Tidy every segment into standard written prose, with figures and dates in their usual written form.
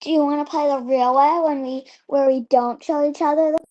Do you want to play the real way where we don't show each other the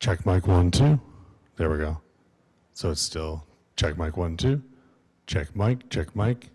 Check mic 1, 2. There we go. So it's still check mic 1, 2. Check mic, check mic.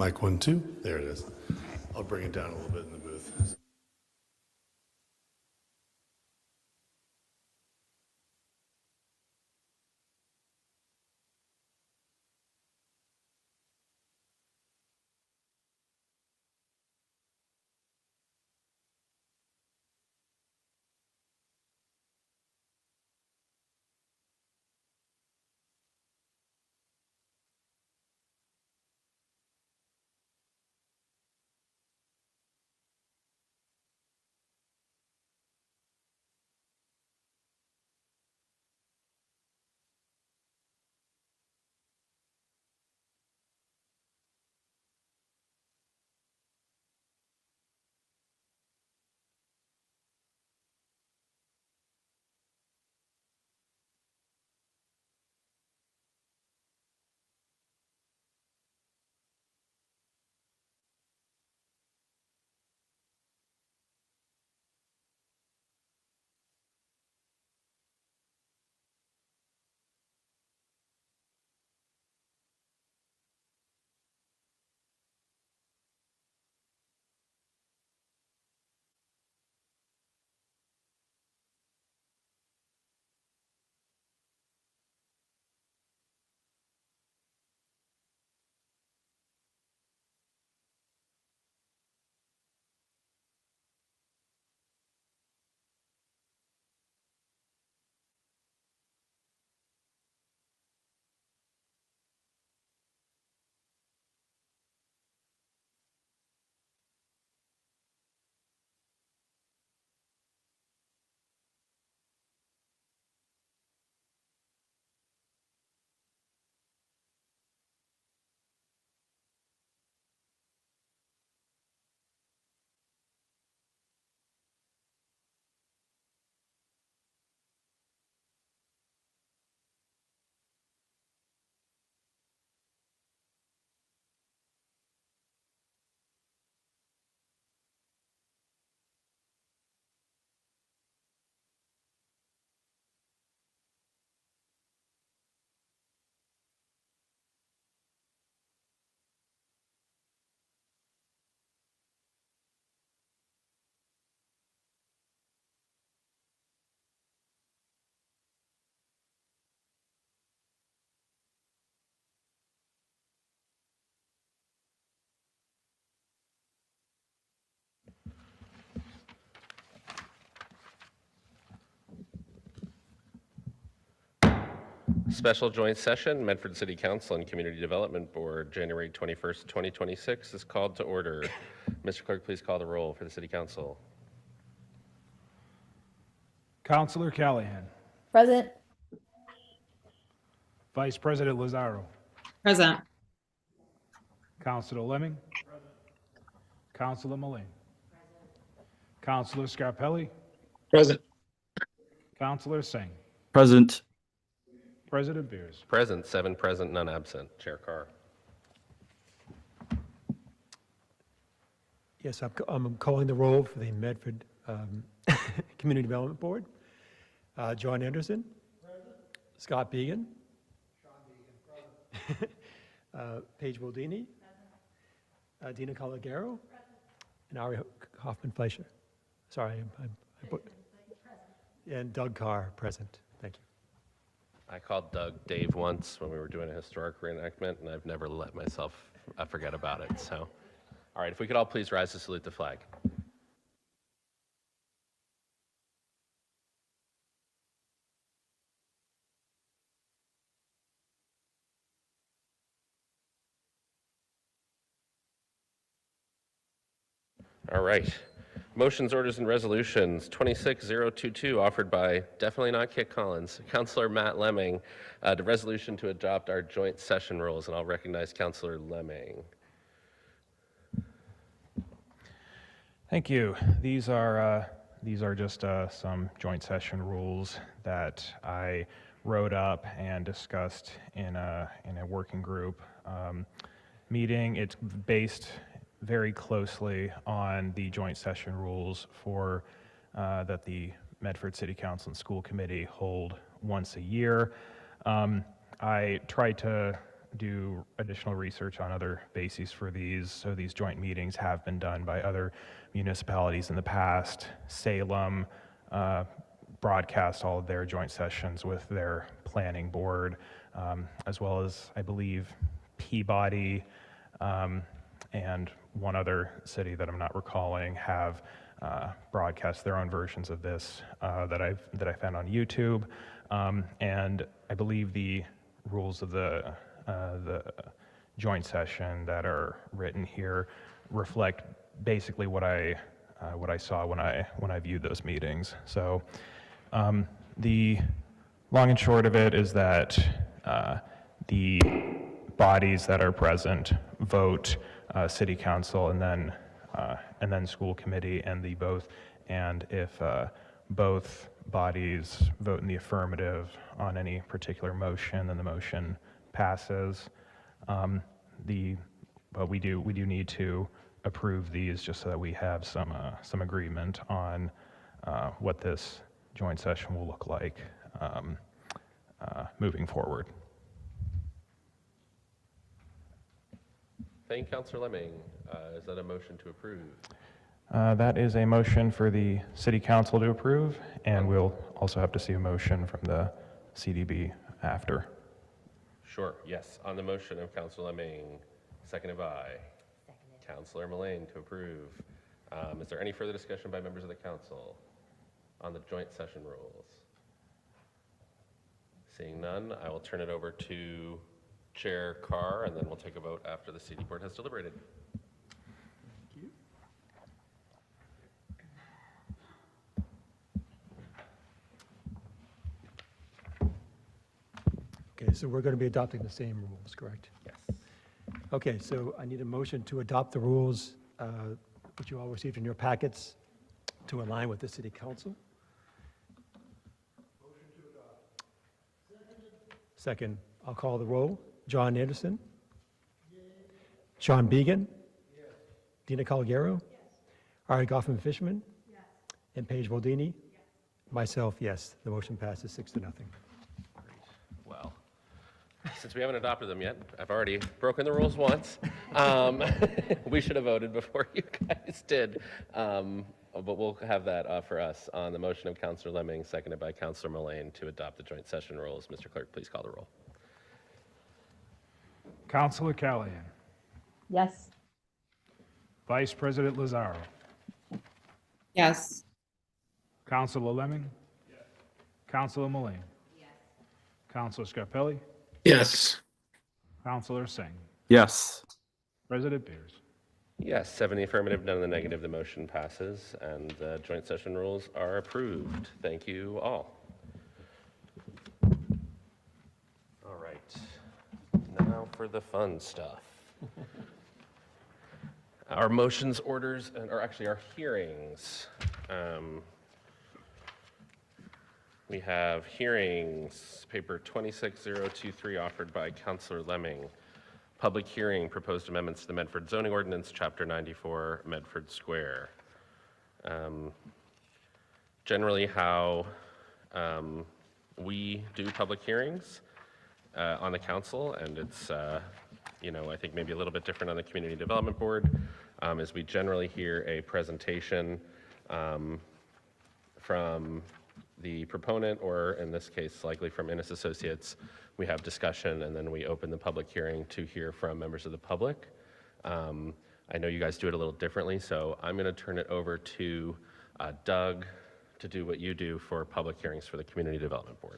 Mic 1, 2. There it is. I'll bring it down a little bit in the booth. Special joint session, Medford City Council and Community Development Board, January 21st, 2026 is called to order. Mr. Clerk, please call the roll for the City Council. Councilor Callahan. Present. Vice President Lazaro. Present. Councilor Lemming. Councilor Mullane. Councilor Scarpelli. Present. Councilor Singh. Present. President Beers. Present, 7 present, none absent. Chair Carr. Yes, I'm calling the roll for the Medford Community Development Board. John Anderson. Scott Began. Paige Wildini. Dina Calagaro. And Ari Hoffman-Fleischer. Sorry, I put. And Doug Carr, present. Thank you. I called Doug Dave once when we were doing a historic reenactment, and I've never let myself forget about it. So, all right, if we could all please rise to salute the flag. All right. Motions, orders, and resolutions. 26022, offered by definitely not Kit Collins, Councilor Matt Lemming, the resolution to adopt our joint session rules, and I'll recognize Councilor Lemming. Thank you. These are just some joint session rules that I wrote up and discussed in a working group meeting. It's based very closely on the joint session rules for that the Medford City Council and School Committee hold once a year. I tried to do additional research on other bases for these, so these joint meetings have been done by other municipalities in the past. Salem broadcast all of their joint sessions with their planning board, as well as, I believe, Peabody, and one other city that I'm not recalling have broadcast their own versions of this that I found on YouTube, and I believe the rules of the joint session that are written here reflect basically what I saw when I viewed those meetings. So the long and short of it is that the bodies that are present vote city council and then school committee, and if both bodies vote in the affirmative on any particular motion, then the motion passes. But we do need to approve these just so that we have some agreement on what this joint session will look like moving forward. Thank you, Councilor Lemming. Is that a motion to approve? That is a motion for the City Council to approve, and we'll also have to see a motion from the CDB after. Sure, yes. On the motion of Councilor Lemming, seconded by Councilor Mullane to approve. Is there any further discussion by members of the council on the joint session rules? Seeing none, I will turn it over to Chair Carr, and then we'll take a vote after the CD board has deliberated. Thank you. Okay, so we're going to be adopting the same rules, correct? Yes. Okay, so I need a motion to adopt the rules which you all received in your packets to align with the City Council. Motion to adopt. Second, I'll call the roll. John Anderson? Yes. Sean Began? Yes. Dina Calagaro? Yes. Ari Goffman-Fishman? Yes. And Paige Wildini? Yes. Myself, yes. The motion passes 6-0. Well, since we haven't adopted them yet, I've already broken the rules once. We should have voted before you guys did. But we'll have that for us on the motion of Councilor Lemming, seconded by Councilor Mullane, to adopt the joint session rules. Mr. Clerk, please call the roll. Councilor Callahan. Yes. Vice President Lazaro. Yes. Councilor Lemming. Yes. Councilor Mullane. Yes. Counselor Scarpelli, Yes. Counselor Singh, Yes. President Beers. Yes, 7 in the affirmative, none in the negative. The motion passes, and the joint session rules are approved. Thank you all. All right, now for the fun stuff. Our motions, orders, or actually our hearings. We have hearings, paper 26023, offered by Councilor Lemming. Public hearing, proposed amendments to the Medford zoning ordinance, chapter 94, Medford Square. Generally how we do public hearings on the council, and it's, I think maybe a little bit different on the Community Development Board, is we generally hear a presentation from the proponent, or in this case, likely from Innes Associates. We have discussion, and then we open the public hearing to hear from members of the public. I know you guys do it a little differently, so I'm going to turn it over to Doug to do what you do for public hearings for the Community Development Board.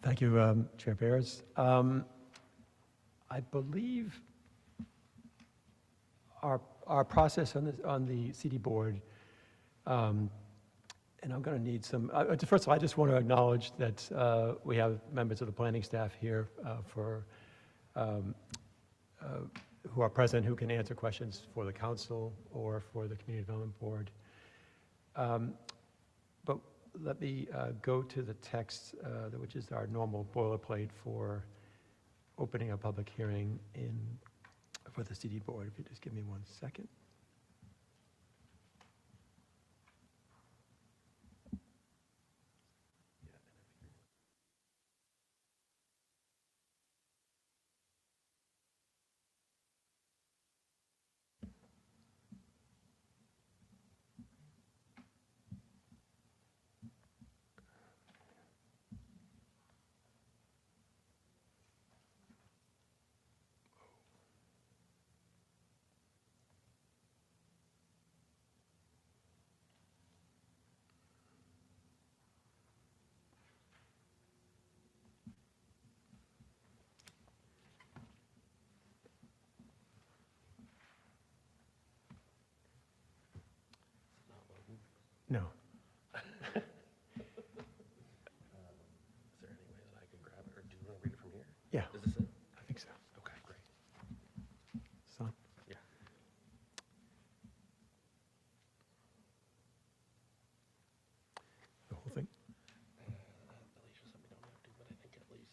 Thank you, Chair Bears. I believe our process on the CD board, and I'm going to need some, first of all, I just want to acknowledge that we have members of the planning staff here who are present, who can answer questions for the council or for the Community Development Board. But let me go to the text, which is our normal boilerplate for opening a public hearing for the CD board. If you just give me 1 second. No. Is there any way that I can grab it, or do you want to read it from here? Yeah, Is this it? I think so. Okay, great. Son? Yeah. The whole thing? Alicia said we don't have to, but I think at least.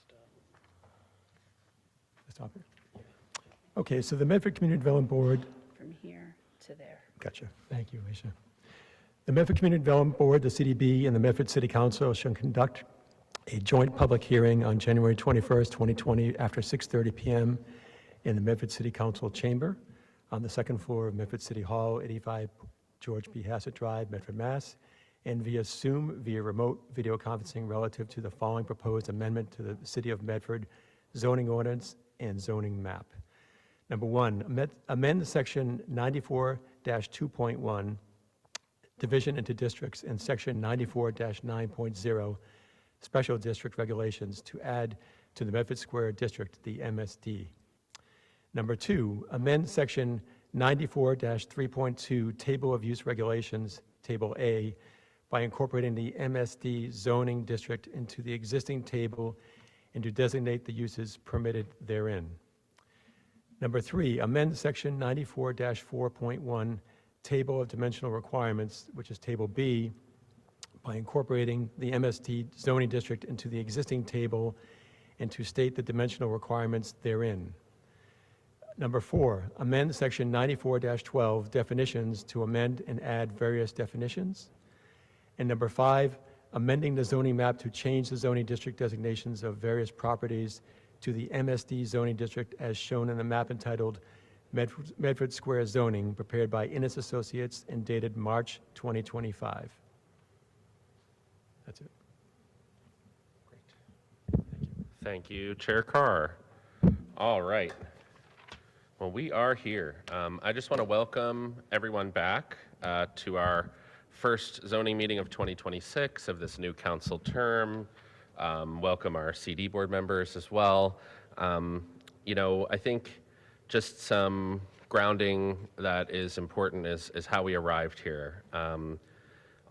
The top here? Okay, so the Medford Community Development Board. From here to there. Gotcha. Thank you, Alicia. The Medford Community Development Board, the CDB, and the Medford City Council shall conduct a joint public hearing on January 21st, 2020, after 6:30 p.m. in the Medford City Council chamber on the second floor of Medford City Hall, 85 George B. Hassett Drive, Medford, Mass., and via Zoom, via remote video conferencing relative to the following proposed amendment to the City of Medford zoning ordinance and zoning map. Number one, amend section 94-2.1, division into districts, and section 94-9.0, special district regulations, to add to the Medford Square District, the MSD. Number two, amend section 94-3.2, table of use regulations, table A, by incorporating the MSD zoning district into the existing table and to designate the uses permitted therein. Number three, amend section 94-4.1, table of dimensional requirements, which is table B, by incorporating the MSD zoning district into the existing table and to state the dimensional requirements therein. Number four, amend section 94-12, definitions, to amend and add various definitions. And number five, amending the zoning map to change the zoning district designations of various properties to the MSD zoning district as shown in the map entitled Medford Square Zoning, prepared by Innes Associates and dated March 2025. That's it. Great. Thank you, Chair Carr. All right. Well, we are here. I just want to welcome everyone back to our first zoning meeting of 2026 of this new council term. Welcome our CD board members as well. I think just some grounding that is important is how we arrived here.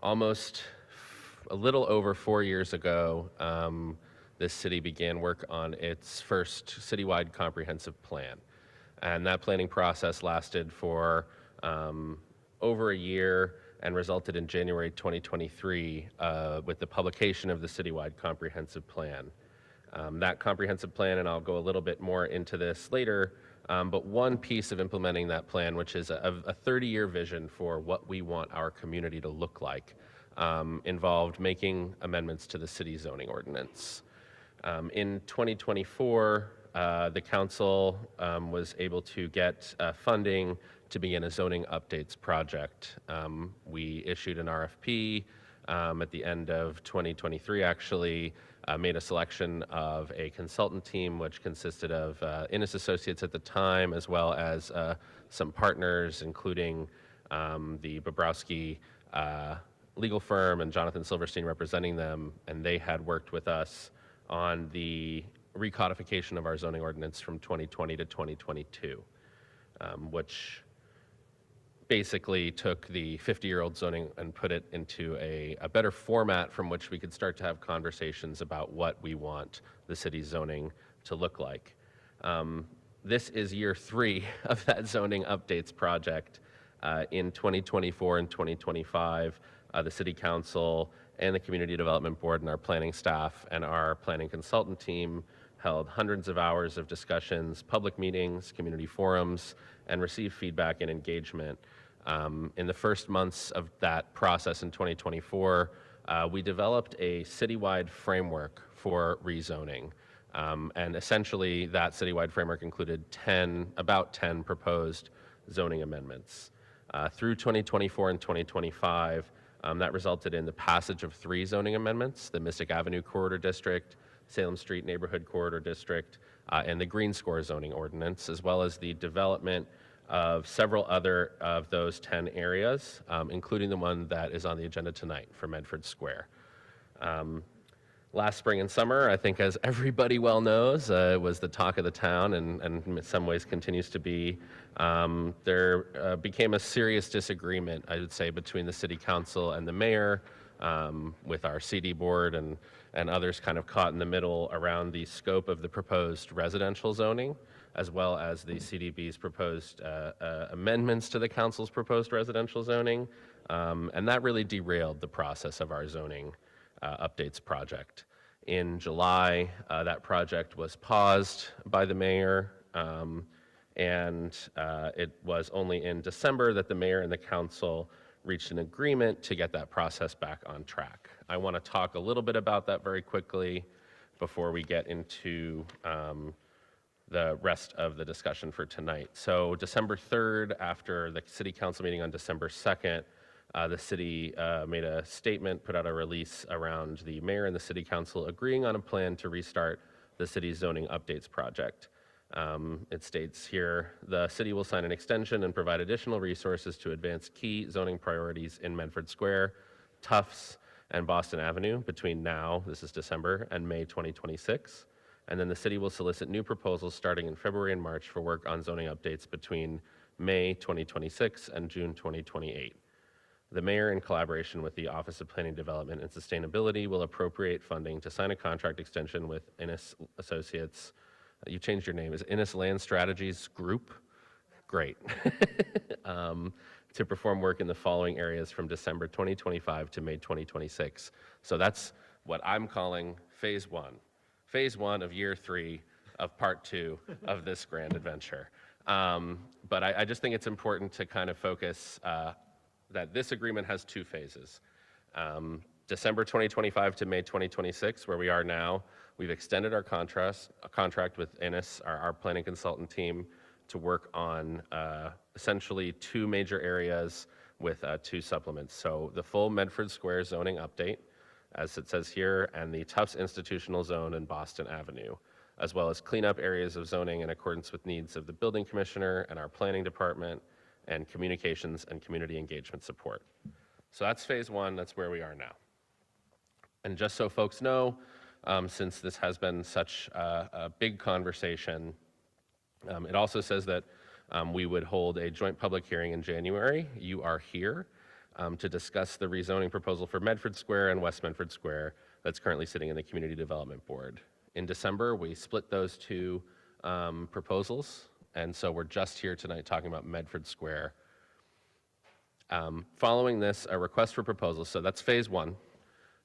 Almost a little over 4 years ago, this city began work on its first citywide comprehensive plan. And that planning process lasted for over a year and resulted in January 2023 with the publication of the citywide comprehensive plan. That comprehensive plan, and I'll go a little bit more into this later, but one piece of implementing that plan, which is a 30-year vision for what we want our community to look like, involved making amendments to the city zoning ordinance. In 2024, the council was able to get funding to begin a zoning updates project. We issued an RFP at the end of 2023, actually, made a selection of a consultant team, which consisted of Innes Associates at the time, as well as some partners, including the Bobrowski legal firm and Jonathan Silverstein representing them, and they had worked with us on the recodification of our zoning ordinance from 2020 to 2022, which basically took the 50-year-old zoning and put it into a better format from which we could start to have conversations about what we want the city's zoning to look like. This is year 3 of that zoning updates project. In 2024 and 2025, the City Council and the Community Development Board and our planning staff and our planning consultant team held hundreds of hours of discussions, public meetings, community forums, and received feedback and engagement. In the first months of that process in 2024, we developed a citywide framework for rezoning. And essentially, that citywide framework included about 10 proposed zoning amendments. Through 2024 and 2025, that resulted in the passage of 3 zoning amendments: the Mystic Avenue Corridor District, Salem Street Neighborhood Corridor District, and the Green Score zoning ordinance, as well as the development of several other of those 10 areas, including the one that is on the agenda tonight for Medford Square. Last spring and summer, I think as everybody well knows, it was the talk of the town and in some ways continues to be. There became a serious disagreement, I would say, between the city council and the mayor, with our CD board and others kind of caught in the middle around the scope of the proposed residential zoning, as well as the CDB's proposed amendments to the council's proposed residential zoning. And that really derailed the process of our zoning updates project. In July, that project was paused by the mayor, and it was only in December that the mayor and the council reached an agreement to get that process back on track. I want to talk a little bit about that very quickly before we get into the rest of the discussion for tonight. So December 3rd, after the city council meeting on December 2nd, the city made a statement, put out a release around the mayor and the city council agreeing on a plan to restart the city's zoning updates project. It states here, the city will sign an extension and provide additional resources to advance key zoning priorities in Medford Square, Tufts, and Boston Avenue between now, this is December, and May 2026. And then the city will solicit new proposals starting in February and March for work on zoning updates between May 2026 and June 2028. The mayor, in collaboration with the Office of Planning Development and Sustainability, will appropriate funding to sign a contract extension with Innes Associates. You changed your name. Is Innes Land Strategies Group? Great. To perform work in the following areas from December 2025 to May 2026. So that's what I'm calling phase 1. Phase 1 of year 3 of part 2 of this grand adventure. But I just think it's important to kind of focus that this agreement has 2 phases. December 2025 to May 2026, where we are now, we've extended our contract with Innes, our planning consultant team, to work on essentially 2 major areas with 2 supplements. So the full Medford Square zoning update, as it says here, and the Tufts Institutional Zone and Boston Avenue, as well as cleanup areas of zoning in accordance with needs of the building commissioner and our planning department, and communications and community engagement support. So that's phase one, that's where we are now. And just so folks know, since this has been such a big conversation, it also says that we would hold a joint public hearing in January. You are here to discuss the rezoning proposal for Medford Square and West Medford Square that's currently sitting in the Community Development Board. In December, we split those two proposals, and so we're just here tonight talking about Medford Square. Following this, a request for proposals, so that's phase one.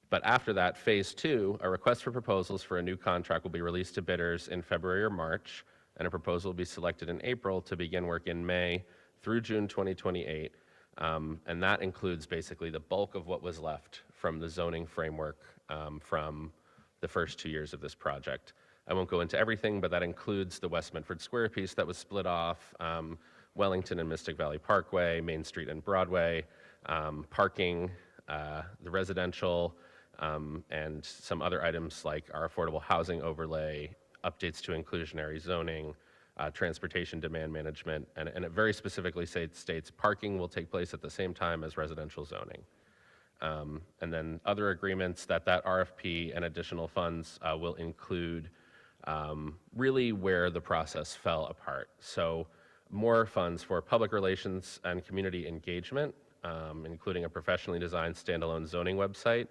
But after that, phase two, a request for proposals for a new contract will be released to bidders in February or March, and a proposal will be selected in April to begin work in May through June 2028. And that includes basically the bulk of what was left from the zoning framework from the first 2 years of this project. I won't go into everything, but that includes the West Medford Square piece that was split off, Wellington and Mystic Valley Parkway, Main Street and Broadway, parking, the residential, and some other items like our affordable housing overlay, updates to inclusionary zoning, transportation demand management, and it very specifically states parking will take place at the same time as residential zoning. And then other agreements that RFP and additional funds will include really where the process fell apart. So more funds for public relations and community engagement, including a professionally designed standalone zoning website,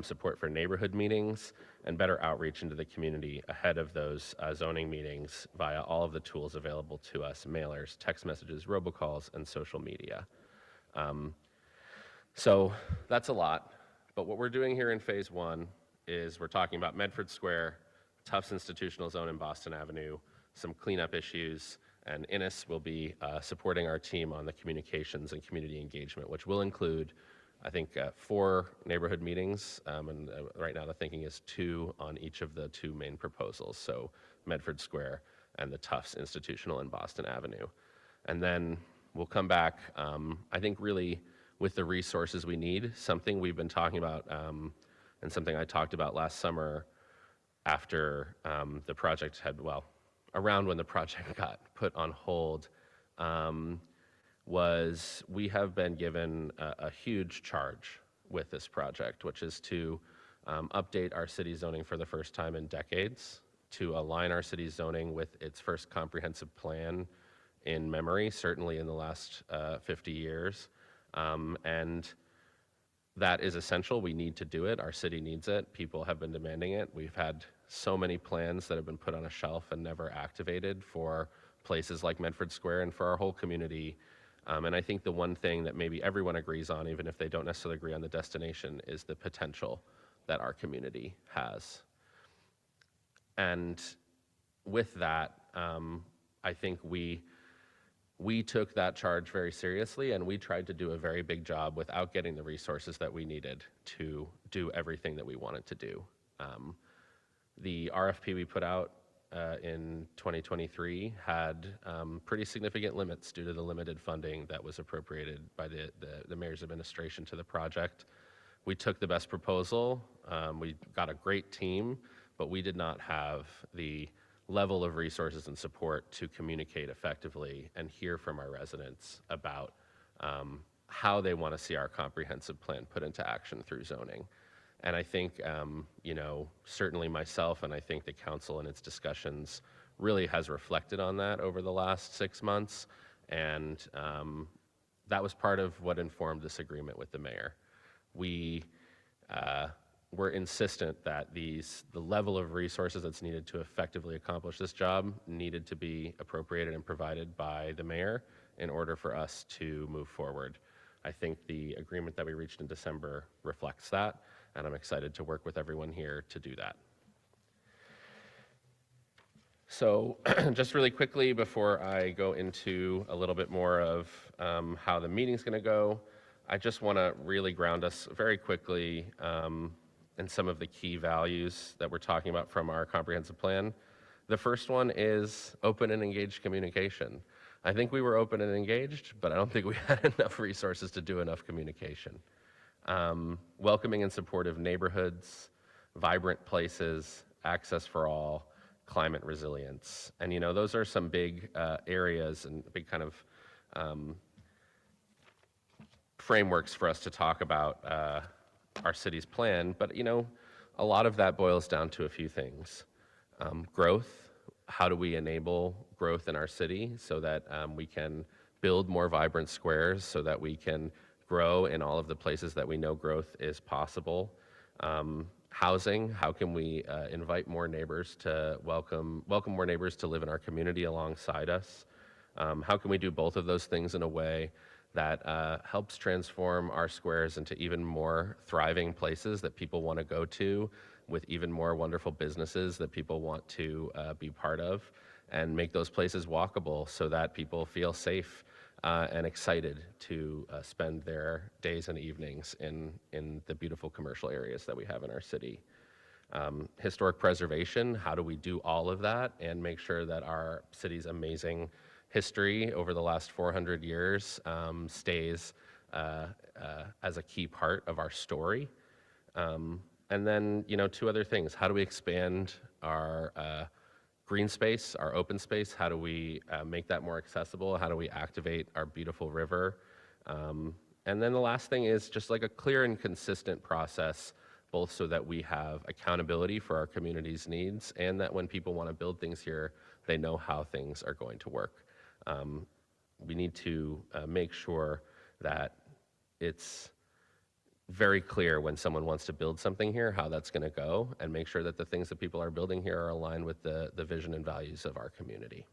support for neighborhood meetings, and better outreach into the community ahead of those zoning meetings via all of the tools available to us: mailers, text messages, robocalls, and social media. So that's a lot, but what we're doing here in phase one is we're talking about Medford Square, Tufts Institutional Zone in Boston Avenue, some cleanup issues, and Innes will be supporting our team on the communications and community engagement, which will include, I think, 4 neighborhood meetings, and right now the thinking is 2 on each of the 2 main proposals, so Medford Square and the Tufts Institutional in Boston Avenue. And then we'll come back, I think really with the resources we need, something we've been talking about, and something I talked about last summer after the project had, well, around when the project got put on hold, was we have been given a huge charge with this project, which is to update our city zoning for the first time in decades, to align our city zoning with its first comprehensive plan in memory, certainly in the last 50 years. And that is essential. We need to do it. Our city needs it. People have been demanding it. We've had so many plans that have been put on a shelf and never activated for places like Medford Square and for our whole community. And I think the one thing that maybe everyone agrees on, even if they don't necessarily agree on the destination, is the potential that our community has. And with that, I think we took that charge very seriously, and we tried to do a very big job without getting the resources that we needed to do everything that we wanted to do. The RFP we put out in 2023 had pretty significant limits due to the limited funding that was appropriated by the mayor's administration to the project. We took the best proposal. We got a great team, but we did not have the level of resources and support to communicate effectively and hear from our residents about how they want to see our comprehensive plan put into action through zoning. And I think, certainly myself, and I think the council in its discussions really has reflected on that over the last 6 months. And that was part of what informed this agreement with the mayor. We were insistent that the level of resources that's needed to effectively accomplish this job needed to be appropriated and provided by the mayor in order for us to move forward. I think the agreement that we reached in December reflects that, and I'm excited to work with everyone here to do that. So just really quickly before I go into a little bit more of how the meeting's going to go, I just want to really ground us very quickly in some of the key values that we're talking about from our comprehensive plan. The first one is open and engaged communication. I think we were open and engaged, but I don't think we had enough resources to do enough communication. Welcoming and supportive neighborhoods, vibrant places, access for all, climate resilience. And those are some big areas and big kind of frameworks for us to talk about our city's plan, but a lot of that boils down to a few things. Growth, how do we enable growth in our city so that we can build more vibrant squares, so that we can grow in all of the places that we know growth is possible. Housing, how can we invite more neighbors to welcome more neighbors to live in our community alongside us? How can we do both of those things in a way that helps transform our squares into even more thriving places that people want to go to, with even more wonderful businesses that people want to be part of, and make those places walkable so that people feel safe and excited to spend their days and evenings in the beautiful commercial areas that we have in our city. Historic preservation, how do we do all of that and make sure that our city's amazing history over the last 400 years stays as a key part of our story? And then, two other things. How do we expand our green space, our open space? How do we make that more accessible? How do we activate our beautiful river? And then the last thing is just like a clear and consistent process, both so that we have accountability for our community's needs and that when people want to build things here, they know how things are going to work. We need to make sure that it's very clear when someone wants to build something here, how that's going to go, and make sure that the things that people are building here are aligned with the vision and values of our community.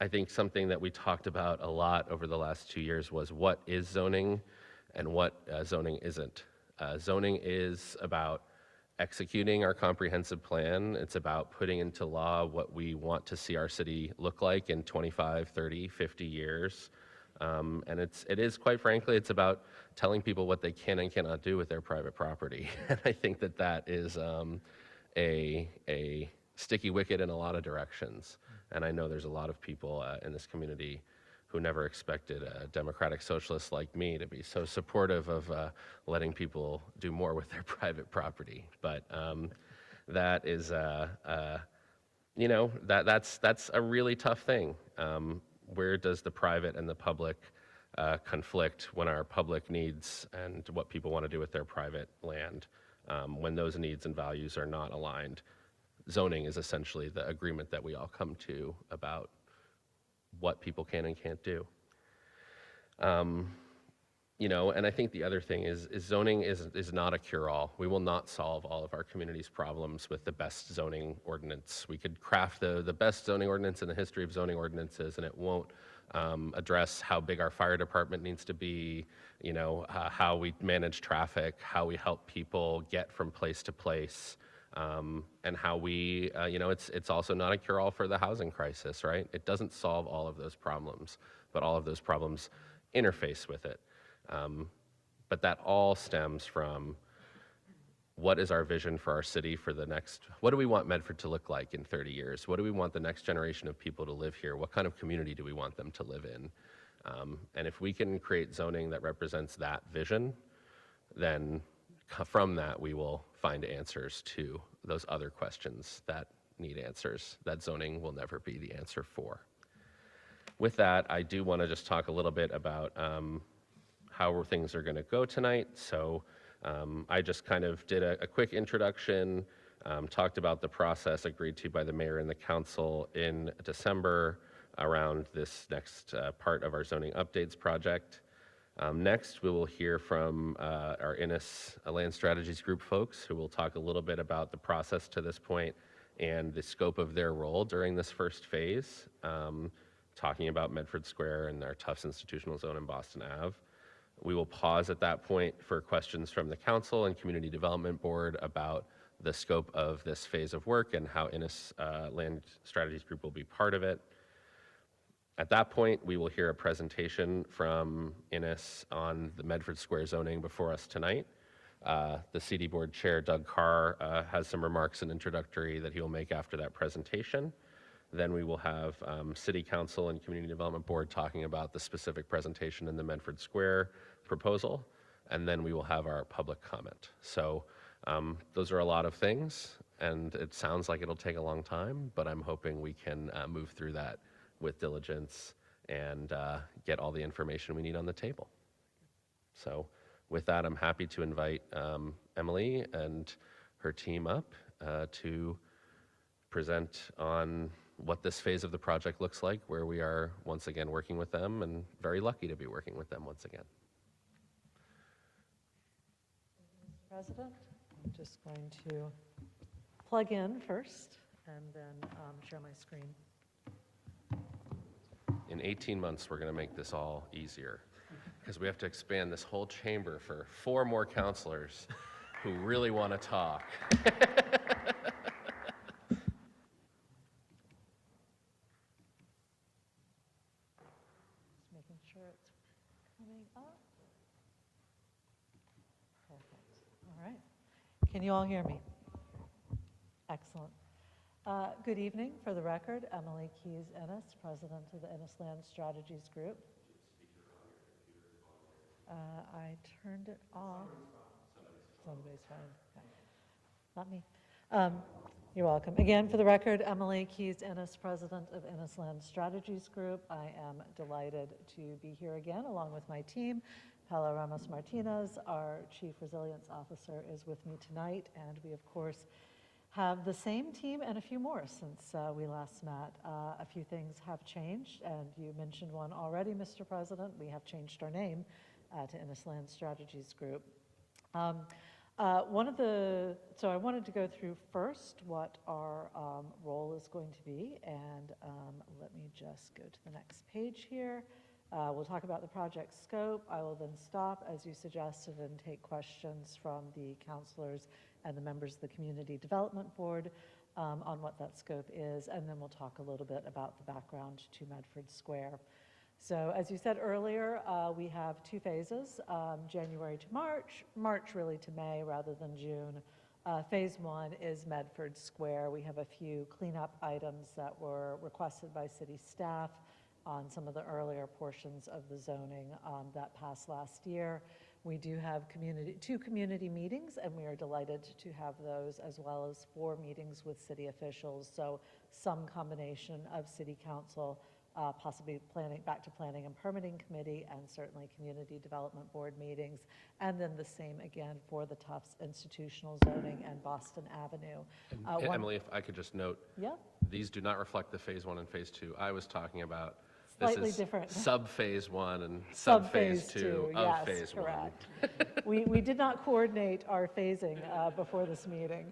I think something that we talked about a lot over the last 2 years was what is zoning and what zoning isn't. Zoning is about executing our comprehensive plan. It's about putting into law what we want to see our city look like in 25, 30, 50 years. And it is, quite frankly, it's about telling people what they can and cannot do with their private property. And I think that is a sticky wicket in a lot of directions. And I know there's a lot of people in this community who never expected a democratic socialist like me to be so supportive of letting people do more with their private property. But that is, that's a really tough thing. Where does the private and the public conflict when our public needs and what people want to do with their private land, when those needs and values are not aligned? Zoning is essentially the agreement that we all come to about what people can and can't do. And I think the other thing is zoning is not a cure-all. We will not solve all of our community's problems with the best zoning ordinance. We could craft the best zoning ordinance in the history of zoning ordinances, and it won't address how big our fire department needs to be, how we manage traffic, how we help people get from place to place, and how we, it's also not a cure-all for the housing crisis, right? It doesn't solve all of those problems, but all of those problems interface with it. But that all stems from what is our vision for our city for the next, what do we want Medford to look like in 30 years? What do we want the next generation of people to live here? What kind of community do we want them to live in? And if we can create zoning that represents that vision, then from that we will find answers to those other questions that need answers that zoning will never be the answer for. With that, I do want to just talk a little bit about how things are going to go tonight. So I just kind of did a quick introduction, talked about the process agreed to by the mayor and the council in December around this next part of our zoning updates project. Next, we will hear from our Innis Land Strategies Group folks, who will talk a little bit about the process to this point and the scope of their role during this first phase, talking about Medford Square and our Tufts Institutional Zone in Boston Ave. We will pause at that point for questions from the council and community development board about the scope of this phase of work and how Innis Land Strategies Group will be part of it. At that point, we will hear a presentation from Innis on the Medford Square zoning before us tonight. The CD board chair, Doug Carr, has some remarks and introductory that he will make after that presentation. Then we will have City Council and Community Development Board talking about the specific presentation in the Medford Square proposal, and then we will have our public comment. So those are a lot of things, and it sounds like it'll take a long time, but I'm hoping we can move through that with diligence and get all the information we need on the table. So with that, I'm happy to invite Emily and her team up to present on what this phase of the project looks like, where we are once again working with them, and very lucky to be working with them once again. President, I'm just going to plug in first and then share my screen. In 18 months, we're going to make this all easier because we have to expand this whole chamber for 4 more counselors who really want to talk. Just making sure it's coming up. Perfect. All right. Can you all hear me? Excellent. Good evening. For the record, Emily Keyes-Ennis, President of the Ennisland Strategies Group. I turned it off. Somebody's phone. Okay. Not me. You're welcome. Again, for the record, Emily Keyes-Ennis, President of Ennisland Strategies Group. I am delighted to be here again along with my team. Paula Ramos-Martinez, our Chief Resilience Officer, is with me tonight, and we, of course, have the same team and a few more since we last met. A few things have changed, and you mentioned one already, Mr. President. We have changed our name to Ennisland Strategies Group. So I wanted to go through first what our role is going to be, and let me just go to the next page here. We'll talk about the project scope. I will then stop, as you suggested, and take questions from the counselors and the members of the Community Development Board on what that scope is, and then we'll talk a little bit about the background to Medford Square. So as you said earlier, we have 2 phases, January to March, March really to May rather than June. Phase 1 is Medford Square. We have a few cleanup items that were requested by city staff on some of the earlier portions of the zoning that passed last year. We do have 2 community meetings, and we are delighted to have those, as well as 4 meetings with city officials. So some combination of city council, possibly back to planning and permitting committee, and certainly community development board meetings. And then the same again for the Tufts institutional zoning and Boston Avenue. Emily, if I could just note, yeah, these do not reflect the phase 1 and phase 2 I was talking about. Slightly this is different. Sub-phase 1 and sub-phase 2 of yes, phase 1. correct. we did not coordinate our phasing before this meeting.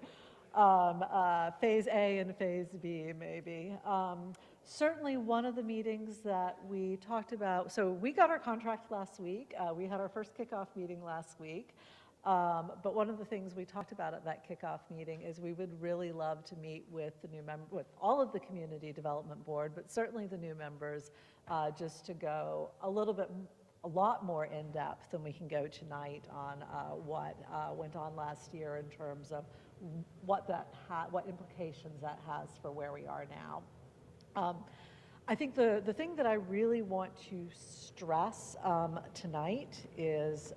Phase A and phase B, maybe. Certainly one of the meetings that we talked about, so we got our contract last week. We had our first kickoff meeting last week. But one of the things we talked about at that kickoff meeting is we would really love to meet with the new with all of the Community Development Board, but certainly the new members, just to go a lot more in depth than we can go tonight on what went on last year in terms of what implications that has for where we are now. I think the thing that I really want to stress tonight is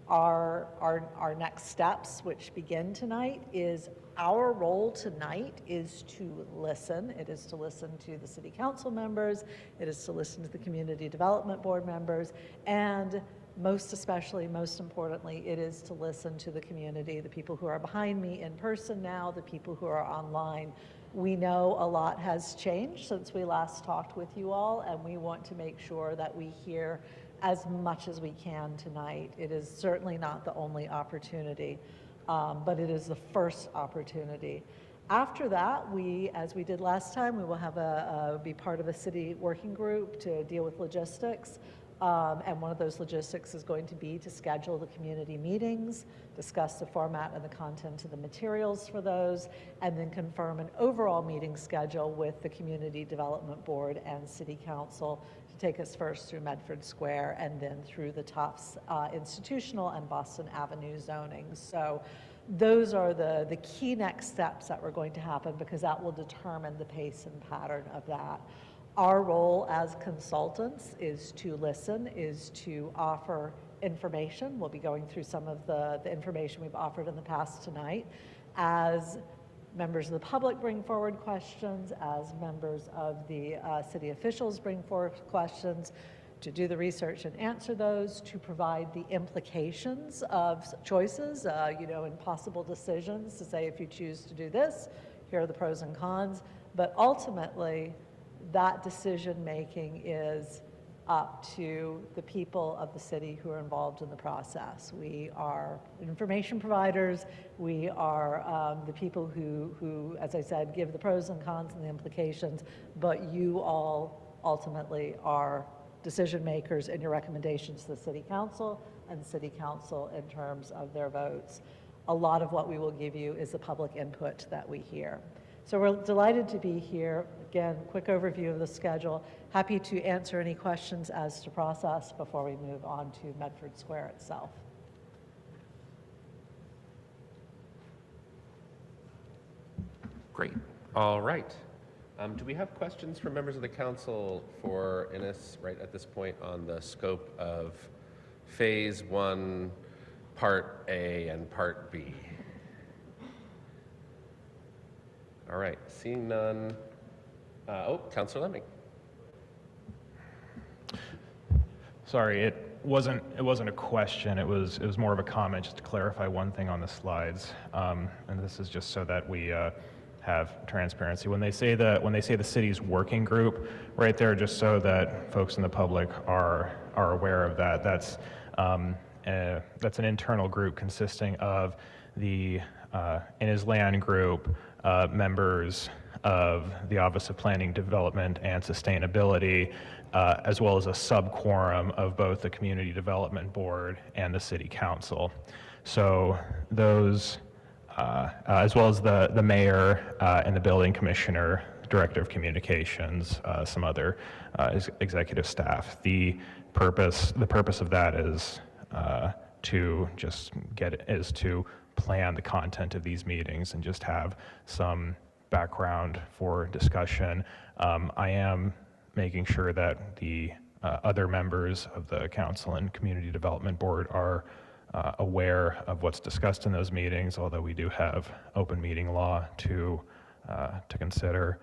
our next steps, which begin tonight, is our role tonight is to listen. It is to listen to the city council members. It is to listen to the community development board members. And most especially, most importantly, it is to listen to the community, the people who are behind me in person now, the people who are online. We know a lot has changed since we last talked with you all, and we want to make sure that we hear as much as we can tonight. It is certainly not the only opportunity, but it is the first opportunity. After that, as we did last time, we will have be part of a city working group to deal with logistics. And one of those logistics is going to be to schedule the community meetings, discuss the format and the content of the materials for those, and then confirm an overall meeting schedule with the Community Development Board and City Council to take us first through Medford Square and then through the Tufts institutional and Boston Avenue zoning. So those are the key next steps that were going to happen, because that will determine the pace and pattern of that. Our role as consultants is to listen, is to offer information. We'll be going through some of the information we've offered in the past tonight. As members of the public bring forward questions, as members of the city officials bring forward questions, to do the research and answer those, to provide the implications of choices, and possible decisions, to say if you choose to do this, here are the pros and cons. But ultimately, that decision-making is up to the people of the city who are involved in the process. We are information providers. We are the people who, as I said, give the pros and cons and the implications, but you all ultimately are decision makers in your recommendations to the city council and the city council in terms of their votes. A lot of what we will give you is the public input that we hear. So we're delighted to be here. Again, quick overview of the schedule. Happy to answer any questions as to process before we move on to Medford Square itself. Great. All right. Do we have questions from members of the council for Innes right at this point on the scope of Phase 1, Part A and Part B? All right, seeing none. Councilor Lemming. Sorry, it wasn't a question. It was more of a comment, just to clarify one thing on the slides. And this is just so that we have transparency. When they say the city's working group, right there, just so that folks in the public are aware of that. That's an internal group consisting of the Innes Land Group, members of the Office of Planning, Development, and Sustainability, as well as a sub-quorum of both the Community Development Board and the City Council. So those, as well as the mayor and the building commissioner, director of communications, some other executive staff. The purpose of that is to plan the content of these meetings and just have some background for discussion. I am making sure that the other members of the council and community development board are aware of what's discussed in those meetings, although we do have open meeting law to consider.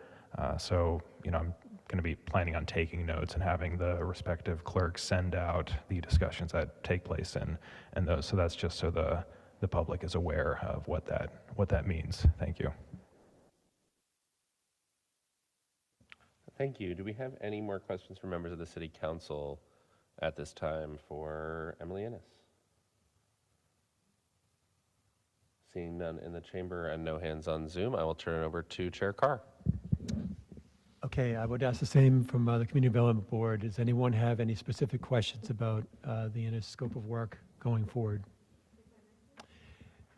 So, I'm going to be planning on taking notes and having the respective clerks send out the discussions that take place in those. So that's just so the public is aware of what that means. Thank you. Thank you. Do we have any more questions from members of the City Council at this time for Emily Innes? Seeing none in the chamber and no hands on Zoom, I will turn it over to Chair Carr. Okay, I would ask the same from the Community Development Board. Does anyone have any specific questions about the Innes scope of work going forward?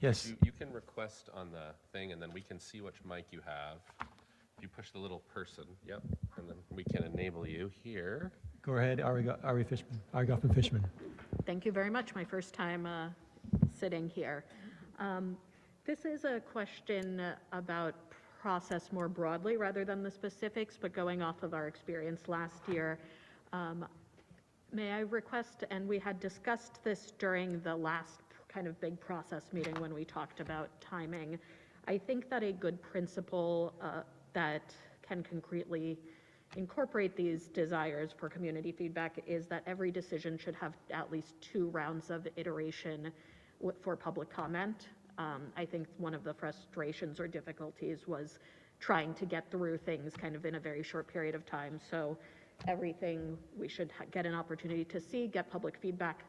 Yes. You can request on the thing, and then we can see which mic you have. If you push the little person, yep, and then we can enable you here. Go ahead, Ari Goffman Fishman. Thank you very much. My first time sitting here. This is a question about process more broadly rather than the specifics, but going off of our experience last year. May I request, and we had discussed this during the last kind of big process meeting when we talked about timing. I think that a good principle that can concretely incorporate these desires for community feedback is that every decision should have at least 2 rounds of iteration for public comment. I think one of the frustrations or difficulties was trying to get through things kind of in a very short period of time. So everything we should get an opportunity to see, get public feedback,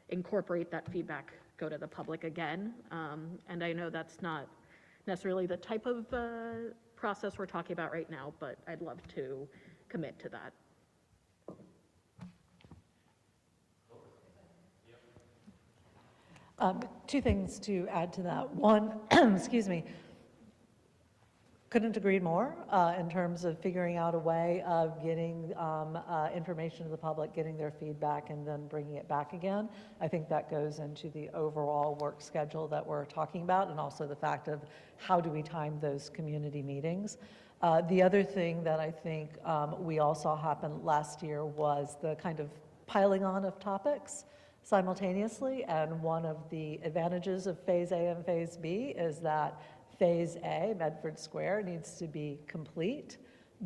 incorporate that feedback, go to the public again. And I know that's not necessarily the type of process we're talking about right now, but I'd love to commit to that. Two things to add to that. One, excuse me, couldn't agree more in terms of figuring out a way of getting information to the public, getting their feedback, and then bringing it back again. I think that goes into the overall work schedule that we're talking about, and also the fact of how do we time those community meetings. The other thing that I think we all saw happen last year was the kind of piling on of topics simultaneously, and one of the advantages of Phase A and Phase B is that Phase A, Medford Square, needs to be complete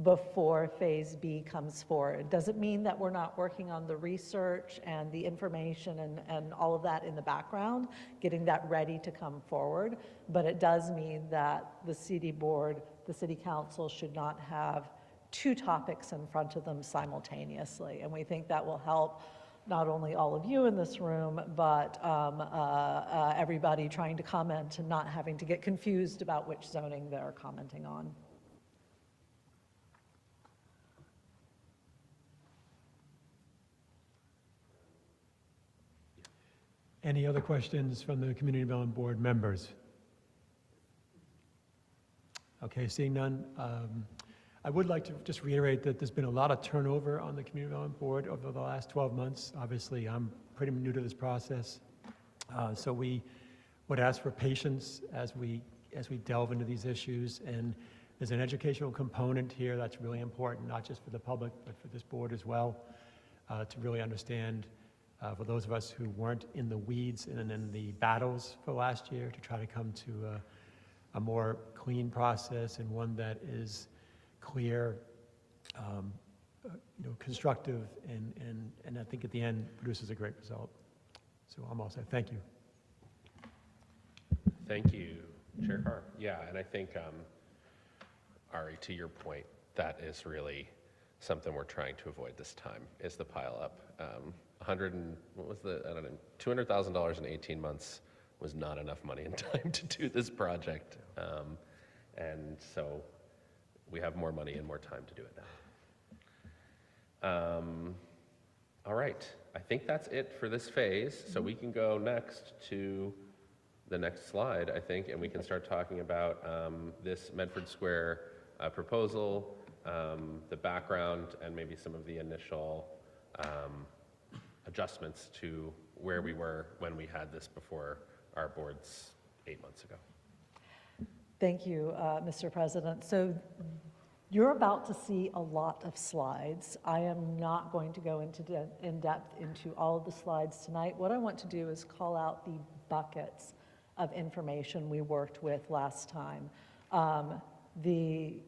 before Phase B comes forward. It doesn't mean that we're not working on the research and the information and all of that in the background, getting that ready to come forward, but it does mean that the CD board, the city council should not have two topics in front of them simultaneously. And we think that will help not only all of you in this room, but everybody trying to comment and not having to get confused about which zoning they're commenting on. Any other questions from the Community Development Board members? Okay, seeing none. I would like to just reiterate that there's been a lot of turnover on the Community Development Board over the last 12 months. Obviously, I'm pretty new to this process. So we would ask for patience as we delve into these issues. And there's an educational component here that's really important, not just for the public, but for this board as well, to really understand, for those of us who weren't in the weeds and in the battles for last year, to try to come to a more clean process and one that is clear, constructive, and I think at the end produces a great result. So I'm all set. Thank you. Thank you, Chair Carr. Yeah, and I think, Ari, to your point, that is really something we're trying to avoid this time, is the pile up. $200,000 in 18 months was not enough money and time to do this project. And so we have more money and more time to do it now. All right, I think that's it for this phase. So we can go next to the next slide, I think, and we can start talking about this Medford Square proposal, the background, and maybe some of the initial adjustments to where we were when we had this before our boards 8 months ago. Thank you, Mr. President. So you're about to see a lot of slides. I am not going to go in depth into all of the slides tonight. What I want to do is call out the buckets of information we worked with last time. The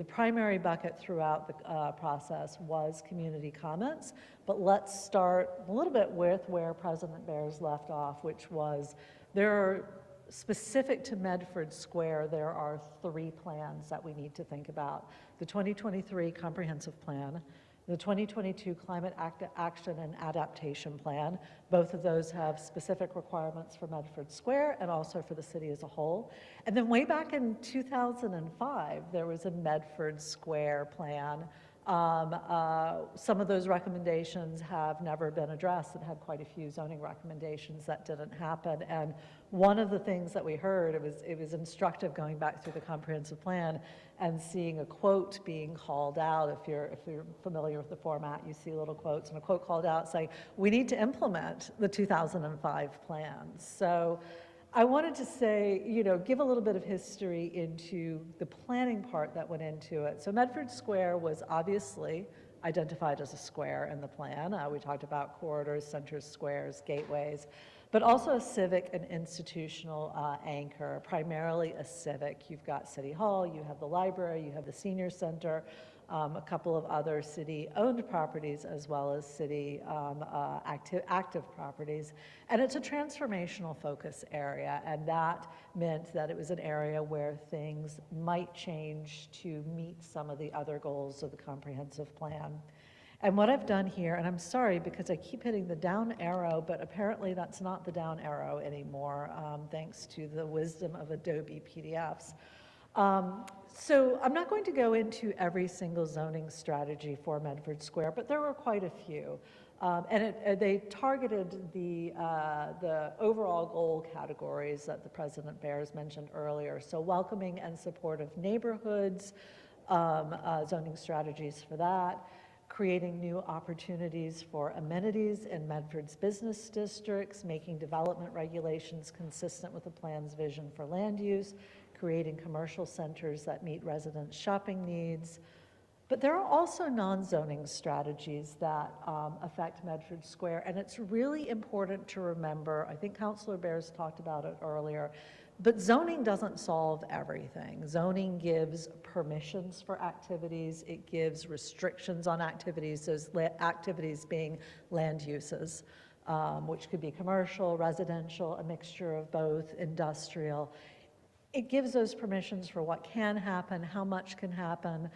primary bucket throughout the process was community comments, but let's start a little bit with where President Bears left off, which was specific to Medford Square, there are 3 plans that we need to think about. The 2023 Comprehensive Plan, the 2022 Climate Action and Adaptation Plan. Both of those have specific requirements for Medford Square and also for the city as a whole. And then way back in 2005, there was a Medford Square plan. Some of those recommendations have never been addressed. It had quite a few zoning recommendations that didn't happen. And one of the things that we heard, it was instructive going back through the comprehensive plan and seeing a quote being called out. If you're familiar with the format, you see little quotes, and a quote called out saying, we need to implement the 2005 plans. So I wanted to say, give a little bit of history into the planning part that went into it. So Medford Square was obviously identified as a square in the plan. We talked about corridors, centers, squares, gateways, but also a civic and institutional anchor, primarily a civic. You've got City Hall, you have the library, you have the senior center, a couple of other city-owned properties as well as city active properties. And it's a transformational focus area, and that meant that it was an area where things might change to meet some of the other goals of the comprehensive plan. And what I've done here, and I'm sorry because I keep hitting the down arrow, but apparently that's not the down arrow anymore, thanks to the wisdom of Adobe PDFs. So I'm not going to go into every single zoning strategy for Medford Square, but there were quite a few. They targeted the overall goal categories that the President Bears mentioned earlier. So welcoming and supportive neighborhoods, zoning strategies for that, creating new opportunities for amenities in Medford's business districts, making development regulations consistent with the plan's vision for land use, creating commercial centers that meet residents' shopping needs. But there are also non-zoning strategies that affect Medford Square, and it's really important to remember, I think Councilor Bears talked about it earlier, But zoning doesn't solve everything. Zoning gives permissions for activities. It gives restrictions on activities, those activities being land uses, which could be commercial, residential, a mixture of both, industrial. It gives those permissions for what can happen, how much can happen,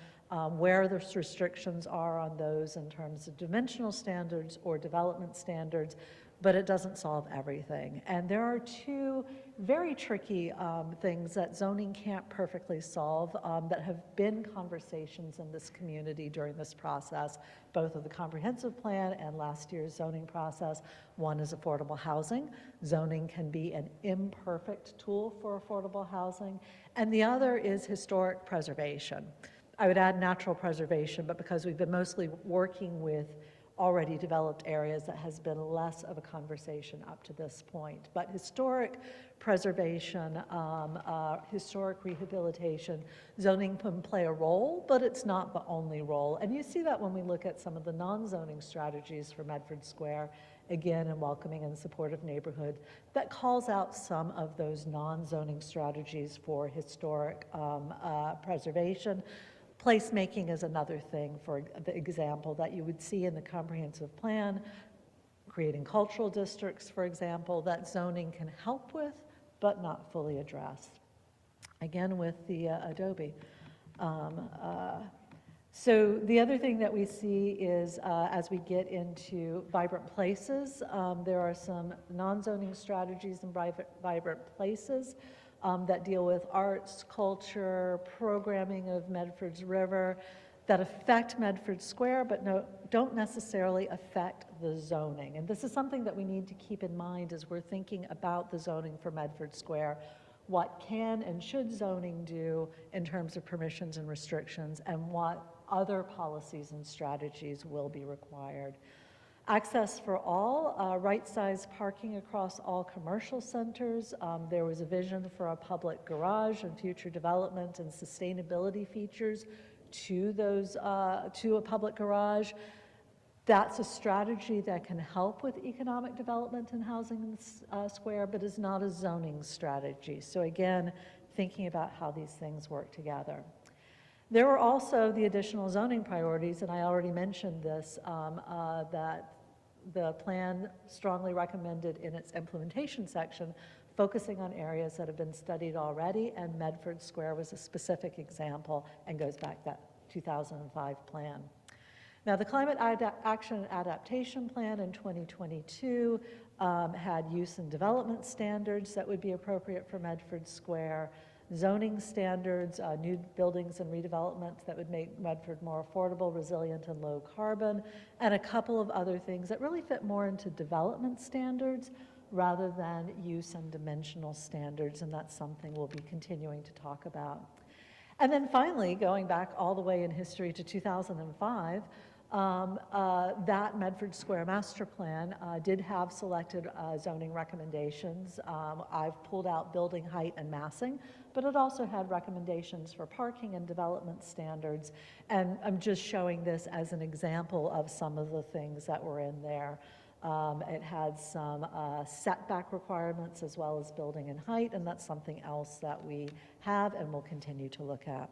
where the restrictions are on those in terms of dimensional standards or development standards, but it doesn't solve everything. And there are two very tricky things that zoning can't perfectly solve that have been conversations in this community during this process, both of the comprehensive plan and last year's zoning process. One is affordable housing. Zoning can be an imperfect tool for affordable housing. And the other is historic preservation. I would add natural preservation, but because we've been mostly working with already developed areas, that has been less of a conversation up to this point. But historic preservation, historic rehabilitation, zoning can play a role, but it's not the only role. And you see that when we look at some of the non-zoning strategies for Medford Square, again, in welcoming and supportive neighborhood, that calls out some of those non-zoning strategies for historic preservation. Placemaking is another thing, for the example, that you would see in the comprehensive plan, creating cultural districts, for example, that zoning can help with, but not fully address. Again, with the Adobe. So the other thing that we see is as we get into vibrant places, there are some non-zoning strategies in vibrant places that deal with arts, culture, programming of Medford's River that affect Medford Square, but don't necessarily affect the zoning. And this is something that we need to keep in mind as we're thinking about the zoning for Medford Square. What can and should zoning do in terms of permissions and restrictions, and what other policies and strategies will be required. Access for all, right-sized parking across all commercial centers. There was a vision for a public garage and future development and sustainability features to those, to a public garage. That's a strategy that can help with economic development and housing in the square, but is not a zoning strategy. So again, thinking about how these things work together. There were also the additional zoning priorities, and I already mentioned this, that the plan strongly recommended in its implementation section, focusing on areas that have been studied already, and Medford Square was a specific example and goes back to that 2005 plan. Now, the Climate Action and Adaptation Plan in 2022 had use and development standards that would be appropriate for Medford Square, zoning standards, new buildings and redevelopment that would make Medford more affordable, resilient, and low carbon, and a couple of other things that really fit more into development standards rather than use and dimensional standards, and that's something we'll be continuing to talk about. And then finally, going back all the way in history to 2005, that Medford Square Master Plan did have selected zoning recommendations. I've pulled out building height and massing, but it also had recommendations for parking and development standards. And I'm just showing this as an example of some of the things that were in there. It had some setback requirements as well as building and height, and that's something else that we have and will continue to look at.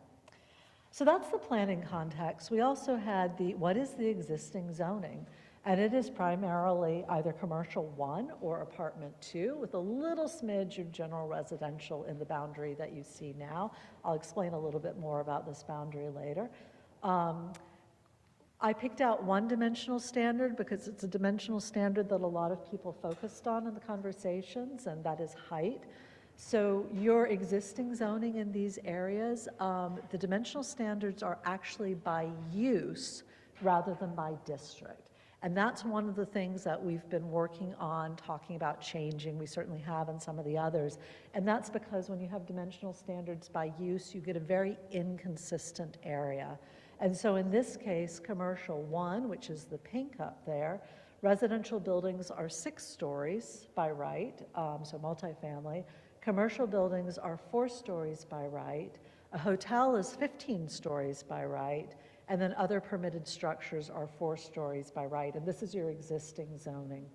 So that's the planning context. We also had what is the existing zoning? And it is primarily either commercial 1 or apartment 2 with a little smidge of general residential in the boundary that you see now. I'll explain a little bit more about this boundary later. I picked out one dimensional standard because it's a dimensional standard that a lot of people focused on in the conversations, and that is height. So your existing zoning in these areas, the dimensional standards are actually by use rather than by district. And that's one of the things that we've been working on, talking about changing. We certainly have in some of the others. And that's because when you have dimensional standards by use, you get a very inconsistent area. And so in this case, commercial 1, which is the pink up there, residential buildings are 6 stories by right, so multifamily. Commercial buildings are 4 stories by right. A hotel is 15 stories by right. And then other permitted structures are 4 stories by right. And this is your existing zoning.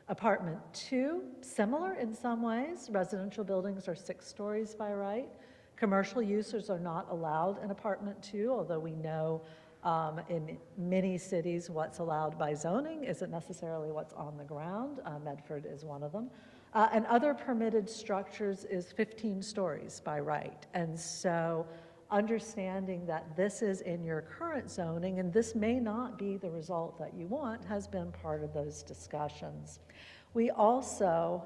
Apartment 2, similar in some ways. Residential buildings are 6 stories by right. Commercial users are not allowed in apartment 2, although we know in many cities what's allowed by zoning isn't necessarily what's on the ground. Medford is one of them. And other permitted structures is 15 stories by right. And so understanding that this is in your current zoning and this may not be the result that you want has been part of those discussions. We also,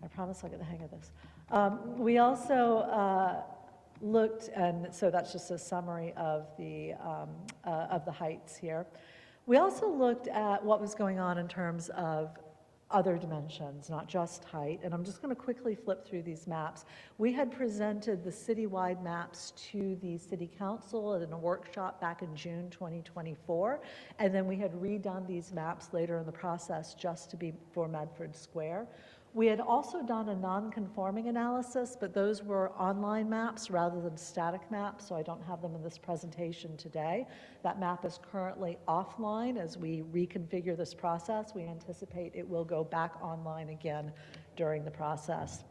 I promise I'll get the hang of this. We also looked, and so that's just a summary of the heights here. We also looked at what was going on in terms of other dimensions, not just height. And I'm just going to quickly flip through these maps. We had presented the citywide maps to the City Council in a workshop back in June 2024. And then we had redone these maps later in the process just to be for Medford Square. We had also done a non-conforming analysis, but those were online maps rather than static maps, so I don't have them in this presentation today. That map is currently offline as we reconfigure this process. We anticipate it will go back online again during the process.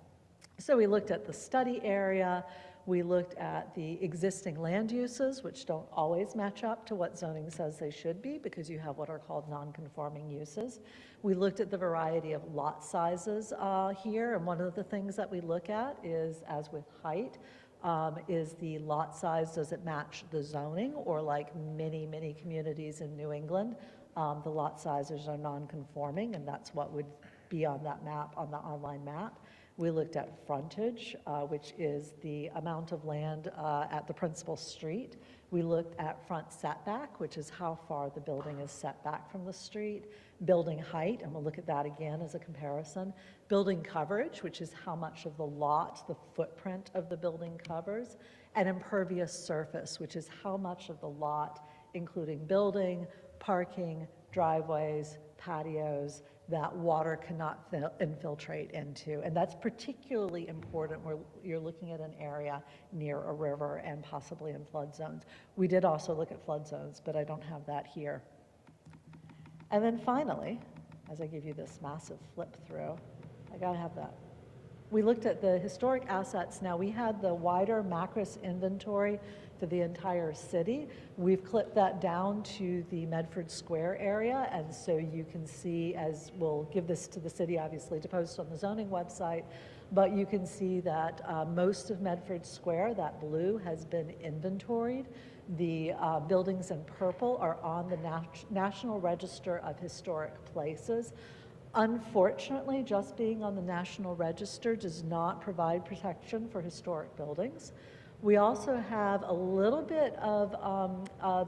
So we looked at the study area, we looked at the existing land uses, which don't always match up to what zoning says they should be because you have what are called non-conforming uses. We looked at the variety of lot sizes here, and one of the things that we look at is, as with height, is the lot size, does it match the zoning? Or like many, many communities in New England, the lot sizes are non-conforming, and that's what would be on that map, on the online map. We looked at frontage, which is the amount of land at the principal street. We looked at front setback, which is how far the building is set back from the street. Building height, and we'll look at that again as a comparison. Building coverage, which is how much of the lot, the footprint of the building covers. And impervious surface, which is how much of the lot, including building, parking, driveways, patios, that water cannot infiltrate into. And that's particularly important where you're looking at an area near a river and possibly in flood zones. We did also look at flood zones, but I don't have that here. And then finally, as I give you this massive flip through, I gotta have that. We looked at the historic assets. Now we had the wider Macris inventory for the entire city. We've clipped that down to the Medford Square area, and so you can see, as we'll give this to the city obviously to post on the zoning website, but you can see that most of Medford Square, that blue, has been inventoried. The buildings in purple are on the National Register of Historic Places. Unfortunately, just being on the National Register does not provide protection for historic buildings. We also have a little bit of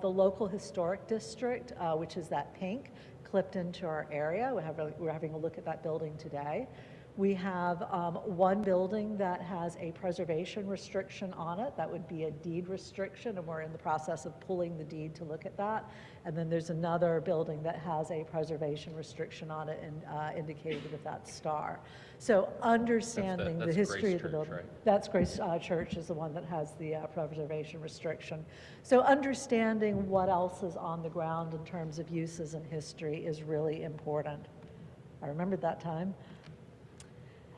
the local historic district, which is that pink, clipped into our area. We're having a look at that building today. We have one building that has a preservation restriction on it. That would be a deed restriction, and we're in the process of pulling the deed to look at that. And then there's another building that has a preservation restriction on it and indicated with that star. So understanding the history of the building. Right? That's Grace Church is the one that has the preservation restriction. So understanding what else is on the ground in terms of uses and history is really important. I remembered that time.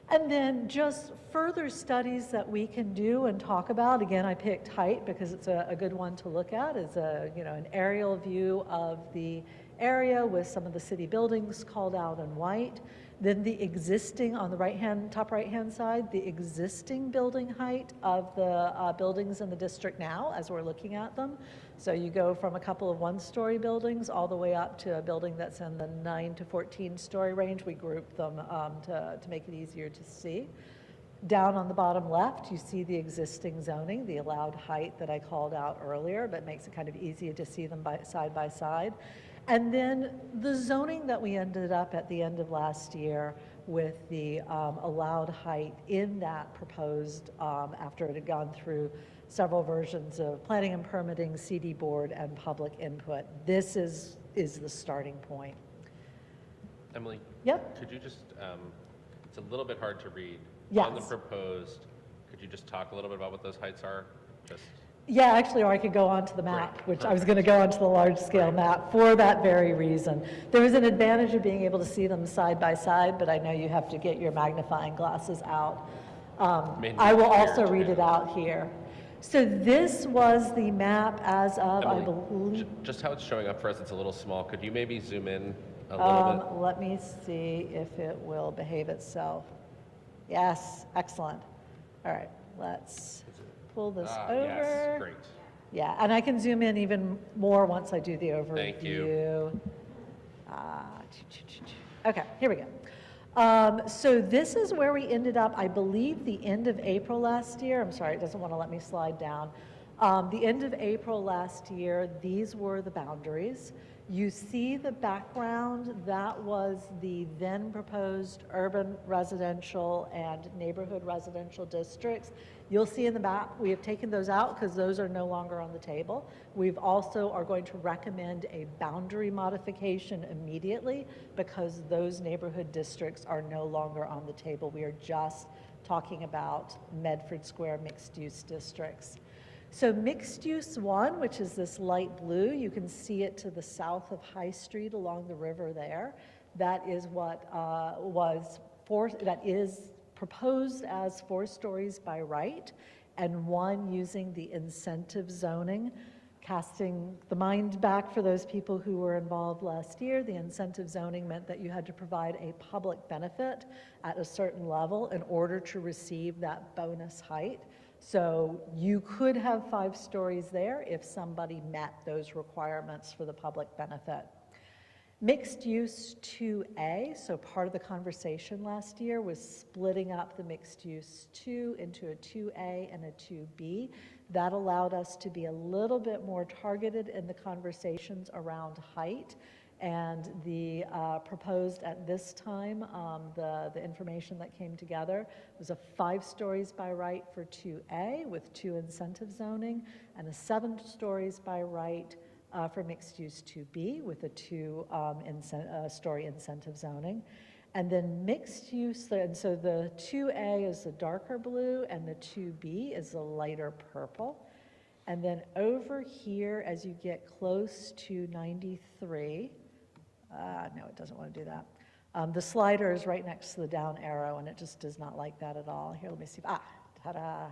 And then just further studies that we can do and talk about. Again, I picked height because it's a good one to look at. Is an aerial view of the area with some of the city buildings called out in white. Then the existing, on the top right-hand side, the existing building height of the buildings in the district now as we're looking at them. So you go from a couple of one-story buildings all the way up to a building that's in the 9 to 14-story range. We group them to make it easier to see. Down on the bottom left, you see the existing zoning, the allowed height that I called out earlier, but makes it kind of easier to see them side by side. And then the zoning that we ended up at the end of last year with the allowed height in that proposed, after it had gone through several versions of planning and permitting, CD board, and public input. This is the starting point. Emily? Yep. Could you just, it's a little bit hard to read. Yes. On the proposed, could you just talk a little bit about what those heights are? Just. Yeah, actually, or I could go on to the map, Great, which I was going to go onto the large-scale map for that very reason. There is an advantage of being able to see them side by side, but I know you have to get your magnifying glasses out. I will also read it out here. So this was the map as of, I Emily, believe, just how it's showing up for us, it's a little small. Could you maybe zoom in a little let me see if it will behave itself. Yes, excellent. All right, let's pull this bit? over. Yes, great. Yeah, and I can zoom in even more once I do the overview. Thank you. Okay, here we go. So this is where we ended up, I believe, the end of April last year. I'm sorry, it doesn't want to let me slide down. The end of April last year, these were the boundaries. You see the background, that was the then proposed urban residential and neighborhood residential districts. You'll see in the map, we have taken those out because those are no longer on the table. We've also are going to recommend a boundary modification immediately because those neighborhood districts are no longer on the table. We are just talking about Medford Square mixed-use districts. So mixed use 1, which is this light blue, you can see it to the south of High Street along the river there. That is what that is proposed as 4 stories by right, and 1 using the incentive zoning. Casting the mind back for those people who were involved last year, the incentive zoning meant that you had to provide a public benefit at a certain level in order to receive that bonus height. So you could have 5 stories there if somebody met those requirements for the public benefit. Mixed use 2A, so part of the conversation last year was splitting up the mixed use 2 into a 2A and a 2B. That allowed us to be a little bit more targeted in the conversations around height. And the proposed at this time, the information that came together was a 5 stories by right for 2A with 2 incentive zoning, and a 7 stories by right for mixed use 2B with a 2 story incentive zoning. And then mixed use, and so the 2A is the darker blue and the 2B is the lighter purple. And then over here, as you get close to 93, no, it doesn't want to do that. The slider is right next to the down arrow, and it just does not like that at all. Here, let me see. Ta-da.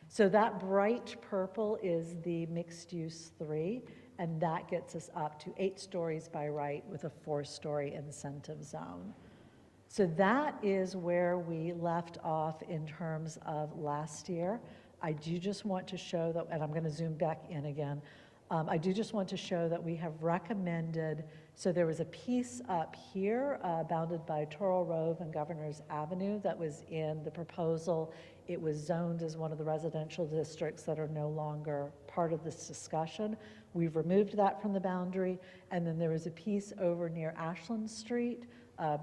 So that bright purple is the mixed use 3, and that gets us up to 8 stories by right with a 4-story incentive zone. So that is where we left off in terms of last year. I do just want to show that, and I'm going to zoom back in again. I do just want to show that we have recommended, so there was a piece up here bounded by Toro Rove and Governor's Avenue that was in the proposal. It was zoned as one of the residential districts that are no longer part of this discussion. We've removed that from the boundary, and then there was a piece over near Ashland Street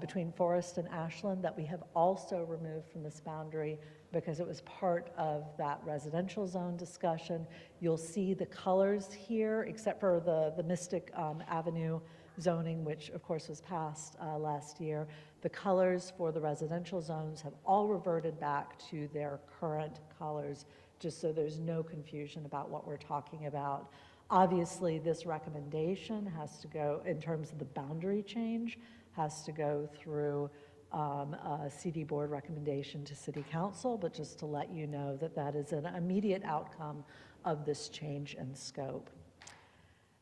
between Forest and Ashland that we have also removed from this boundary because it was part of that residential zone discussion. You'll see the colors here, except for the Mystic Avenue zoning, which of course was passed last year. The colors for the residential zones have all reverted back to their current colors, just so there's no confusion about what we're talking about. Obviously, this recommendation has to go, in terms of the boundary change, has to go through a CD board recommendation to City Council, but just to let you know that that is an immediate outcome of this change in scope.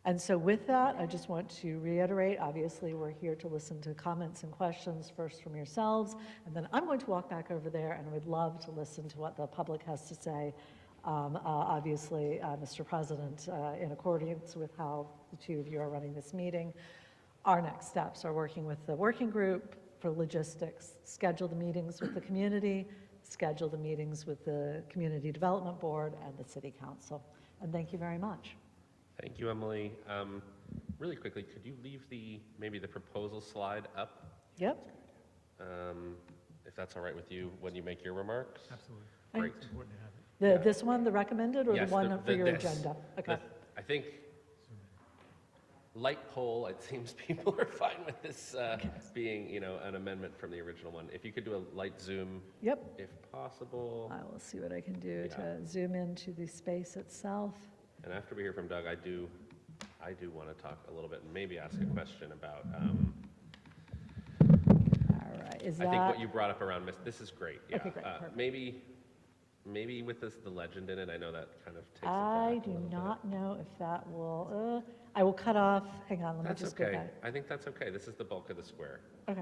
And so with that, I just want to reiterate, obviously we're here to listen to comments and questions first from yourselves, and then I'm going to walk back over there and would love to listen to what the public has to say. Obviously, Mr. President, in accordance with how the two of you are running this meeting, our next steps are working with the working group for logistics, schedule the meetings with the community, schedule the meetings with the Community Development Board and the City Council. And thank you very much. Thank you, Emily. Really quickly, could you leave maybe the proposal slide up? Yep. If that's all right with you when you make your remarks? Absolutely. Great. It's important to have it. This one, the recommended, or Yes, the one for your this. agenda? Okay. I think light poll, it seems people are fine with this being, an amendment from the original one. If you could do a light zoom, Yep. if possible. I will see what I can do Yeah. to zoom into the space itself. And after we hear from Doug, I do want to talk a little bit and maybe ask a question about, All right, is I think what that, you brought up around, this is great, yeah. Okay, great, perfect. Maybe with the legend in it, I know that kind of takes it back I a do little bit. not know if that will, I will cut off, hang on, let me That's just go okay. back. I think that's okay. This is the bulk of the square. Okay,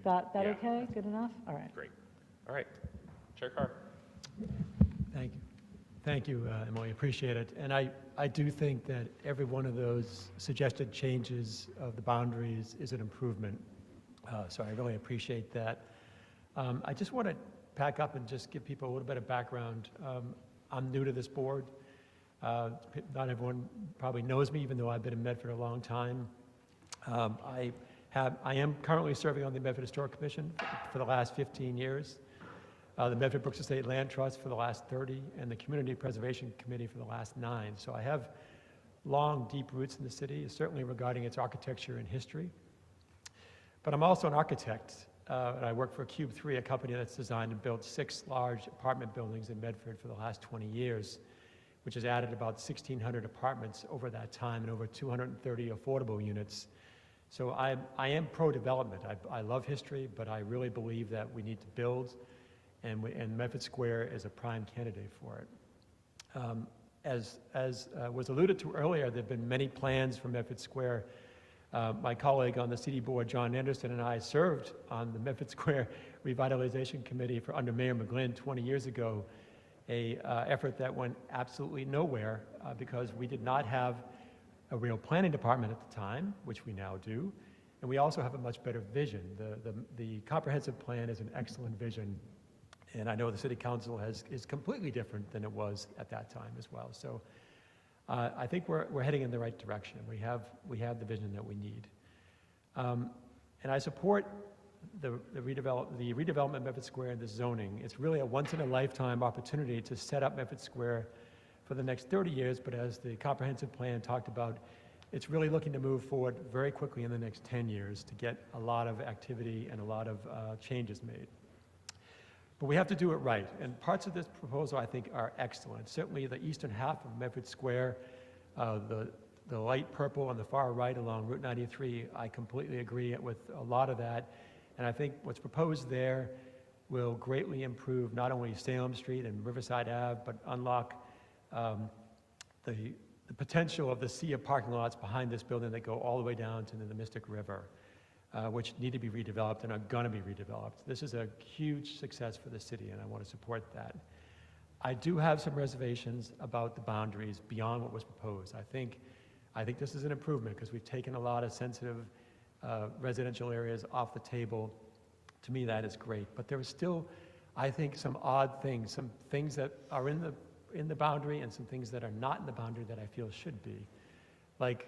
that Yeah. okay, good enough? All right. Great. All right. Chair Carr. Thank you. Thank you, Emily, appreciate it. And I do think that every one of those suggested changes of the boundaries is an improvement. So I really appreciate that. I just want to pack up and just give people a little bit of background. I'm new to this board. Not everyone probably knows me, even though I've been in Medford a long time. I am currently serving on the Medford Historic Commission for the last 15 years. The Medford Brooks Estate Land Trust for the last 30, and the Community Preservation Committee for the last 9. So I have long, deep roots in the city, certainly regarding its architecture and history. But I'm also an architect, and I work for Cube 3, a company that's designed and built 6 large apartment buildings in Medford for the last 20 years, which has added about 1,600 apartments over that time and over 230 affordable units. So I am pro-development. I love history, but I really believe that we need to build, and Medford Square is a prime candidate for it. As was alluded to earlier, there have been many plans for Medford Square. My colleague on the CD board, John Anderson, and I served on the Medford Square Revitalization Committee under Mayor McGlynn 20 years ago, a effort that went absolutely nowhere because we did not have a real planning department at the time, which we now do, and we also have a much better vision. The comprehensive plan is an excellent vision, and I know the city council is completely different than it was at that time as well. So I think we're heading in the right direction. We have the vision that we need, and I support the redevelopment of Medford Square and the zoning. It's really a once-in-a-lifetime opportunity to set up Medford Square for the next 30 years, but as the comprehensive plan talked about, it's really looking to move forward very quickly in the next 10 years to get a lot of activity and a lot of changes made. But we have to do it right, and parts of this proposal I think are excellent. Certainly the eastern half of Medford Square, the light purple on the far right along Route 93, I completely agree with a lot of that, and I think what's proposed there will greatly improve not only Salem Street and Riverside Ave, but unlock the potential of the sea of parking lots behind this building that go all the way down to the Mystic River, which need to be redeveloped and are going to be redeveloped. This is a huge success for the city, and I want to support that. I do have some reservations about the boundaries beyond what was proposed. I think this is an improvement because we've taken a lot of sensitive residential areas off the table. To me, that is great. But there is still, I think, some odd things, some things that are in the boundary and some things that are not in the boundary that I feel should be. Like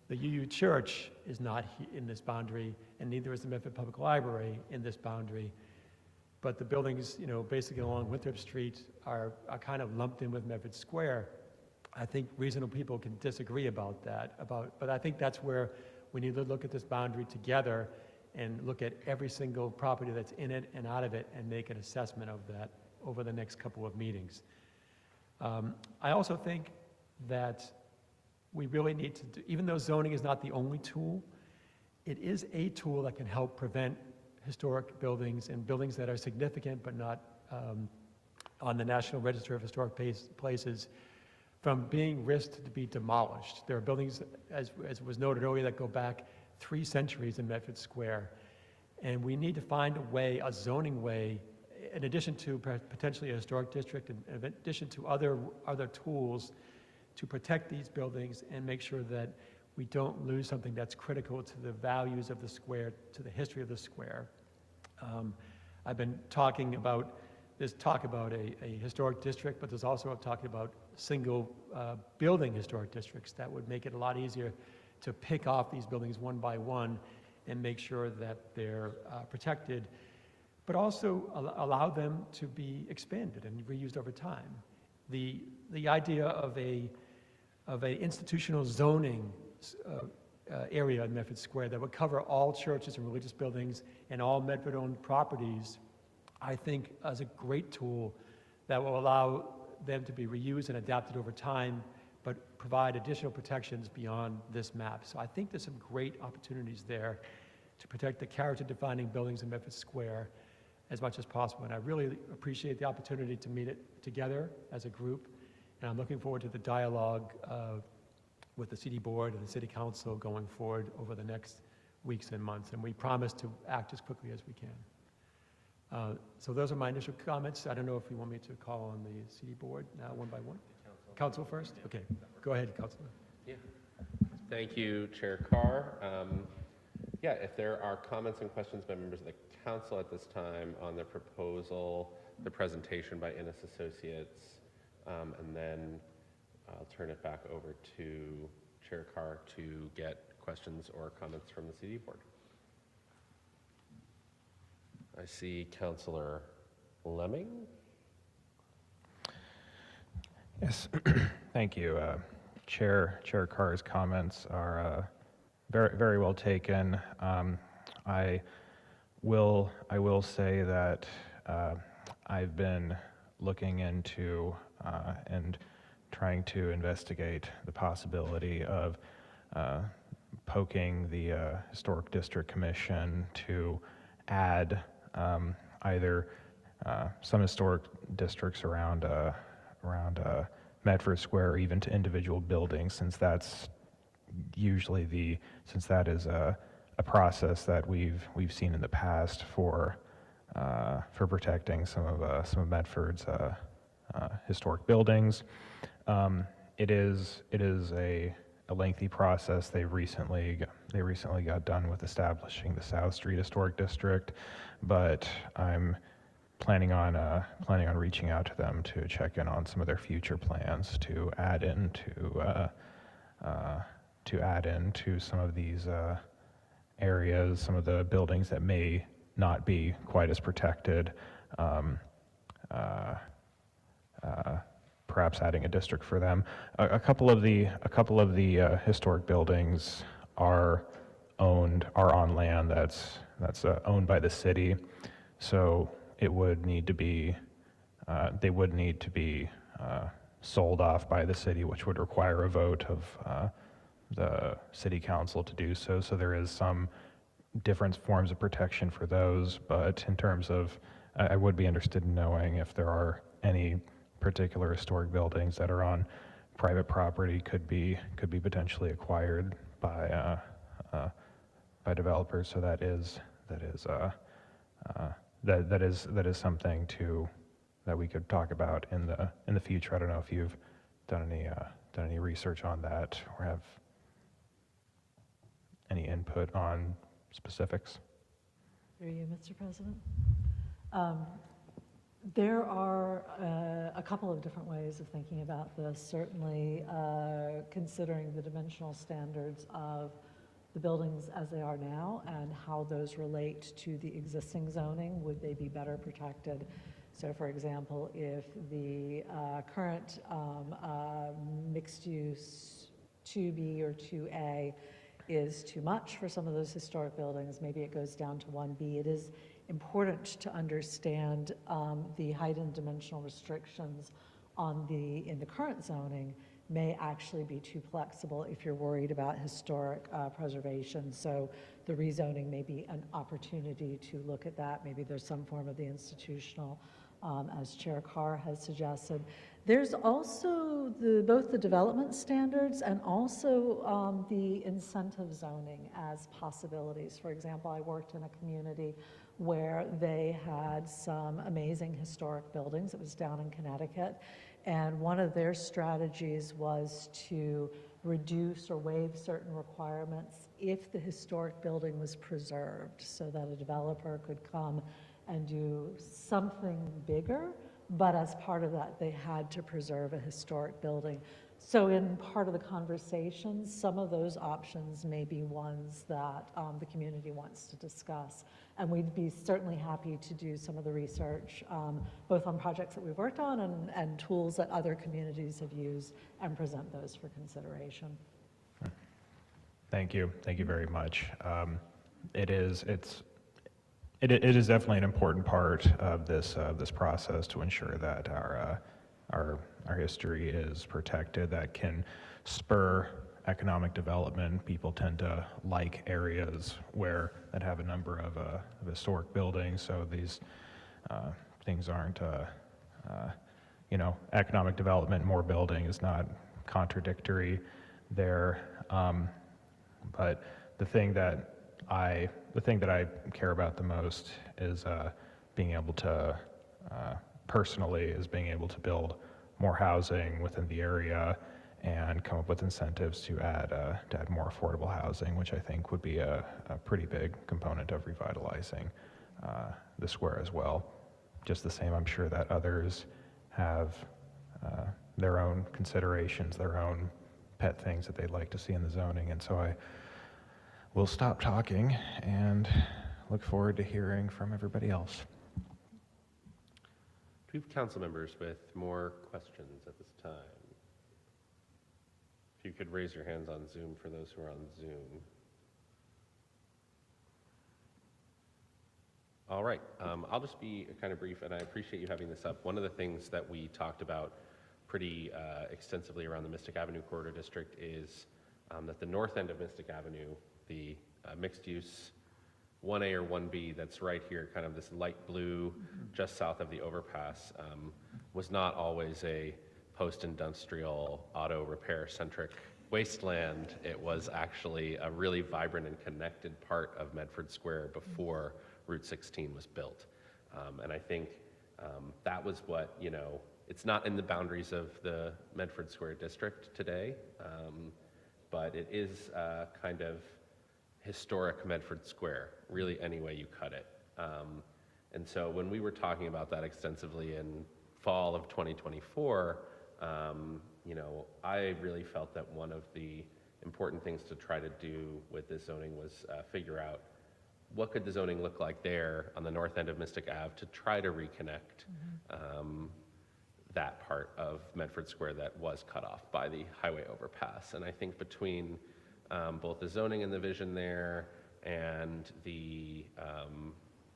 the UU Church is not in this boundary, and neither is the Medford Public Library in this boundary. But the buildings, basically along Winthrop Street are kind of lumped in with Medford Square. I think reasonable people can disagree about that, but I think that's where we need to look at this boundary together and look at every single property that's in it and out of it and make an assessment of that over the next couple of meetings. I also think that we really need to do, even though zoning is not the only tool, it is a tool that can help prevent historic buildings and buildings that are significant but not on the National Register of Historic Places from being risked to be demolished. There are buildings, as was noted earlier, that go back 3 centuries in Medford Square. And we need to find a way, a zoning way, in addition to potentially a historic district, and in addition to other tools to protect these buildings and make sure that we don't lose something that's critical to the values of the square, to the history of the square. I've been talking about, there's talk about a historic district, but there's also talking about single building historic districts that would make it a lot easier to pick off these buildings one by one and make sure that they're protected, but also allow them to be expanded and reused over time. The idea of a institutional zoning area in Medford Square that would cover all churches and religious buildings and all Medford-owned properties, I think is a great tool that will allow them to be reused and adapted over time but provide additional protections beyond this map. So I think there's some great opportunities there to protect the character-defining buildings in Medford Square as much as possible. And I really appreciate the opportunity to meet it together as a group. And I'm looking forward to the dialogue with the city board and the city council going forward over the next weeks and months. And we promise to act as quickly as we can. So those are my initial comments. I don't know if you want me to call on the city board now one by one. Council first? Okay, go ahead, Councilor. Yeah. Thank you, Chair Carr. Yeah, if there are comments and questions by members of the council at this time on the proposal, the presentation by Innes Associates, and then I'll turn it back over to Chair Carr to get questions or comments from the city board. I see Councillor Lemming. Yes, thank you. Chair Carr's comments are very well taken. I will say that I've been looking into and trying to investigate the possibility of poking the Historic District Commission to add either some historic districts around Medford Square, or even to individual buildings, since that is a process that we've seen in the past for protecting some of Medford's historic buildings. It is a lengthy process. They recently got done with establishing the South Street Historic District, but I'm planning on reaching out to them to check in on some of their future plans to add into some of these areas, some of the buildings that may not be quite as protected. Perhaps adding a district for them. A couple of the historic buildings are on land that's owned by the city, so it would need to be they would need to be sold off by the city, which would require a vote of the city council to do so. So there is some different forms of protection for those, but in terms of, I would be interested in knowing if there are any particular historic buildings that are on private property could be potentially acquired by developers. So that is something that we could talk about in the future. I don't know if you've done any research on that or have any input on specifics. Through you, Mr. President. There are a couple of different ways of thinking about this. Certainly, considering the dimensional standards of the buildings as they are now and how those relate to the existing zoning, would they be better protected? So, for example, if the current mixed use 2B or 2A is too much for some of those historic buildings, maybe it goes down to 1B. It is important to understand the height and dimensional restrictions in the current zoning may actually be too flexible if you're worried about historic preservation. So the rezoning may be an opportunity to look at that. Maybe there's some form of the institutional, as Chair Carr has suggested. There's also both the development standards and also the incentive zoning as possibilities. For example, I worked in a community where they had some amazing historic buildings. It was down in Connecticut. And one of their strategies was to reduce or waive certain requirements if the historic building was preserved, so that a developer could come and do something bigger, but as part of that, they had to preserve a historic building. So in part of the conversation, some of those options may be ones that the community wants to discuss. And we'd be certainly happy to do some of the research, both on projects that we've worked on and tools that other communities have used, and present those for consideration. Thank you very much. It is definitely an important part of this process to ensure that our history is protected, that can spur economic development. People tend to like areas that have a number of historic buildings, so these things aren't, economic development, more building is not contradictory there. But the thing that I care about the most is being able to, personally, is being able to build more housing within the area and come up with incentives to add more affordable housing, which I think would be a pretty big component of revitalizing the square as well. Just the same, I'm sure that others have their own considerations, their own pet things that they'd like to see in the zoning, and so I will stop talking and look forward to hearing from everybody else. Do we have council members with more questions at this time? If you could raise your hands on Zoom for those who are on Zoom. All right, I'll just be kind of brief, and I appreciate you having this up. One of the things that we talked about pretty extensively around the Mystic Avenue Corridor District is that the north end of Mystic Avenue, the mixed-use 1A or 1B that's right here, kind of this light blue just south of the overpass, was not always a post-industrial auto repair-centric wasteland. It was actually a really vibrant and connected part of Medford Square before Route 16 was built. And I think that was what, it's not in the boundaries of the Medford Square district today, but it is kind of historic Medford Square, really any way you cut it. And so when we were talking about that extensively in fall of 2024, I really felt that one of the important things to try to do with this zoning was figure out what could the zoning look like there on the north end of Mystic Ave to try to reconnect that part of Medford Square that was cut off by the highway overpass. And I think between both the zoning and the vision there and the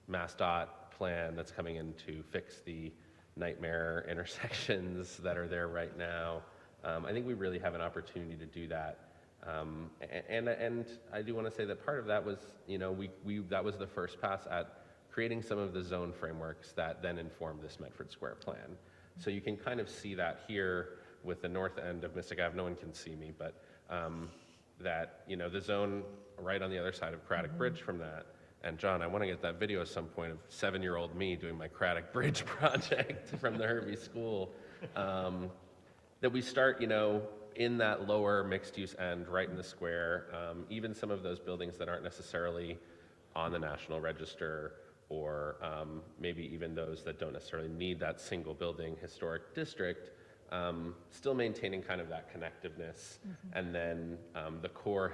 MassDOT plan that's coming in to fix the nightmare intersections that are there right now, I think we really have an opportunity to do that. And I do want to say that part of that was, that was the first pass at creating some of the zone frameworks that then informed this Medford Square plan. So you can kind of see that here with the north end of Mystic Ave. No one can see me, but that, the zone right on the other side of Craddock Bridge from that. And John, I want to get that video at some point of 7-year-old me doing my Craddock Bridge project from the Hervey School. That we start, in that lower mixed-use end, right in the square, even some of those buildings that aren't necessarily on the National Register, or maybe even those that don't necessarily need that single building historic district, still maintaining kind of that connectiveness, and then the core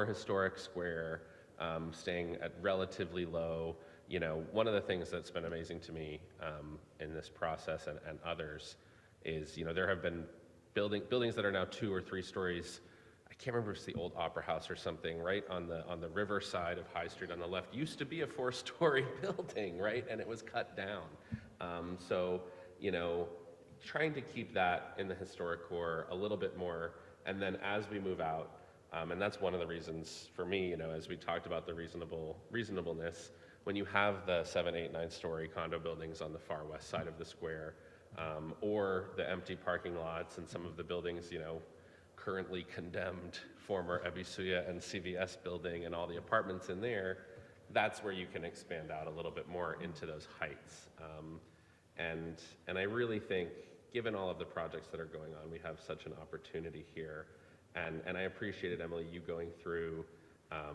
historic square staying at relatively low. One of the things that's been amazing to me in this process and others is, there have been buildings that are now 2 or 3 stories. I can't remember if it's the old Opera House or something, right on the river side of High Street on the left, used to be a 4-story building, right? And it was cut down. So, trying to keep that in the historic core a little bit more, and then as we move out, and that's one of the reasons for me, as we talked about the reasonableness, when you have the 7, 8, 9-story condo buildings on the far west side of the square, or the empty parking lots and some of the buildings, currently condemned former Ebisuya and CVS building and all the apartments in there, that's where you can expand out a little bit more into those heights. And I really think, given all of the projects that are going on, we have such an opportunity here. And I appreciated, Emily, you going through, I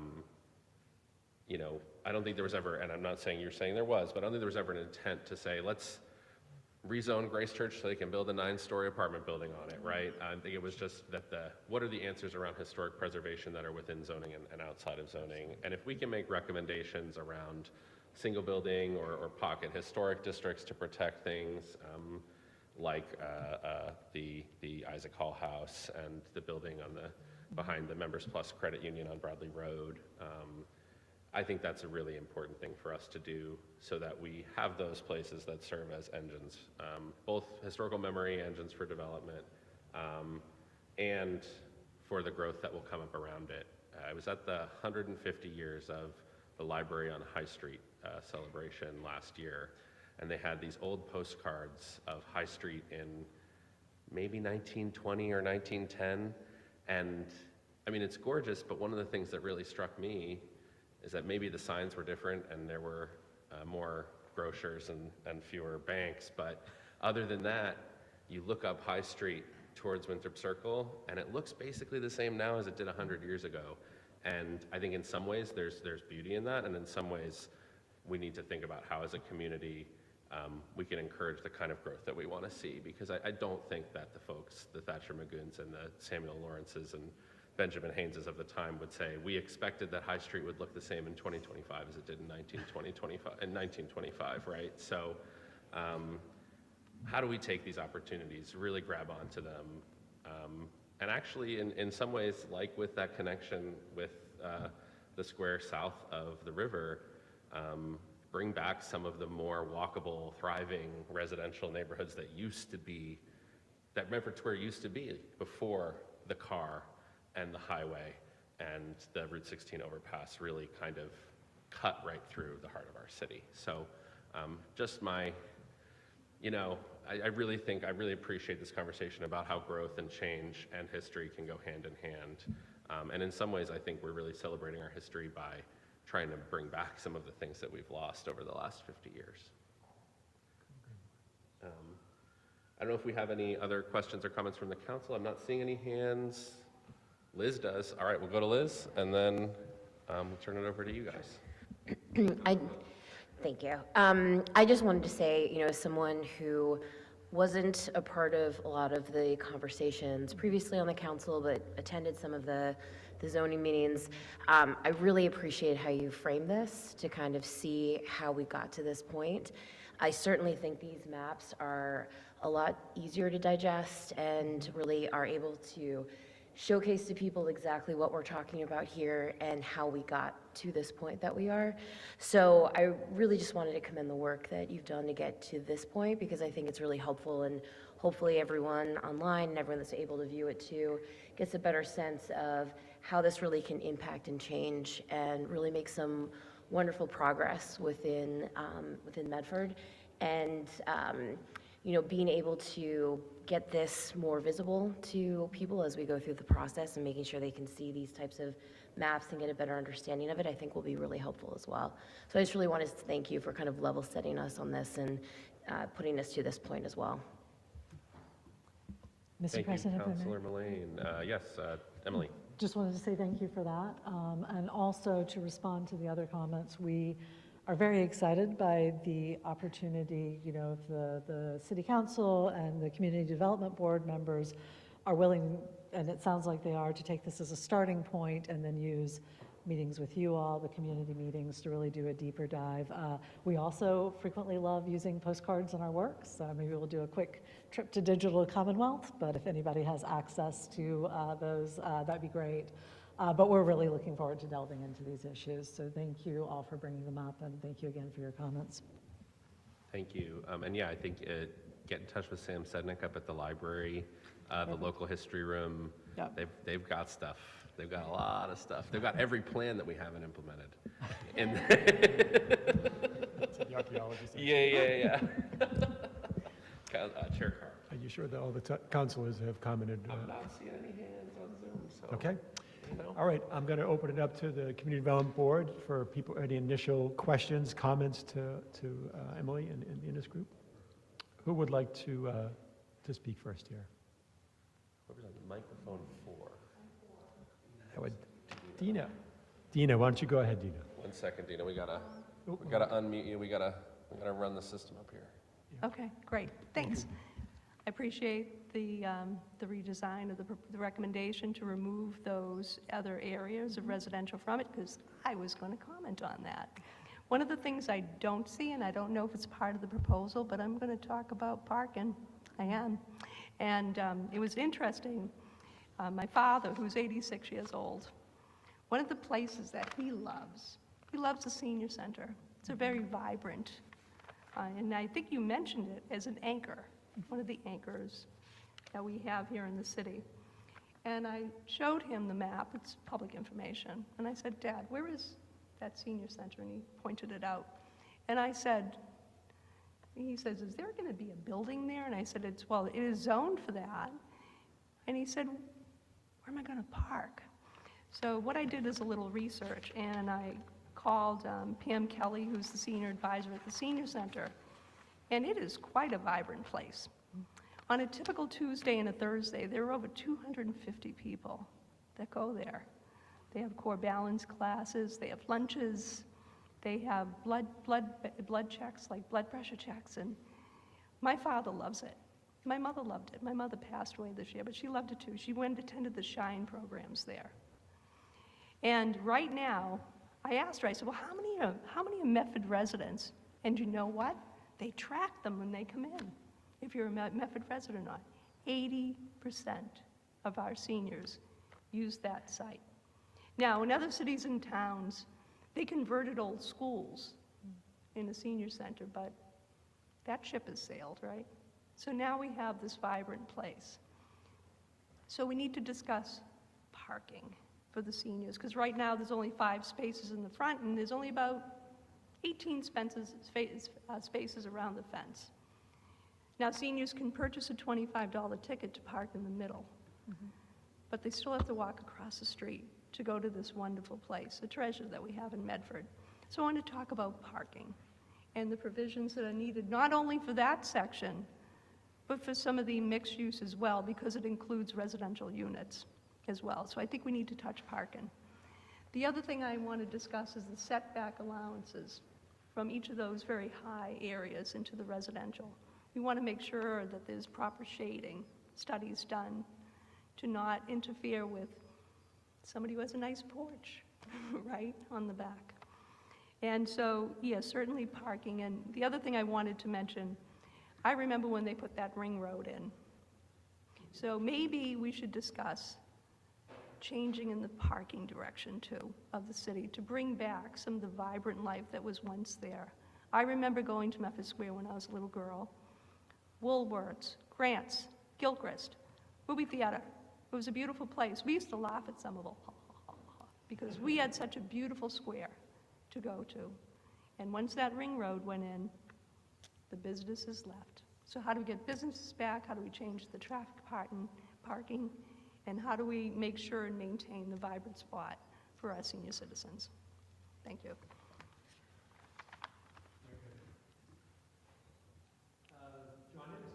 don't think there was ever, and I'm not saying you're saying there was, but I don't think there was ever an intent to say, let's rezone Grace Church so they can build a 9-story apartment building on it, right? I think it was just that what are the answers around historic preservation that are within zoning and outside of zoning? And if we can make recommendations around single building or pocket historic districts to protect things, like the Isaac Hall House and the building behind the Members Plus Credit Union on Bradley Road, I think that's a really important thing for us to do so that we have those places that serve as engines, both historical memory engines for development and for the growth that will come up around it. I was at the 150 years of the Library on High Street celebration last year, and they had these old postcards of High Street in maybe 1920 or 1910, and I mean, it's gorgeous, but one of the things that really struck me is that maybe the signs were different and there were more grocers and fewer banks, but other than that, you look up High Street towards Winthrop Circle, and it looks basically the same now as it did 100 years ago. And I think in some ways there's beauty in that, and in some ways we need to think about how as a community we can encourage the kind of growth that we want to see, because I don't think that the folks, the Thatcher Magoons and the Samuel Lawrences and Benjamin Hayneses of the time would say, we expected that High Street would look the same in 2025 as it did in 1925, right? So how do we take these opportunities, really grab onto them, and actually in some ways, like with that connection with the square south of the river, bring back some of the more walkable, thriving residential neighborhoods that used to be, that Medford Square used to be before the car and the highway and the Route 16 overpass really kind of cut right through the heart of our city. So just my, I really appreciate this conversation about how growth and change and history can go hand in hand. And in some ways, I think we're really celebrating our history by trying to bring back some of the things that we've lost over the last 50 years. I don't know if we have any other questions or comments from the council. I'm not seeing any hands. Liz does. All right, we'll go to Liz, and then we'll turn it over to you guys. Thank you. I just wanted to say, as someone who wasn't a part of a lot of the conversations previously on the council, but attended some of the zoning meetings, I really appreciate how you frame this to kind of see how we got to this point. I certainly think these maps are a lot easier to digest and really are able to showcase to people exactly what we're talking about here and how we got to this point that we are. So I really just wanted to commend the work that you've done to get to this point, because I think it's really helpful, and hopefully everyone online and everyone that's able to view it too gets a better sense of how this really can impact and change and really make some wonderful progress within Medford. And being able to get this more visible to people as we go through the process and making sure they can see these types of maps and get a better understanding of it, I think will be really helpful as well. So I just really wanted to thank you for kind of level setting us on this and putting us to this point as well. Mr. President, Thank you, Councilor Mullane. Yes, Emily. Just wanted to say thank you for that. And also to respond to the other comments, we are very excited by the opportunity, if the City Council and the Community Development Board members are willing, and it sounds like they are, to take this as a starting point and then use meetings with you all, the community meetings, to really do a deeper dive. We also frequently love using postcards in our work, so maybe we'll do a quick trip to Digital Commonwealth, but if anybody has access to those, that'd be great. But we're really looking forward to delving into these issues. So thank you all for bringing them up, and thank you again for your comments. Thank you. And yeah, I think get in touch with Sam Sednick up at the library, the local history room. Yep. They've got stuff. They've got a lot of stuff. They've got every plan that we haven't implemented. The archaeologist. Yeah. Chair Carr. Are you sure that all the councilors have commented? I'm not seeing any hands on Zoom, so. Okay. All right, I'm going to open it up to the Community Development Board for people, any initial questions, comments to Emily and in this group. Who would like to speak first here? Whoever's on microphone 4. That would, Dina. Dina, why don't you go ahead, Dina? 1 second, Dina. We gotta unmute you. We gotta run the system up here. Okay, great, thanks. I appreciate the redesign of the recommendation to remove those other areas of residential from it, because I was going to comment on that. One of the things I don't see, and I don't know if it's part of the proposal, but I'm going to talk about parking. I am. And it was interesting. My father, who's 86 years old, one of the places that he loves He loves the senior center. It's a very vibrant, and I think you mentioned it as an anchor, one of the anchors that we have here in the city. And I showed him the map, it's public information, and I said, Dad, where is that senior center? And he pointed it out. And I said, he says, is there gonna be a building there? And I said, well, it is zoned for that. And he said, where am I gonna park? So what I did is a little research, and I called Pam Kelly, who's the senior advisor at the senior center, and it is quite a vibrant place. On a typical Tuesday and a Thursday, there are over 250 people that go there. They have core balance classes, they have lunches, they have blood checks, like blood pressure checks, and my father loves it. My mother loved it. My mother passed away this year, but she loved it too. She went and attended the Shine programs there. And right now, I asked her, I said, well, how many are Medford residents? And you know what? They track them when they come in, if you're a Medford resident or not. 80% of our seniors use that site. Now, in other cities and towns, they converted old schools in a senior center, but that ship has sailed, right? So now we have this vibrant place. So we need to discuss parking for the seniors, because right now there's only 5 spaces in the front, and there's only about 18 spaces around the fence. Now, seniors can purchase a $25 ticket to park in the middle, but they still have to walk across the street to go to this wonderful place, a treasure that we have in Medford. So I want to talk about parking and the provisions that are needed, not only for that section, but for some of the mixed use as well, because it includes residential units as well. So I think we need to touch parking. The other thing I want to discuss is the setback allowances from each of those very high areas into the residential. We want to make sure that there's proper shading, studies done to not interfere with somebody who has a nice porch, right, on the back. And so, yeah, certainly parking. And the other thing I wanted to mention, I remember when they put that ring road in. So maybe we should discuss changing in the parking direction too of the city to bring back some of the vibrant life that was once there. I remember going to Medford Square when I was a little girl. Woolworths, Grants, Gilchrist, movie theater. It was a beautiful place. We used to laugh at some of them because we had such a beautiful square to go to. And once that ring road went in, the businesses left. So how do we get businesses back? How do we change the traffic parking? And how do we make sure and maintain the vibrant spot for our senior citizens? Thank you.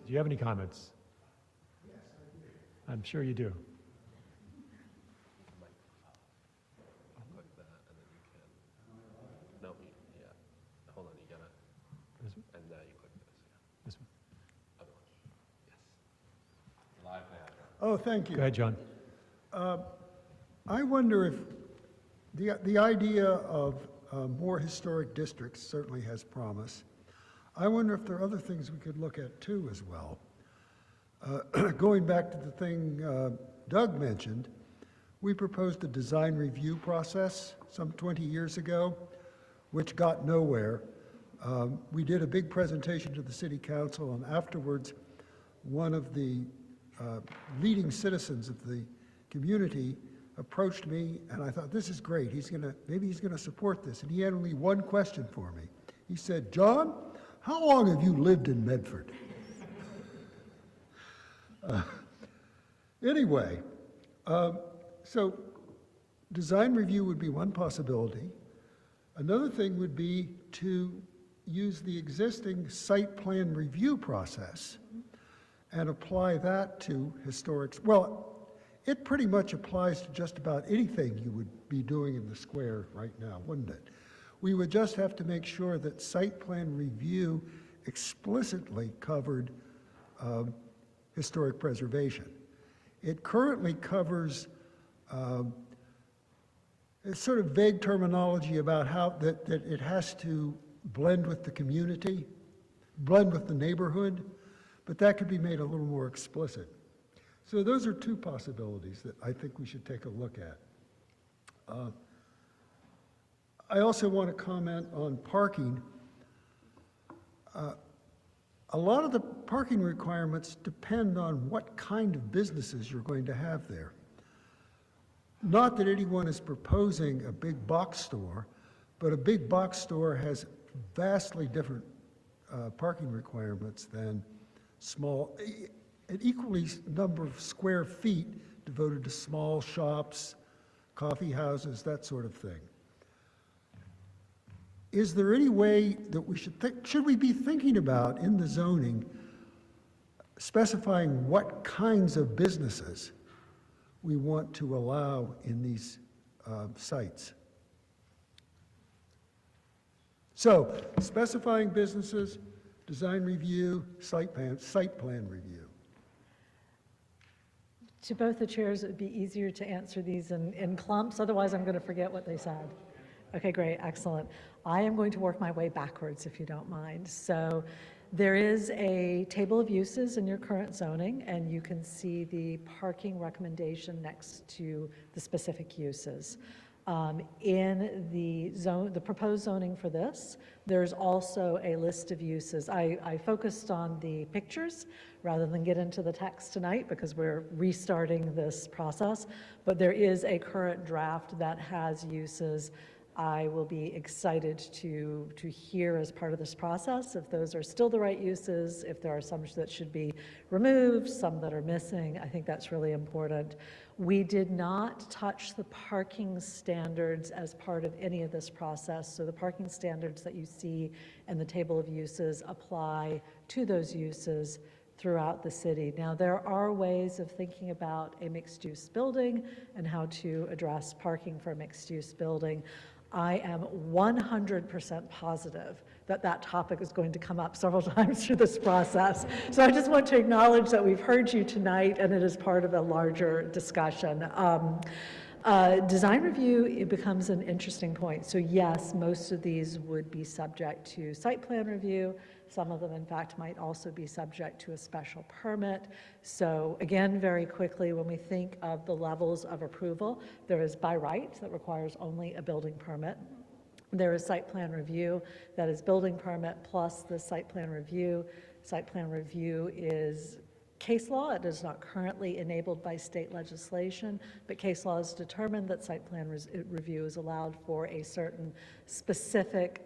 Do you have any comments? Yes, I do. I'm sure you do. Click that, and then you can. No, yeah. Hold on, you gotta. This one? And now you click this. Yeah. This one? Other one. Yes. Live now. Oh, thank you. Go ahead, John. I wonder if the idea of more historic districts certainly has promise. I wonder if there are other things we could look at too as well. Going back to the thing Doug mentioned, we proposed a design review process some 20 years ago, which got nowhere. We did a big presentation to the city council, and afterwards, one of the leading citizens of the community approached me, and I thought, this is great. Maybe he's gonna support this. And he had only one question for me. He said, John, how long have you lived in Medford? Anyway, so design review would be one possibility. Another thing would be to use the existing site plan review process and apply that to historic, well, it pretty much applies to just about anything you would be doing in the square right now, wouldn't it? We would just have to make sure that site plan review explicitly covered historic preservation. It currently covers it's sort of vague terminology about how that it has to blend with the community, blend with the neighborhood, but that could be made a little more explicit. So those are two possibilities that I think we should take a look at. I also want to comment on parking. A lot of the parking requirements depend on what kind of businesses you're going to have there. Not that anyone is proposing a big box store, but a big box store has vastly different parking requirements than small, an equally number of square feet devoted to small shops, coffee houses, that sort of thing. Is there any way that we should we be thinking about in the zoning specifying what kinds of businesses we want to allow in these sites? So, specifying businesses, design review, site plan review. To both the chairs, it would be easier to answer these in clumps, otherwise I'm going to forget what they said. Okay, great, excellent. I am going to work my way backwards, if you don't mind. So there is a table of uses in your current zoning, and you can see the parking recommendation next to the specific uses. In the proposed zoning for this, there's also a list of uses. I focused on the pictures rather than get into the text tonight because we're restarting this process, but there is a current draft that has uses. I will be excited to hear as part of this process if those are still the right uses, if there are some that should be removed, some that are missing. I think that's really important. We did not touch the parking standards as part of any of this process. So the parking standards that you see in the table of uses apply to those uses throughout the city. Now, there are ways of thinking about a mixed-use building and how to address parking for a mixed-use building. I am 100% positive that that topic is going to come up several times through this process. So I just want to acknowledge that we've heard you tonight and it is part of a larger discussion. Design review, it becomes an interesting point. So yes, most of these would be subject to site plan review. Some of them, in fact, might also be subject to a special permit. So again, very quickly, when we think of the levels of approval, there is by right that requires only a building permit. There is site plan review that is building permit plus the site plan review. Site plan review is case law. It is not currently enabled by state legislation, but case law has determined that site plan review is allowed for a certain specific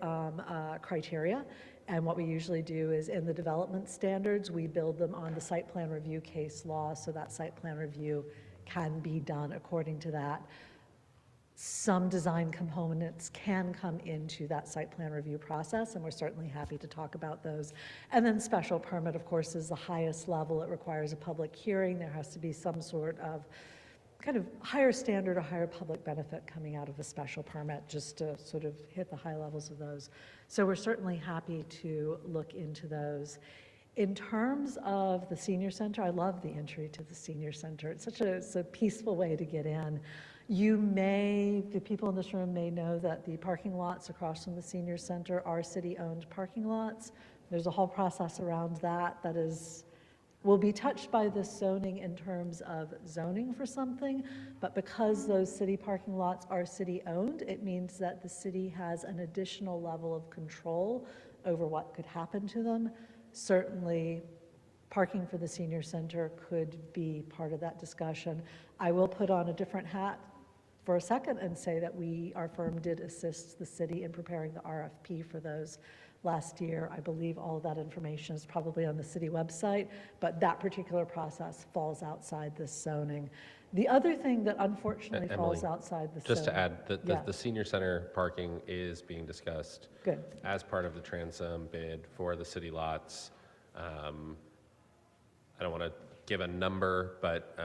criteria. And what we usually do is in the development standards, we build them on the site plan review case law so that site plan review can be done according to that. Some design components can come into that site plan review process, and we're certainly happy to talk about those. And then special permit, of course, is the highest level. It requires a public hearing. There has to be some sort of kind of higher standard or higher public benefit coming out of a special permit just to sort of hit the high levels of those. So we're certainly happy to look into those. In terms of the senior center, I love the entry to the senior center. It's a peaceful way to get in. The people in this room may know that the parking lots across from the senior center are city-owned parking lots. There's a whole process around that will be touched by this zoning in terms of zoning for something, but because those city parking lots are city-owned, it means that the city has an additional level of control over what could happen to them. Certainly, parking for the senior center could be part of that discussion. I will put on a different hat for a second and say that our firm did assist the city in preparing the RFP for those last year. I believe all of that information is probably on the city website, but that particular process falls outside this zoning. The other thing that unfortunately falls outside the zoning. Just to add, the senior center parking is being discussed as part of the Transom bid for the city lots. I don't want to give a number, but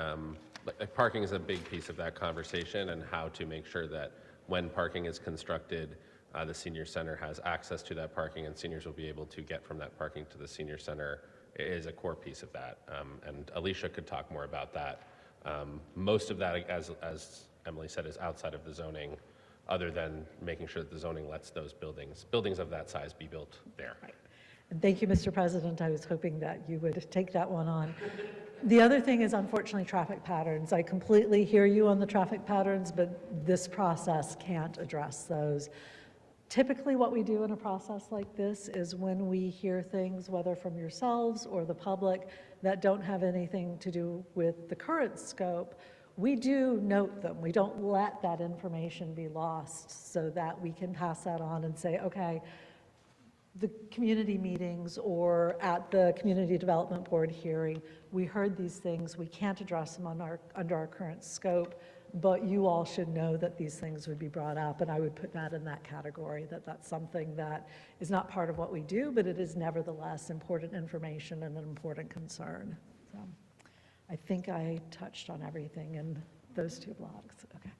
parking is a big piece of that conversation and how to make sure that when parking is constructed, the senior center has access to that parking and seniors will be able to get from that parking to the senior center is a core piece of that. And Alicia could talk more about that. Most of that, as Emily said, is outside of the zoning, other than making sure that the zoning lets those buildings of that size be built there. Right. And thank you, Mr. President. I was hoping that you would take that one on. The other thing is unfortunately traffic patterns. I completely hear you on the traffic patterns, but this process can't address those. Typically, what we do in a process like this is when we hear things, whether from yourselves or the public, that don't have anything to do with the current scope, we do note them. We don't let that information be lost so that we can pass that on and say, okay, the community meetings or at the Community Development Board hearing, we heard these things, we can't address them under our current scope, but you all should know that these things would be brought up, and I would put that in that category, that that's something that is not part of what we do, but it is nevertheless important information and an important concern. So I think I touched on everything in those two blocks. Okay.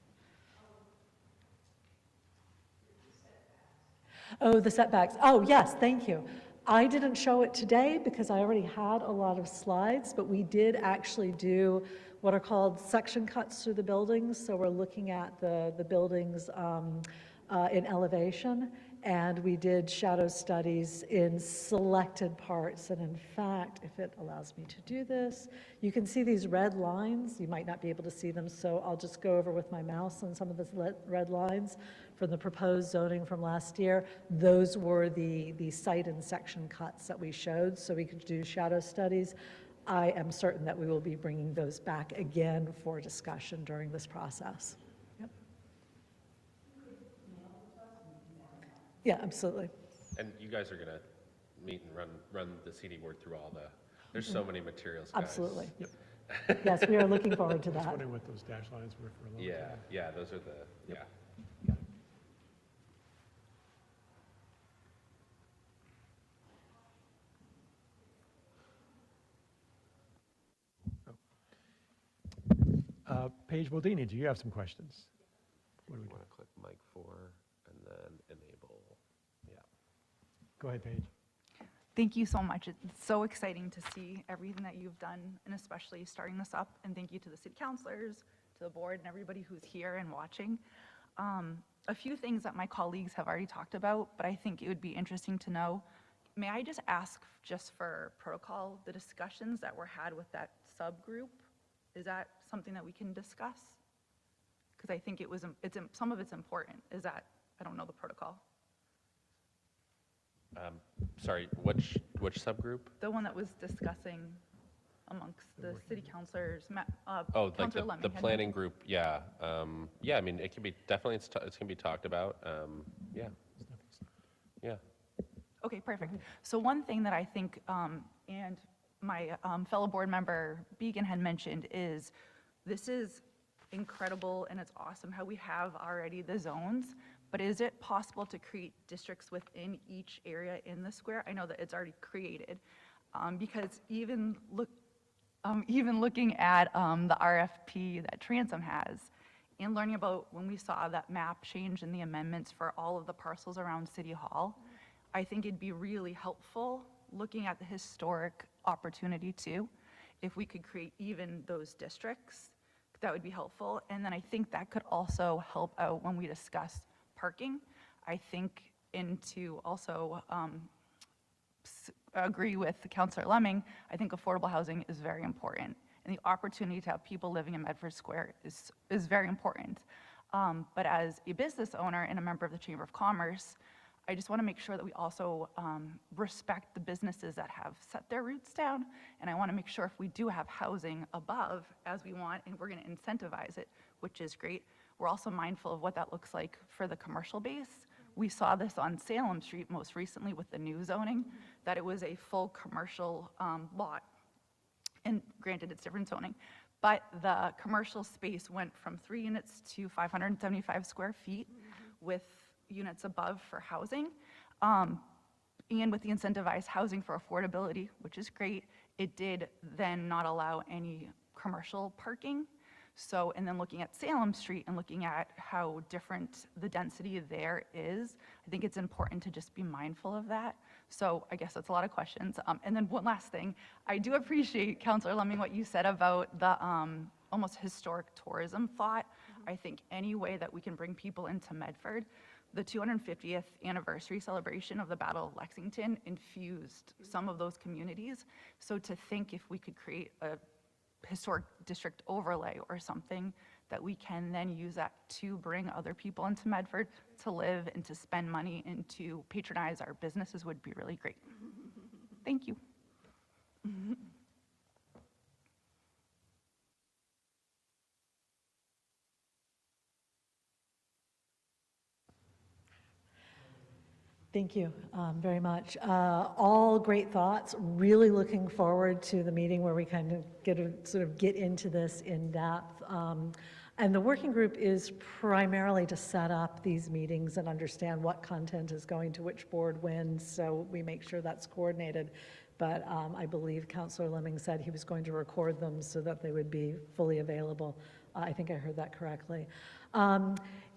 Oh, the setbacks. Oh, yes, thank you. I didn't show it today because I already had a lot of slides, but we did actually do what are called section cuts through the buildings. So we're looking at the buildings in elevation, and we did shadow studies in selected parts. And in fact, if it allows me to do this, you can see these red lines. You might not be able to see them, so I'll just go over with my mouse on some of the red lines from the proposed zoning from last year. Those were the site and section cuts that we showed, so we could do shadow studies. I am certain that we will be bringing those back again for discussion during this process. Yep. Yeah, absolutely. And you guys are gonna meet and run the CD board through all the, there's so many materials, guys. Absolutely. Yep. Yes, we are looking forward to I was that. wondering what those dash lines were for a long time. Yeah, those are the, yeah. Paige Baldini, do you have some questions? What do we do? Want to click mic 4 and then enable, yeah. Go ahead, Paige. Thank you so much. It's so exciting to see everything that you've done, and especially starting this up. And thank you to the city councilors, to the board, and everybody who's here and watching. A few things that my colleagues have already talked about, but I think it would be interesting to know. May I just ask, just for protocol, the discussions that were had with that subgroup, is that something that we can discuss? Because I think some of it's important. Is that, I don't know the protocol. Sorry, which subgroup? The one that was discussing amongst the city councilors, Oh, like Councilor the Lemming had planning mentioned. group, yeah. Yeah, I mean, it can be, definitely, it's can be talked about, yeah. Yeah. Okay, perfect. So one thing that I think, and my fellow board member Began had mentioned is, this is incredible and it's awesome how we have already the zones, but is it possible to create districts within each area in the square? I know that it's already created, because even looking at the RFP that Transom has, and learning about when we saw that map change in the amendments for all of the parcels around City Hall, I think it'd be really helpful looking at the historic opportunity too. If we could create even those districts, that would be helpful. And then I think that could also help out when we discuss parking. I think, and to also agree with Councilor Lemming, I think affordable housing is very important. And the opportunity to have people living in Medford Square is very important. But as a business owner and a member of the Chamber of Commerce, I just want to make sure that we also respect the businesses that have set their roots down. And I want to make sure if we do have housing above, as we want, and we're going to incentivize it, which is great, we're also mindful of what that looks like for the commercial base. We saw this on Salem Street most recently with the new zoning, that it was a full commercial lot. And granted, it's different zoning, but the commercial space went from 3 units to 575 square feet with units above for housing, and with the incentivized housing for affordability, which is great, it did then not allow any commercial parking. So, and then looking at Salem Street and looking at how different the density there is, I think it's important to just be mindful of that. So I guess that's a lot of questions. And then one last thing, I do appreciate, Councilor Lemming, what you said about the almost historic tourism thought. I think any way that we can bring people into Medford, the 250th anniversary celebration of the Battle of Lexington infused some of those communities. So to think if we could create a historic district overlay or something that we can then use that to bring other people into Medford to live and to spend money and to patronize our businesses would be really great. Thank you. Thank you very much. All great thoughts. Really looking forward to the meeting where we kind of get into this in depth. And the working group is primarily to set up these meetings and understand what content is going to which board when, so we make sure that's coordinated. But I believe Councilor Lemming said he was going to record them so that they would be fully available. I think I heard that correctly.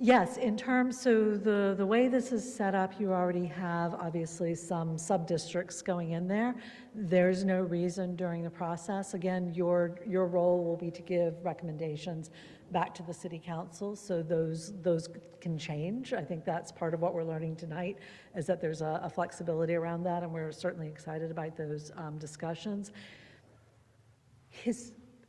Yes, in terms, so the way this is set up, you already have obviously some sub-districts going in there. There's no reason during the process. Again, your role will be to give recommendations back to the city council, so those can change. I think that's part of what we're learning tonight, is that there's a flexibility around that, and we're certainly excited about those discussions.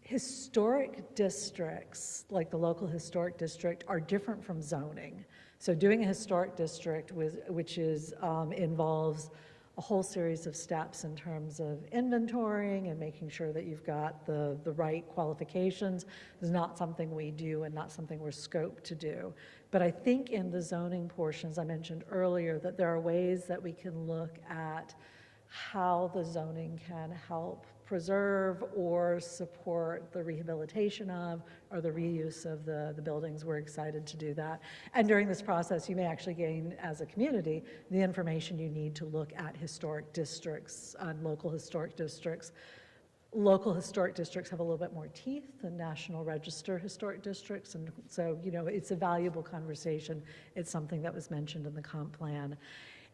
Historic districts, like the local historic district, are different from zoning. So doing a historic district which involves a whole series of steps in terms of inventorying and making sure that you've got the right qualifications is not something we do and not something we're scoped to do. But I think in the zoning portions I mentioned earlier that there are ways that we can look at how the zoning can help preserve or support the rehabilitation of or the reuse of the buildings. We're excited to do that. And during this process, you may actually gain, as a community, the information you need to look at historic districts and local historic districts. Local historic districts have a little bit more teeth than National Register historic districts, and so, you know, it's a valuable conversation. It's something that was mentioned in the comp plan.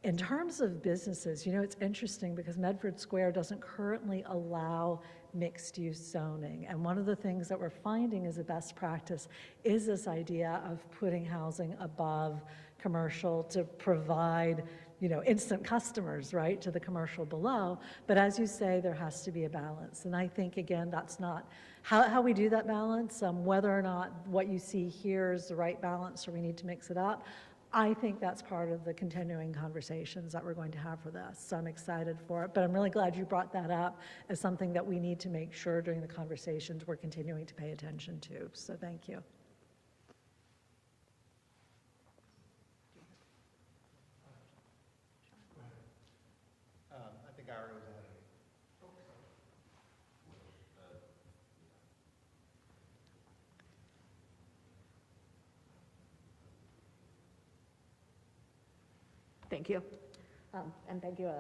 In terms of businesses, you know, it's interesting because Medford Square doesn't currently allow mixed-use zoning. And one of the things that we're finding as a best practice is this idea of putting housing above commercial to provide, you know, instant customers, right, to the commercial below. But as you say, there has to be a balance. And I think, again, that's not how we do that balance, whether or not what you see here is the right balance or we need to mix it up. I think that's part of the continuing conversations that we're going to have for this. So I'm excited for it, but I'm really glad you brought that up as something that we need to make sure during the conversations we're continuing to pay attention to. So thank you. I think I already was ahead of you. Thank you. And thank you,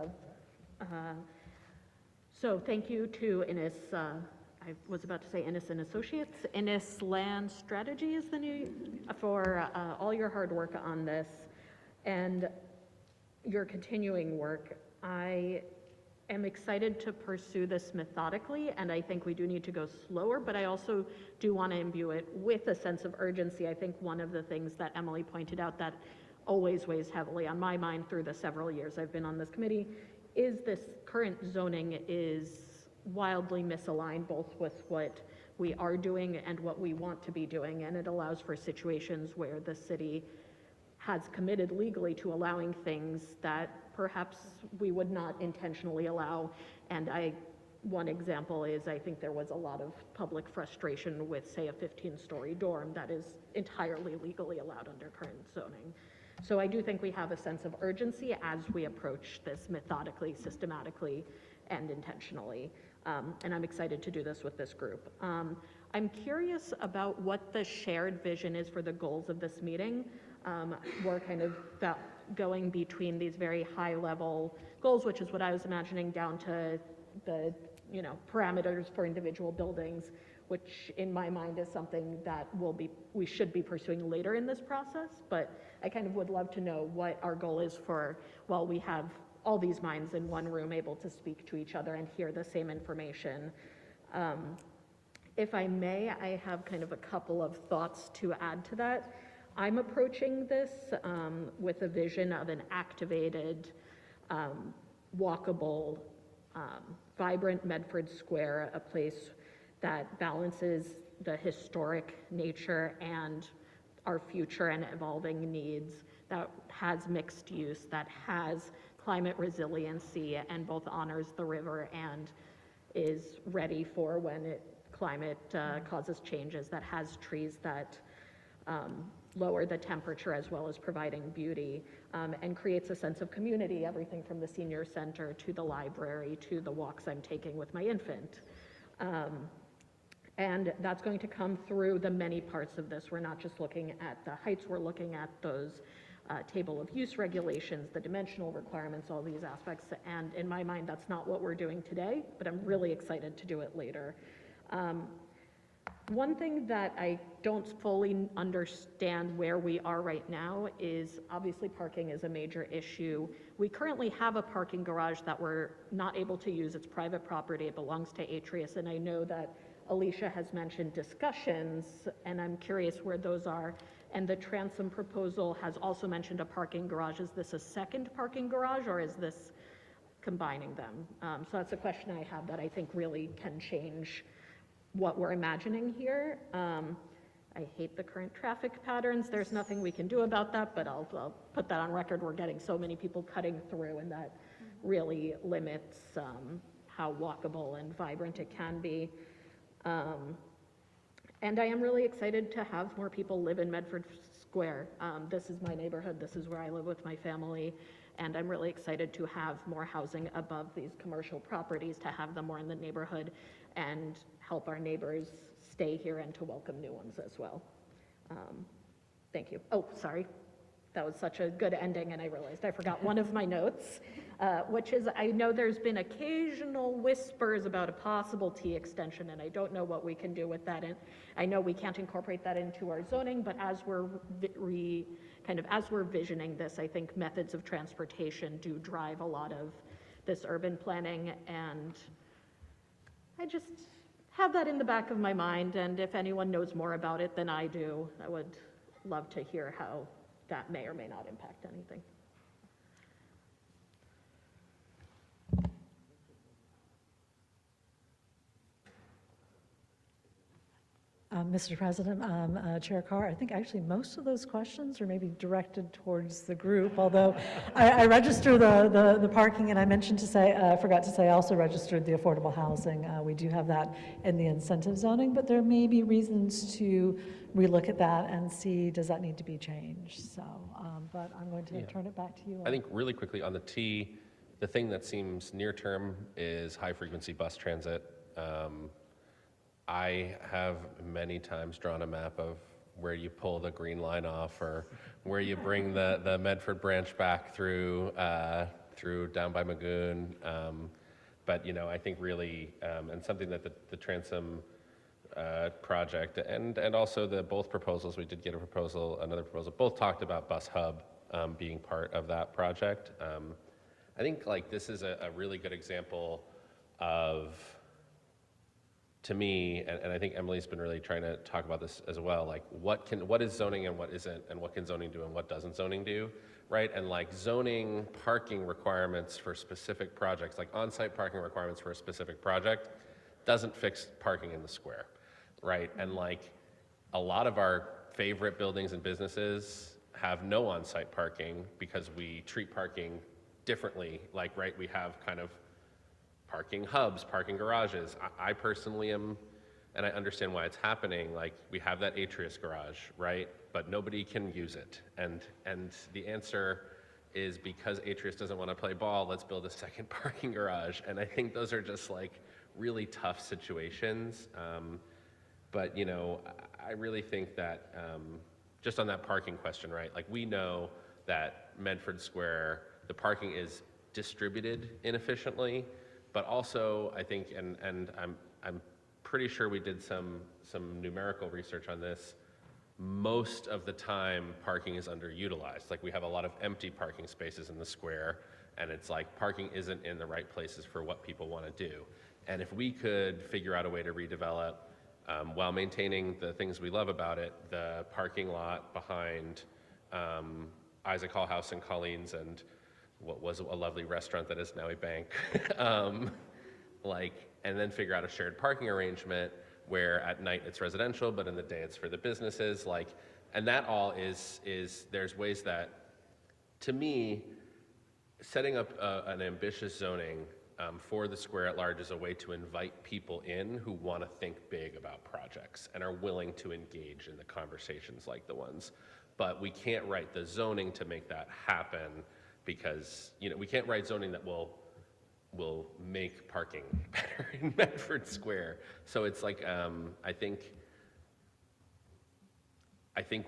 so thank you to Innis, I was about to say Innis and Associates. Innis Land Strategy is the new, for all your hard work on this and your continuing work. I am excited to pursue this methodically, and I think we do need to go slower, but I also do want to imbue it with a sense of urgency. I think one of the things that Emily pointed out that always weighs heavily on my mind through the several years I've been on this committee is this current zoning is wildly misaligned both with what we are doing and what we want to be doing, and it allows for situations where the city has committed legally to allowing things that perhaps we would not intentionally allow. And one example is I think there was a lot of public frustration with, say, a 15-story dorm that is entirely legally allowed under current zoning. So I do think we have a sense of urgency as we approach this methodically, systematically, and intentionally. And I'm excited to do this with this group. I'm curious about what the shared vision is for the goals of this meeting. We're kind of going between these very high-level goals, which is what I was imagining, down to the, you know, parameters for individual buildings, which in my mind is something that we should be pursuing later in this process. But I kind of would love to know what our goal is for, while we have all these minds in one room able to speak to each other and hear the same information. If I may, I have kind of a couple of thoughts to add to that. I'm approaching this with a vision of an activated, walkable, vibrant Medford Square, a place that balances the historic nature and our future and evolving needs, that has mixed use, that has climate resiliency and both honors the river and is ready for when climate causes changes, that has trees that lower the temperature as well as providing beauty, and creates a sense of community, everything from the senior center to the library to the walks I'm taking with my infant. And that's going to come through the many parts of this. We're not just looking at the heights, we're looking at those table of use regulations, the dimensional requirements, all these aspects. And in my mind, that's not what we're doing today, but I'm really excited to do it later. One thing that I don't fully understand where we are right now is obviously parking is a major issue. We currently have a parking garage that we're not able to use. It's private property. It belongs to Atrius, and I know that Alicia has mentioned discussions, and I'm curious where those are. And the transom proposal has also mentioned a parking garage. Is this a second parking garage, or is this combining them? So that's a question I have that I think really can change what we're imagining here. I hate the current traffic patterns. There's nothing we can do about that, but I'll put that on record. We're getting so many people cutting through, and that really limits how walkable and vibrant it can be. And I am really excited to have more people live in Medford Square. This is my neighborhood. This is where I live with my family. And I'm really excited to have more housing above these commercial properties, to have them more in the neighborhood and help our neighbors stay here and to welcome new ones as well. Thank you. Oh, sorry. That was such a good ending, and I realized I forgot one of my notes, which is I know there's been occasional whispers about a possible T extension, and I don't know what we can do with that. And I know we can't incorporate that into our zoning, but as we're as we're visioning this, I think methods of transportation do drive a lot of this urban planning, and I just have that in the back of my mind. And if anyone knows more about it than I do, I would love to hear how that may or may not impact anything. Mr. President, Chair Carr, I think actually most of those questions are maybe directed towards the group, although I register the parking, and I mentioned to say, I forgot to say, I also registered the affordable housing. We do have that in the incentive zoning, but there may be reasons to relook at that and see, does that need to be changed? So, but I'm going to turn it back to you. I think really quickly on the T, the thing that seems near term is high frequency bus transit. I have many times drawn a map of where you pull the green line off, or where you bring the Medford branch back through down by Magoon. But I think really, and something that the transom project and also both proposals, we did get another proposal, both talked about bus hub being part of that project. I think this is a really good example of, to me, and I think Emily's been really trying to talk about this as well, what is zoning and what isn't, and what can zoning do and what doesn't zoning do, right? And zoning parking requirements for specific projects, like on-site parking requirements for a specific project, doesn't fix parking in the square, right? And a lot of our favorite buildings and businesses have no on-site parking because we treat parking differently. Right, we have kind of parking hubs, parking garages. I personally am, and I understand why it's happening, we have that Atrius garage, right? But nobody can use it. And the answer is because Atrius doesn't want to play ball, let's build a second parking garage. And I think those are just really tough situations. But I really think that just on that parking question, right? We know that Medford Square, the parking is distributed inefficiently. But also, I think, and I'm pretty sure we did some numerical research on this, most of the time parking is underutilized. We have a lot of empty parking spaces in the square, and it's parking isn't in the right places for what people want to do. And if we could figure out a way to redevelop, while maintaining the things we love about it, the parking lot behind Isaac Hall House and Colleen's, and what was a lovely restaurant that is now a bank, and then figure out a shared parking arrangement, where at night it's residential, but in the day it's for the businesses, like, and that all is there's ways that, to me, setting up an ambitious zoning for the square at large is a way to invite people in who want to think big about projects and are willing to engage in the conversations like the ones. But we can't write the zoning to make that happen, because, you know, we can't write zoning that will make parking better in Medford Square. So it's like, I think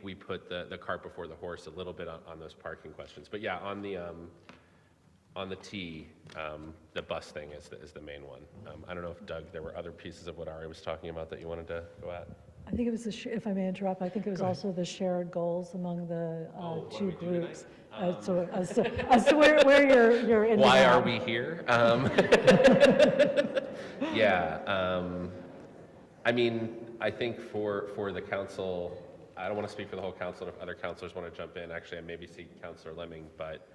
we put the cart before the horse a little bit on those parking questions. But yeah, on the T, the bus thing is the main one. I don't know if, Doug, there were other pieces of what Ari was talking about that you wanted to go at? I think it was, if I may interrupt, I think it was also the shared goals among the two groups. As to where you're in. Why are we here? Yeah, I mean, I think for the council, I don't want to speak for the whole council, and if other councilors want to jump in, actually I maybe see Councilor Lemming, but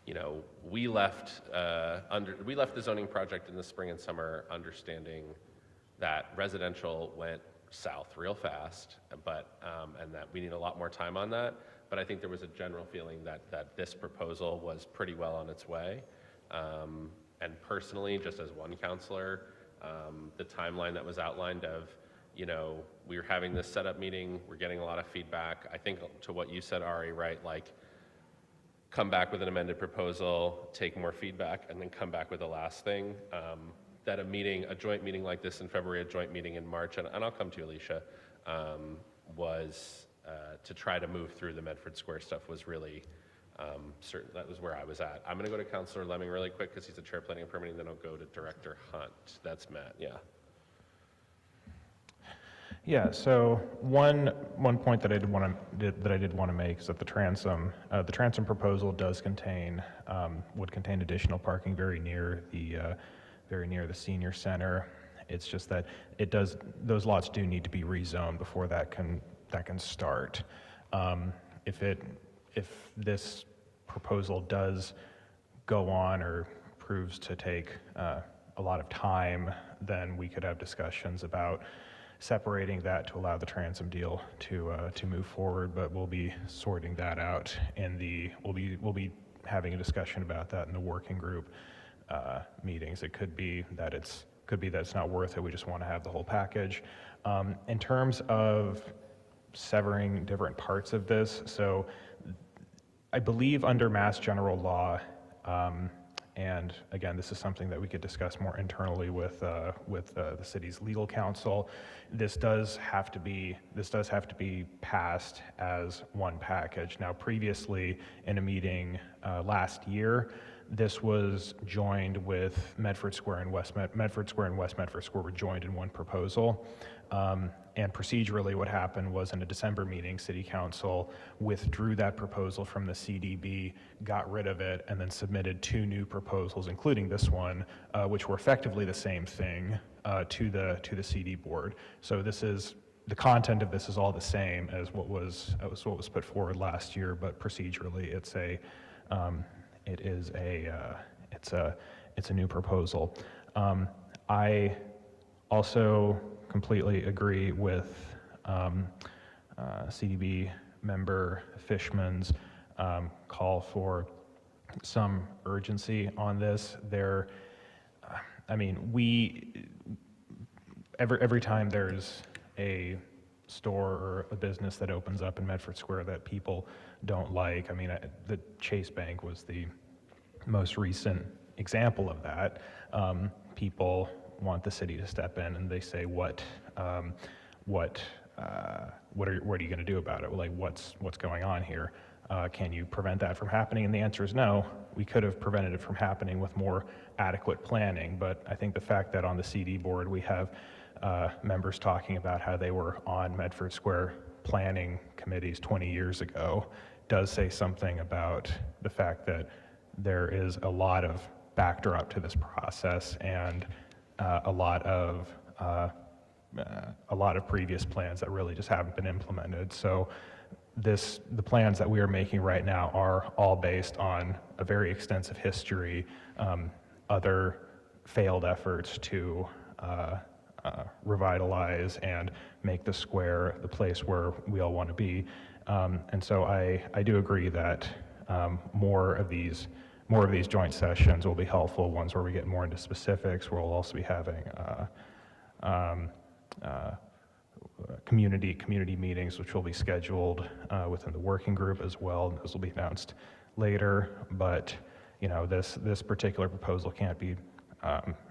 you know, we left the zoning project in the spring and summer understanding that residential went south real fast, but and that we need a lot more time on that. But I think there was a general feeling that this proposal was pretty well on its way. And personally, just as one counselor, the timeline that was outlined of, you know, we were having this setup meeting, we're getting a lot of feedback. I think to what you said, Ari, right, like, come back with an amended proposal, take more feedback, and then come back with the last thing. That a joint meeting like this in February, a joint meeting in March, and I'll come to you, Alicia, was to try to move through the Medford Square stuff was really certain. That was where I was at. I'm gonna go to Councilor Lemming really quick because he's the chair of planning and permitting, then I'll go to Director Hunt. That's Matt, yeah. Yeah, so one point that I did want to make is that the transom proposal does would contain additional parking very near the senior center. It's just that those lots do need to be rezoned before that can start. If this proposal does go on or proves to take a lot of time, then we could have discussions about separating that to allow the transom deal to move forward. But we'll be sorting that out we'll be having a discussion about that in the working group meetings. It could be that it's not worth it. We just want to have the whole package. In terms of severing different parts of this, so I believe under Mass General Law, and again, this is something that we could discuss more internally with the city's legal counsel. This does have to be passed as one package. Now, previously in a meeting last year, this was joined with Medford Square and West Medford Square were joined in one proposal. And procedurally what happened was in a December meeting, City Council withdrew that proposal from the CDB, got rid of it, and then submitted two new proposals, including this one, which were effectively the same thing to the CD board. So the content of this is all the same as what was put forward last year, but procedurally it's a new proposal. I also completely agree with CDB member Fishman's call for some urgency on this. Every time there's a store or a business that opens up in Medford Square that people don't like, the Chase Bank was the most recent example of that. People want the city to step in, and they say, what are you going to do about it? Like, what's going on here? Can you prevent that from happening? And the answer is no. We could have prevented it from happening with more adequate planning, but I think the fact that on the CD board we have members talking about how they were on Medford Square planning committees 20 years ago does say something about the fact that there is a lot of backdrop to this process and a lot of previous plans that really just haven't been implemented. So the plans that we are making right now are all based on a very extensive history, other failed efforts to revitalize and make the square the place where we all want to be. And so I do agree that more of these joint sessions will be helpful, ones where we get more into specifics. We'll also be having community meetings, which will be scheduled within the working group as well. Those will be announced later, but this particular proposal can't be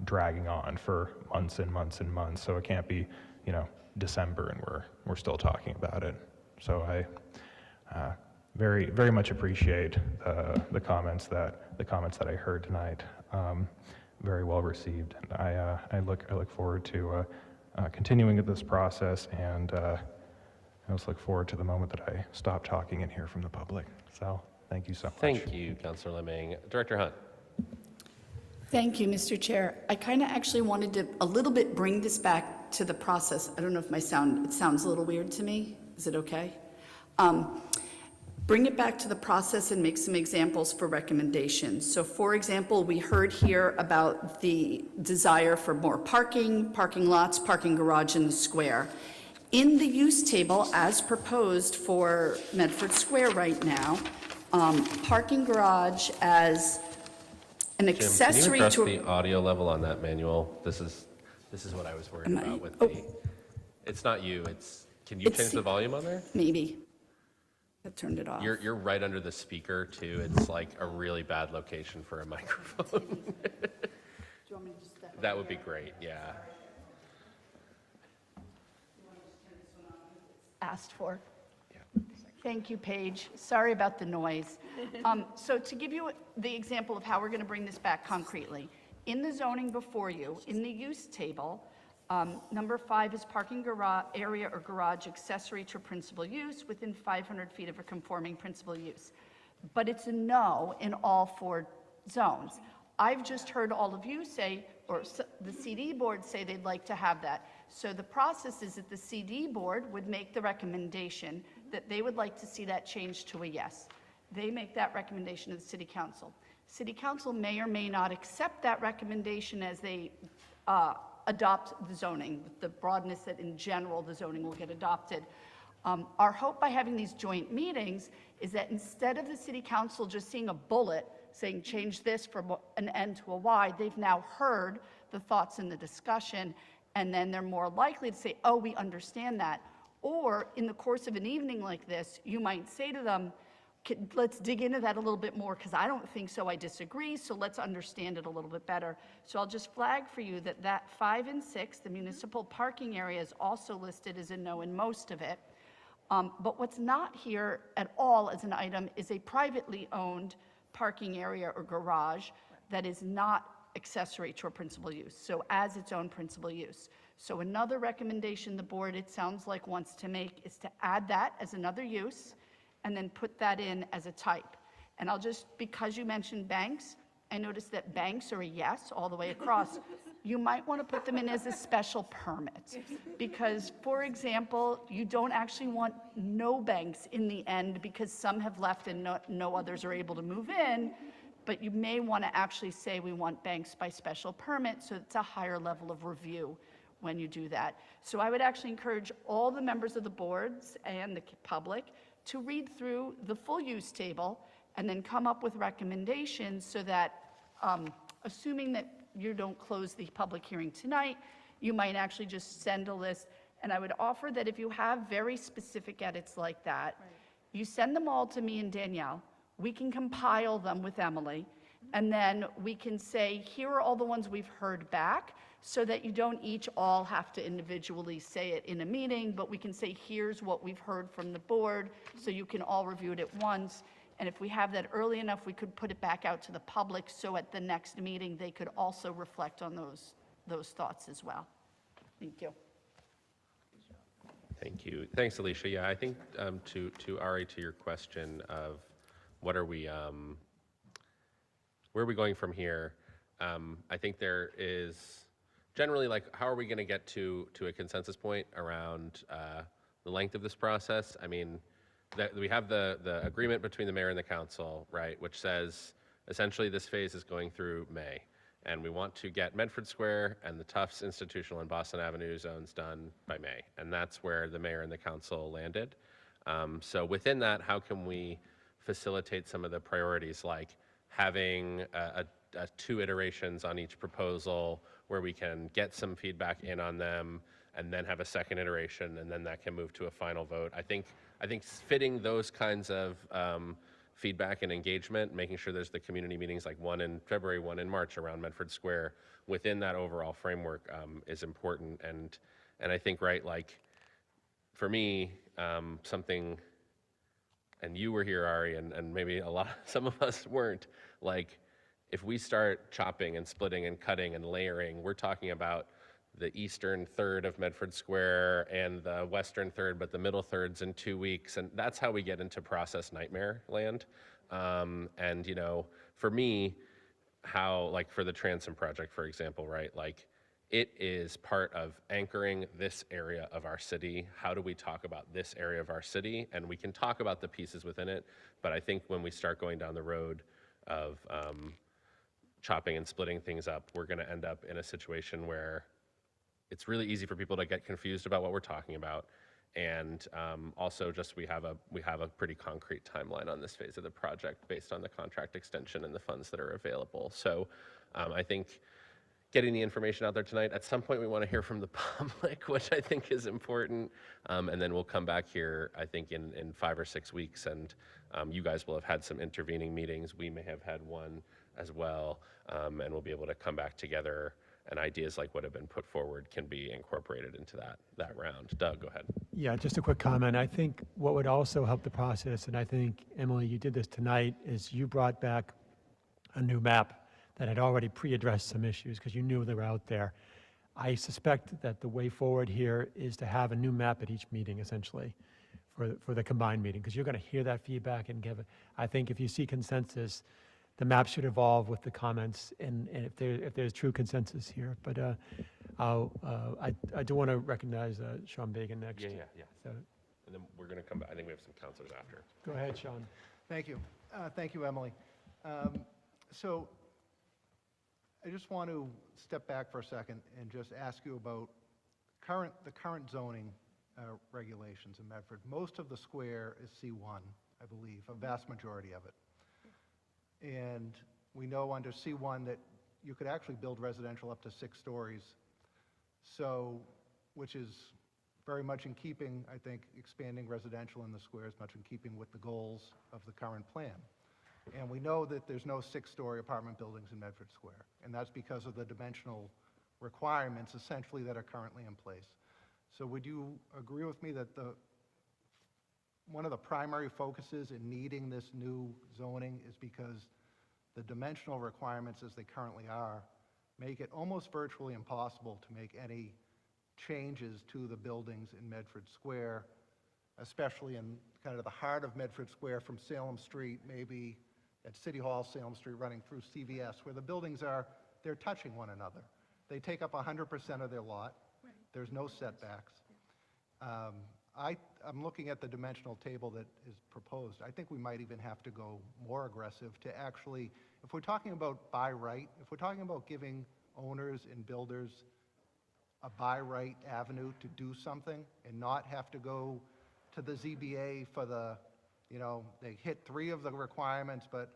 dragging on for months and months and months. So it can't be December and we're still talking about it. So I very much appreciate the comments that I heard tonight. Very well received, and I look forward to continuing with this process, and I also look forward to the moment that I stop talking and hear from the public. So thank you so much. Thank you, Councilor Lemming. Director Hunt. Thank you, Mr. Chair. I kind of actually wanted to a little bit bring this back to the process. I don't know if it sounds a little weird to me. Is it okay? Bring it back to the process and make some examples for recommendations. So for example, we heard here about the desire for more parking lots, parking garage in the square. In the use table as proposed for Medford Square right now, parking garage as an accessory Jim, can you to adjust the audio level on that manual? This is what I was worried about with the. It's not you. Can you change the volume on there? Maybe. I turned it off. You're right under the speaker too. It's like a really bad location for a microphone. Do you want me to just step That would be great. Yeah. asked for? Thank you, Paige. Sorry about the noise. So to give you the example of how we're going to bring this back concretely, in the zoning before you, in the use table, number 5 is parking area or garage accessory to principal use within 500 feet of a conforming principal use. But it's a no in all 4 zones. I've just heard all of you say, or the CD board say they'd like to have that. So the process is that the CD board would make the recommendation that they would like to see that changed to a yes. They make that recommendation to the City Council. City Council may or may not accept that recommendation as they adopt the zoning, with the broadness that in general the zoning will get adopted. Our hope by having these joint meetings is that instead of the City Council just seeing a bullet saying change this from an N to a Y, they've now heard the thoughts in the discussion, and then they're more likely to say, oh, we understand that. Or in the course of an evening like this, you might say to them, let's dig into that a little bit more because I don't think so, I disagree, so let's understand it a little bit better. So I'll just flag for you that 5 and 6, the municipal parking area, is also listed as a no in most of it. But what's not here at all as an item is a privately owned parking area or garage that is not accessory to a principal use, so as its own principal use. So another recommendation the board, it sounds like, wants to make is to add that as another use and then put that in as a type. And I'll just, because you mentioned banks, I noticed that banks are a yes all the way across. You might want to put them in as a special permit because, for example, you don't actually want no banks in the end because some have left and no others are able to move in, but you may want to actually say we want banks by special permit, so it's a higher level of review when you do that. So I would actually encourage all the members of the boards and the public to read through the full use table and then come up with recommendations so that, assuming that you don't close the public hearing tonight, you might actually just send a list. And I would offer that if you have very specific edits like that, you send them all to me and Danielle. We can compile them with Emily, and then we can say, here are all the ones we've heard back, so that you don't each all have to individually say it in a meeting, but we can say, here's what we've heard from the board, so you can all review it at once. And if we have that early enough, we could put it back out to the public, so at the next meeting, they could also reflect on those thoughts as well. Thank you. Thank you. Thanks, Alicia. Yeah, I think to Ari, to your question of what are we, where are we going from here? I think there is generally, like, how are we going to get to a consensus point around the length of this process? I mean, we have the agreement between the mayor and the council, right, which says essentially this phase is going through May. And we want to get Medford Square and the Tufts Institutional and Boston Avenue zones done by May. And that's where the mayor and the council landed. So within that, how can we facilitate some of the priorities, like having two iterations on each proposal where we can get some feedback in on them and then have a second iteration, and then that can move to a final vote. I think fitting those kinds of feedback and engagement, making sure there's the community meetings, like one in February, one in March around Medford Square, within that overall framework is important. And I think, right, like for me, something, and you were here, Ari, and maybe some of us weren't, like if we start chopping and splitting and cutting and layering, we're talking about the eastern third of Medford Square and the western third, but the middle third's in 2 weeks. And that's how we get into process nightmare land. And, you know, for me, how, like for the Transom project, for example, right? Like it is part of anchoring this area of our city. How do we talk about this area of our city? And we can talk about the pieces within it, but I think when we start going down the road of chopping and splitting things up, we're gonna end up in a situation where it's really easy for people to get confused about what we're talking about. And also just we have a pretty concrete timeline on this phase of the project based on the contract extension and the funds that are available. So I think getting the information out there tonight, at some point we want to hear from the public, which I think is important. And then we'll come back here, I think in 5 or 6 weeks, and you guys will have had some intervening meetings. We may have had one as well, and we'll be able to come back together, and ideas like what have been put forward can be incorporated into that round. Doug, go ahead. Yeah, just a quick comment. I think what would also help the process, and I think, Emily, you did this tonight, is you brought back a new map that had already pre-addressed some issues because you knew they were out there. I suspect that the way forward here is to have a new map at each meeting, essentially, for the combined meeting, because you're going to hear that feedback and give it. I think if you see consensus, the map should evolve with the comments, and if there's true consensus here. But I do want to recognize Sean Bagan next. Yeah. So, And then we're gonna come back. I think we have some counselors after. go ahead, Sean. Thank you. Thank you, Emily. So I just want to step back for a second and just ask you about the current zoning regulations in Medford. Most of the square is C1, I believe, a vast majority of it. And we know under C1 that you could actually build residential up to 6 stories. So, which is very much in keeping, I think, expanding residential in the square is much in keeping with the goals of the current plan. And we know that there's no 6-story apartment buildings in Medford Square, and that's because of the dimensional requirements essentially that are currently in place. So would you agree with me that one of the primary focuses in needing this new zoning is because the dimensional requirements as they currently are make it almost virtually impossible to make any changes to the buildings in Medford Square, especially in kind of the heart of Medford Square from Salem Street, maybe at City Hall, Salem Street, running through CVS, where the buildings they're touching one another. They take up 100% of their lot. Right. There's no setbacks. I'm looking at the dimensional table that is proposed. I think we might even have to go more aggressive to actually, if we're talking about by right, if we're talking about giving owners and builders a by right avenue to do something and not have to go to the ZBA for they hit 3 of the requirements, but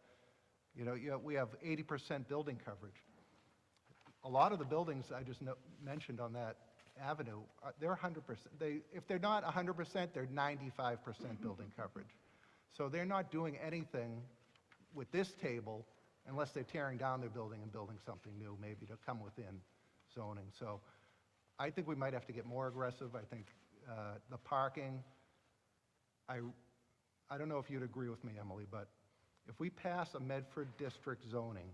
we have 80% building coverage. A lot of the buildings I just mentioned on that avenue, they're 100%. If they're not 100%, they're 95% building coverage. So they're not doing anything with this table unless they're tearing down their building and building something new, maybe to come within zoning. So I think we might have to get more aggressive. I think the parking, I don't know if you'd agree with me, Emily, but if we pass a Medford district zoning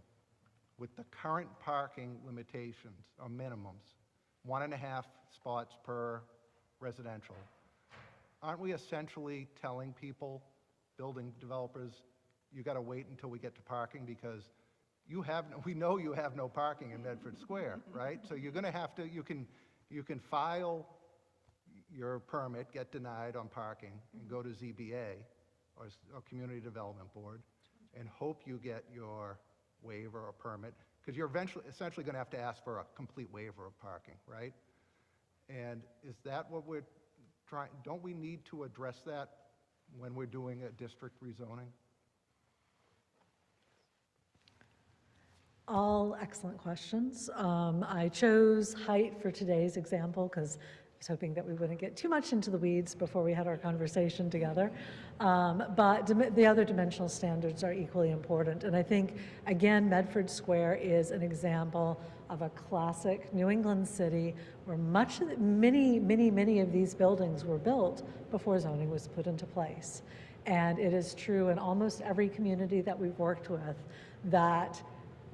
with the current parking limitations or minimums, 1.5 spots per residential, aren't we essentially telling people, building developers, you got to wait until we get to parking because we know you have no parking in Medford Square, right? So you're going to have to, you can file your permit, get denied on parking, and go to ZBA or Community Development Board and hope you get your waiver or permit. because you're essentially going to have to ask for a complete waiver of parking, right? And is that what we're trying, don't we need to address that when we're doing a district rezoning? All excellent questions. I chose height for today's example because I was hoping that we wouldn't get too much into the weeds before we had our conversation together. But the other dimensional standards are equally important. And I think, again, Medford Square is an example of a classic New England city where many of these buildings were built before zoning was put into place. And it is true in almost every community that we've worked with that,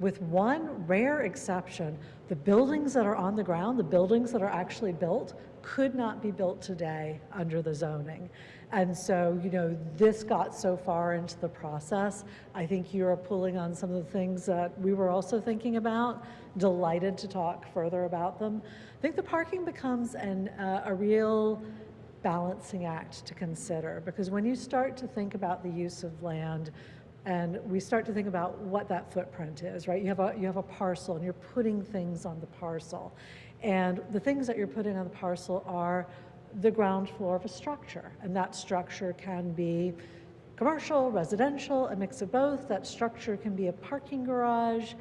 with one rare exception, the buildings that are on the ground, the buildings that are actually built, could not be built today under the zoning. And so, you know, this got so far into the process. I think you're pulling on some of the things that we were also thinking about. Delighted to talk further about them. I think the parking becomes a real balancing act to consider, because when you start to think about the use of land, and we start to think about what that footprint is, right? You have a parcel and you're putting things on the parcel. And the things that you're putting on the parcel are the ground floor of a structure. And that structure can be commercial, residential, a mix of both. That structure can be a parking garage,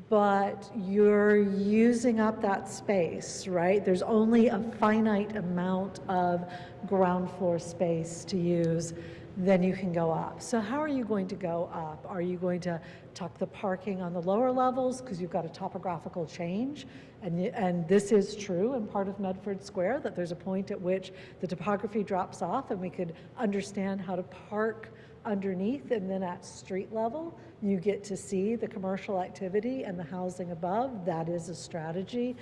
but you're using up that space, right? There's only a finite amount of ground floor space to use. Then you can go up. So how are you going to go up? Are you going to tuck the parking on the lower levels because you've got a topographical change? And this is true in part of Medford Square, that there's a point at which the topography drops off and we could understand how to park underneath, and then at street level, you get to see the commercial activity and the housing above. That is a strategy.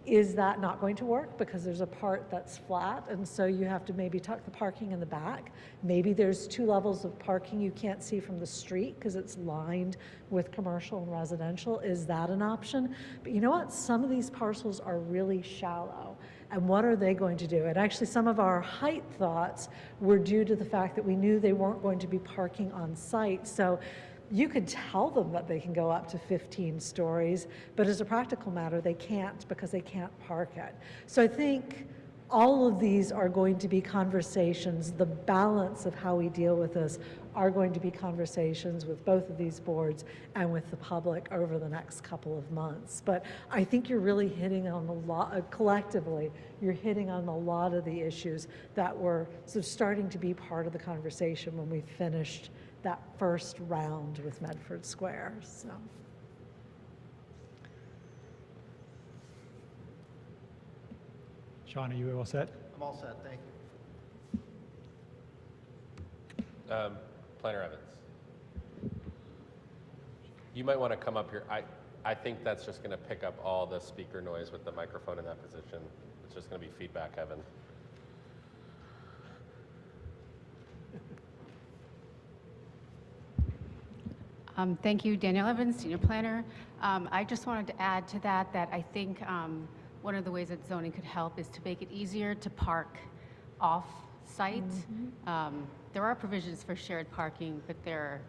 Is that not going to work because there's a part that's flat, and so you have to maybe tuck the parking in the back? Maybe there's 2 levels of parking you can't see from the street because it's lined with commercial and residential. Is that an option? But you know what? Some of these parcels are really shallow. And what are they going to do? And actually, some of our height thoughts were due to the fact that we knew they weren't going to be parking on site. So you could tell them that they can go up to 15 stories, but as a practical matter, they can't because they can't park it. So I think all of these are going to be conversations. The balance of how we deal with this are going to be conversations with both of these boards and with the public over the next couple of months. But I think you're really hitting on a lot, collectively, you're hitting on a lot of the issues that were sort of starting to be part of the conversation when we finished that first round with Medford Square. So. Sean, are you all set? I'm all set, thank you. Planner Evans. You might want to come up here. I think that's just going to pick up all the speaker noise with the microphone in that position. It's just going to be feedback, Evan. Thank you, Danielle Evans, Senior Planner. I just wanted to add to that I think one of the ways that zoning could help is to make it easier to park off-site. There are provisions for shared parking, but they're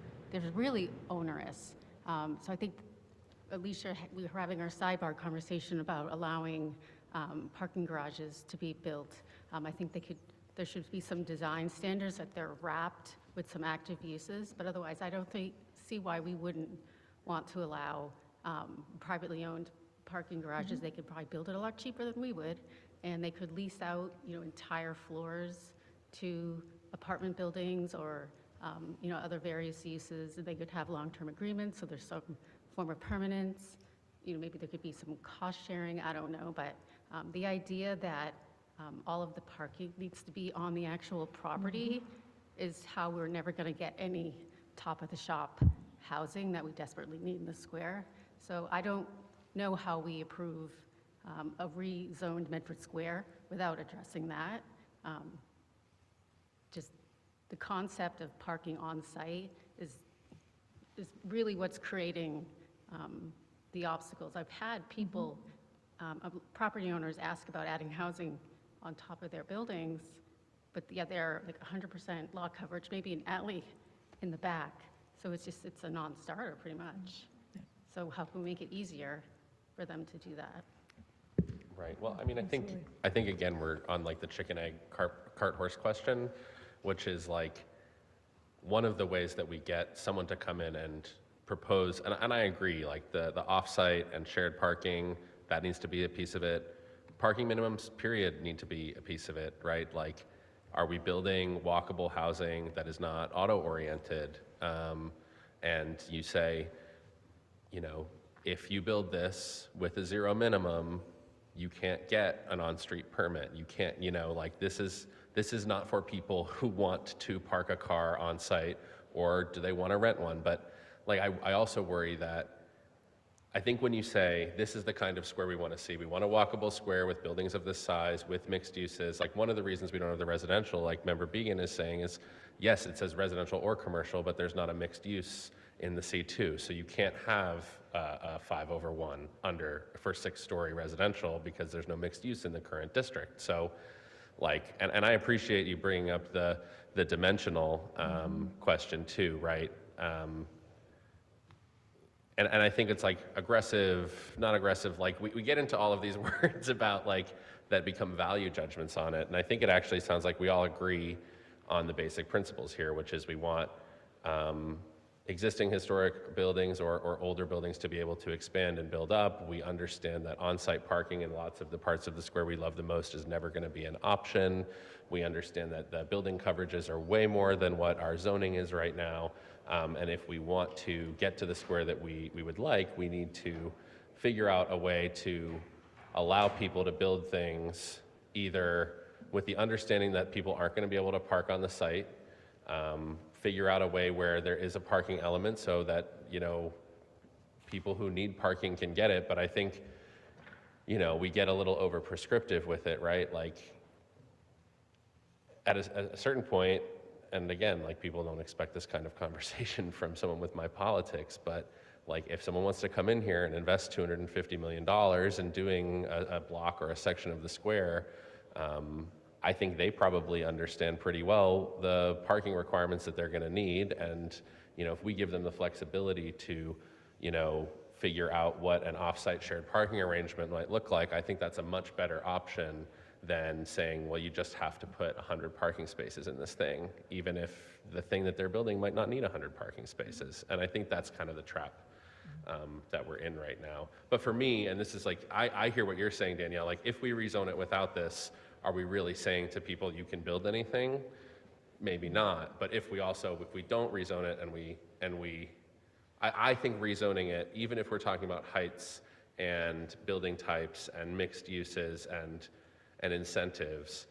really onerous. So I think, Alicia, we were having our sidebar conversation about allowing parking garages to be built. I think there should be some design standards that they're wrapped with some active uses, but otherwise I don't see why we wouldn't want to allow privately owned parking garages. They could probably build it a lot cheaper than we would, and they could lease out, entire floors to apartment buildings or, other various uses. They could have long-term agreements, so there's some form of permanence. Maybe there could be some cost sharing, I don't know, but the idea that all of the parking needs to be on the actual property is how we're never going to get any top-of-the-shop housing that we desperately need in the square. So I don't know how we approve a rezoned Medford Square without addressing that. Just the concept of parking on site is really what's creating the obstacles. I've had people, property owners, ask about adding housing on top of their buildings, but yeah, they're like 100% lot coverage, maybe an alley in the back. So it's a non-starter pretty much. So how can we make it easier for them to do that? Right. Well, I mean, I think again, we're on like the chicken egg cart horse question, which is like one of the ways that we get someone to come in and propose, and I agree, like the offsite and shared parking, that needs to be a piece of it. Parking minimums, period, need to be a piece of it, right? Like, are we building walkable housing that is not auto-oriented? And you say, you know, if you build this with a zero minimum, you can't get an on-street permit. You can't, you know, like this is not for people who want to park a car on site, or do they want to rent one? But like, I also worry that, I think when you say, this is the kind of square we want to see, we want a walkable square with buildings of this size, with mixed uses, like one of the reasons we don't have the residential, like Member Began is saying, is yes, it says residential or commercial, but there's not a mixed use in the C2. So you can't have a 5/1 for 6-story residential because there's no mixed use in the current district. So like, and I appreciate you bringing up the dimensional question too, right? And I think it's like aggressive, not aggressive, like we get into all of these words about like that become value judgments on it. And I think it actually sounds like we all agree on the basic principles here, which is we want existing historic buildings or older buildings to be able to expand and build up. We understand that on-site parking in lots of the parts of the square we love the most is never going to be an option. We understand that the building coverages are way more than what our zoning is right now. And if we want to get to the square that we would like, we need to figure out a way to allow people to build things either with the understanding that people aren't going to be able to park on the site, figure out a way where there is a parking element so that, you know, people who need parking can get it. But I think, you know, we get a little over prescriptive with it, right? Like at a certain point, and again, like people don't expect this kind of conversation from someone with my politics, but like if someone wants to come in here and invest $250 million in doing a block or a section of the square, I think they probably understand pretty well the parking requirements that they're going to need. And, you know, if we give them the flexibility to, you know, figure out what an off-site shared parking arrangement might look like, I think that's a much better option than saying, well, you just have to put 100 parking spaces in this thing, even if the thing that they're building might not need 100 parking spaces. And I think that's kind of the trap that we're in right now. But for me, and this is like, I hear what you're saying, Danielle, like if we rezone it without this, are we really saying to people, you can build anything? Maybe not. But if we don't rezone it I think rezoning it, even if we're talking about heights and building types and mixed uses and incentives,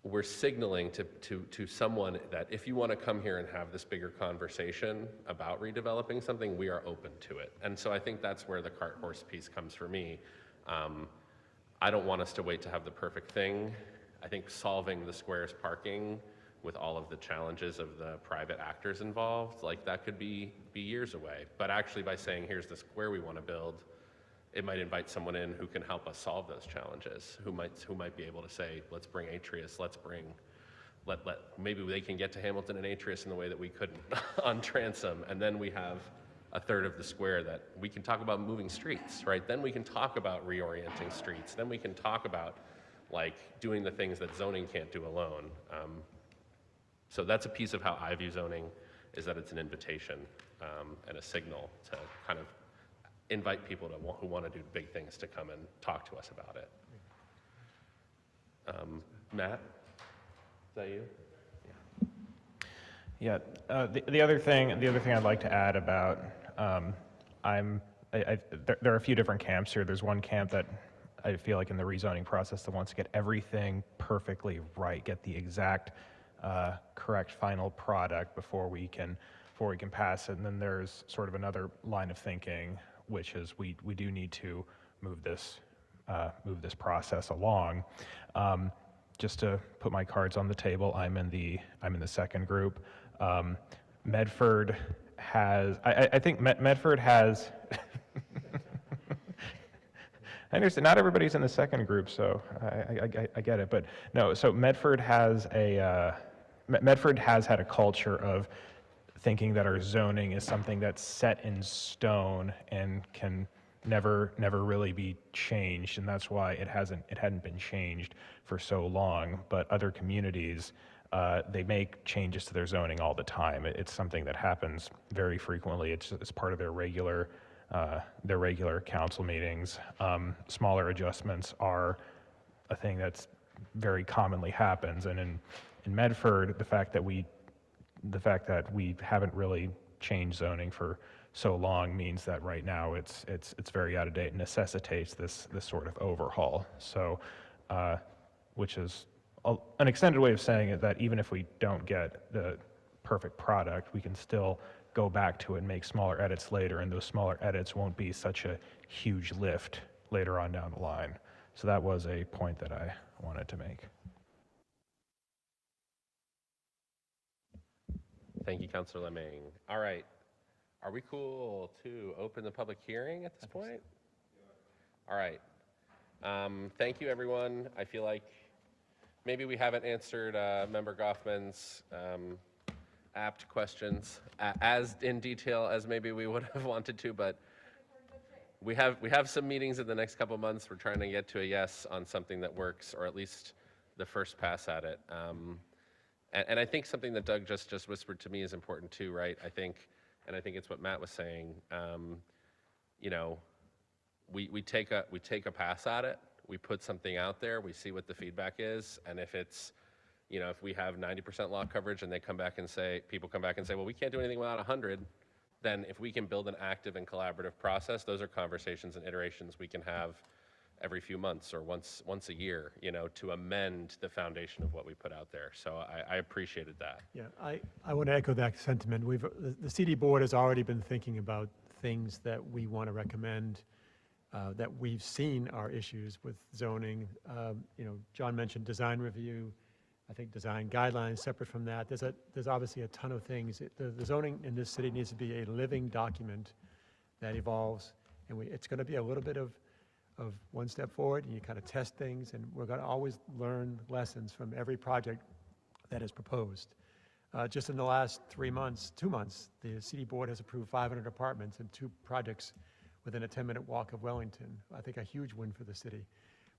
we're signaling to someone that if you want to come here and have this bigger conversation about redeveloping something, we are open to it. And so I think that's where the cart horse piece comes for me. I don't want us to wait to have the perfect thing. I think solving the square's parking with all of the challenges of the private actors involved, like that could be years away. But actually by saying, here's the square we want to build, it might invite someone in who can help us solve those challenges, who might be able to say, let's bring Atrius, maybe they can get to Hamilton and Atrius in the way that we couldn't on Transom, and then we have a third of the square that we can talk about moving streets, right? Then we can talk about reorienting streets. Then we can talk about like doing the things that zoning can't do alone. So that's a piece of how I view zoning, is that it's an invitation and a signal to kind of invite people who want to do big things to come and talk to us about it. Matt, is that you? Yeah. The other thing I'd like to add about, there are a few different camps here. There's one camp that I feel like in the rezoning process that wants to get everything perfectly right, get the exact correct final product before we can pass it. And then there's sort of another line of thinking, which is we do need to move this process along. Just to put my cards on the table, I'm in the second group. Medford has, I think Medford has, I understand not everybody's in the second group, so I get it, but no, so Medford has had a culture of thinking that our zoning is something that's set in stone and can never really be changed, and that's why it hadn't been changed for so long. But other communities, they make changes to their zoning all the time. It's something that happens very frequently. It's part of their regular council meetings. Smaller adjustments are a thing that's very commonly happens, and in Medford, the fact that we haven't really changed zoning for so long means that right now it's very out of date and necessitates this sort of overhaul. So, which is an extended way of saying it, that even if we don't get the perfect product, we can still go back to it and make smaller edits later, and those smaller edits won't be such a huge lift later on down the line. So that was a point that I wanted to make. Thank you, Councilor Lemming. All right. Are we cool to open the public hearing at this point? All right. Thank you, everyone. I feel like maybe we haven't answered Member Goffman's apt questions as in detail as maybe we would have wanted to, but we have some meetings in the next couple months. We're trying to get to a yes on something that works, or at least the first pass at it. And I think something that Doug just whispered to me is important too, right? I think it's what Matt was saying. You know, we take a pass at it. We put something out there. We see what the feedback is, and if it's, you know, if we have 90% lot coverage and people come back and say, well, we can't do anything without 100, then if we can build an active and collaborative process, those are conversations and iterations we can have every few months or once a year, you know, to amend the foundation of what we put out there. So I appreciated that. Yeah, I want to echo that sentiment. The CD board has already been thinking about things that we want to recommend, that we've seen are issues with zoning. You know, John mentioned design review. I think design guidelines separate from that. There's obviously a ton of things. The zoning in this city needs to be a living document that evolves, and it's going to be a little bit of one step forward, and you kind of test things, and we're going to always learn lessons from every project that is proposed. Just in the last 2 months, the city board has approved 500 apartments and 2 projects within a 10-minute walk of Wellington. I think a huge win for the city.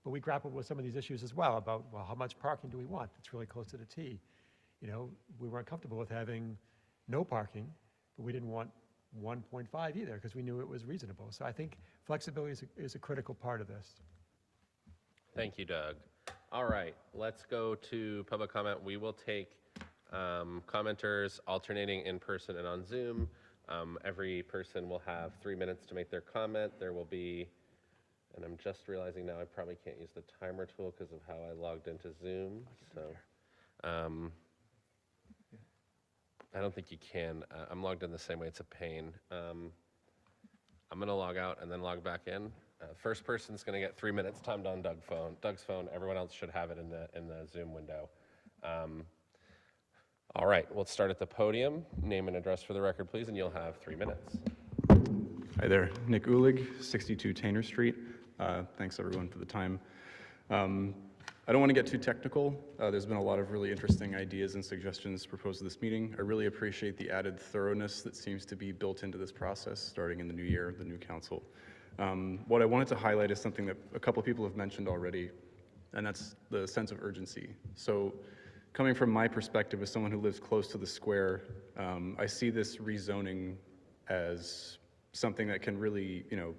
But we grappled with some of these issues as well about, well, how much parking do we want? It's really close to the T. You know, we weren't comfortable with having no parking, but we didn't want 1.5 either because we knew it was reasonable. So I think flexibility is a critical part of this. Thank you, Doug. All right, let's go to public comment. We will take commenters alternating in person and on Zoom. Every person will have 3 minutes to make their comment. There will be, and I'm just realizing now I probably can't use the timer tool because of how I logged into Zoom. So I don't think you can. I'm logged in the same way. It's a pain. I'm going to log out and then log back in. First person's going to get 3 minutes timed on Doug's phone. Everyone else should have it in the Zoom window. All right, we'll start at the podium. Name and address for the record, please, and you'll have 3 minutes. Hi there, Nick Ulig, 62 Tainer Street. Thanks everyone for the time. I don't want to get too technical. There's been a lot of really interesting ideas and suggestions proposed to this meeting. I really appreciate the added thoroughness that seems to be built into this process starting in the new year, the new council. What I wanted to highlight is something that a couple of people have mentioned already, and that's the sense of urgency. So coming from my perspective as someone who lives close to the square, I see this rezoning as something that can really, you know,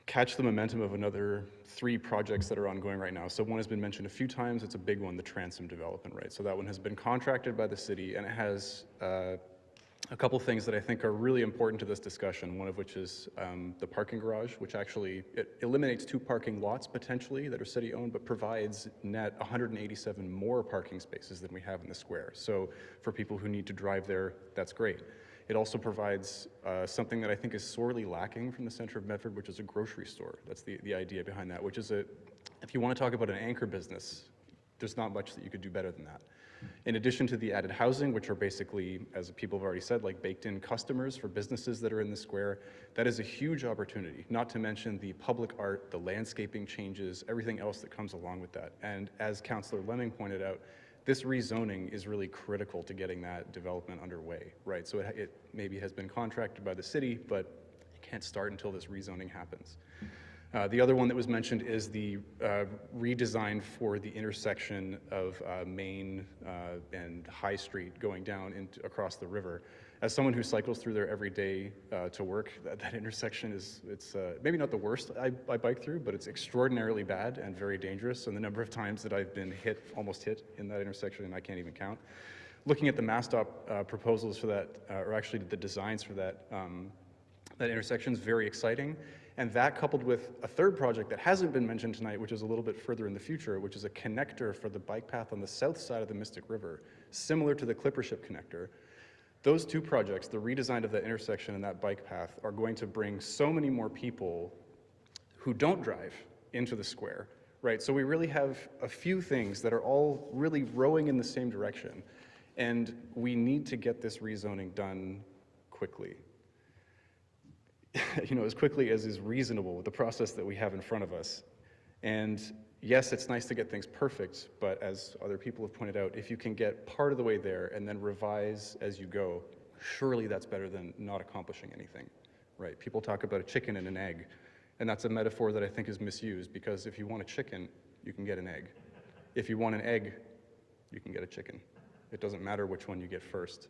catch the momentum of another 3 projects that are ongoing right now. So one has been mentioned a few times. It's a big one, the Transom development, right? So that one has been contracted by the city, and it has a couple things that I think are really important to this discussion, one of which is the parking garage, which actually it eliminates 2 parking lots potentially that are city-owned, but provides net 187 more parking spaces than we have in the square. So for people who need to drive there, that's great. It also provides something that I think is sorely lacking from the center of Medford, which is a grocery store. That's the idea behind that, which is if you want to talk about an anchor business, there's not much that you could do better than that. In addition to the added housing, which are basically, as people have already said, like baked-in customers for businesses that are in the square, that is a huge opportunity, not to mention the public art, the landscaping changes, everything else that comes along with that. And as Councillor Lemming pointed out, this rezoning is really critical to getting that development underway, right? So it maybe has been contracted by the city, but it can't start until this rezoning happens. The other one that was mentioned is the redesign for the intersection of Main and High Street going down across the river. As someone who cycles through there every day to work, that intersection it's maybe not the worst I bike through, but it's extraordinarily bad and very dangerous. And the number of times that I've been almost hit in that intersection, and I can't even count. Looking at the MassDOT proposals for that, or actually the designs for that intersection is very exciting. And that coupled with a third project that hasn't been mentioned tonight, which is a little bit further in the future, which is a connector for the bike path on the south side of the Mystic River, similar to the Clippership connector. Those two projects, the redesign of that intersection and that bike path, are going to bring so many more people who don't drive into the square, right? So we really have a few things that are all really rowing in the same direction. And we need to get this rezoning done quickly. As quickly as is reasonable with the process that we have in front of us. And yes, it's nice to get things perfect, but as other people have pointed out, if you can get part of the way there and then revise as you go, surely that's better than not accomplishing anything, right? People talk about a chicken and an egg, and that's a metaphor that I think is misused, because if you want a chicken, you can get an egg. If you want an egg, you can get a chicken. It doesn't matter which one you get first.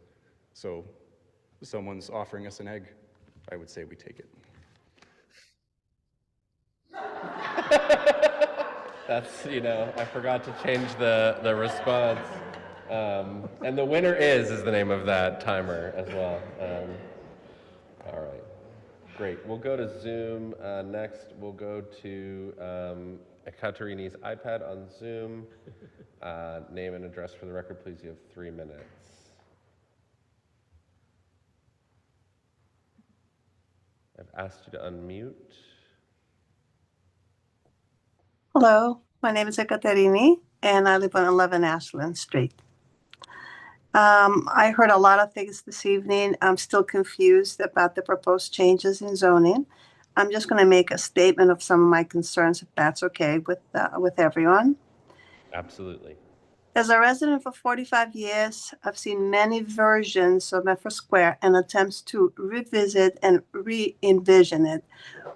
So if someone's offering us an egg, I would say we take it. That's, I forgot to change the response. And the winner is the name of that timer as well. All right, great. We'll go to Zoom next. We'll go to Ekaterini's iPad on Zoom. Name and address for the record, please. You have 3 minutes. I've asked you to unmute. Hello, my name is Ekaterini, and I live on 11 Ashland Street. I heard a lot of things this evening. I'm still confused about the proposed changes in zoning. I'm just going to make a statement of some of my concerns, if that's okay with everyone. Absolutely. As a resident for 45 years, I've seen many versions of Medford Square and attempts to revisit and re-envision it.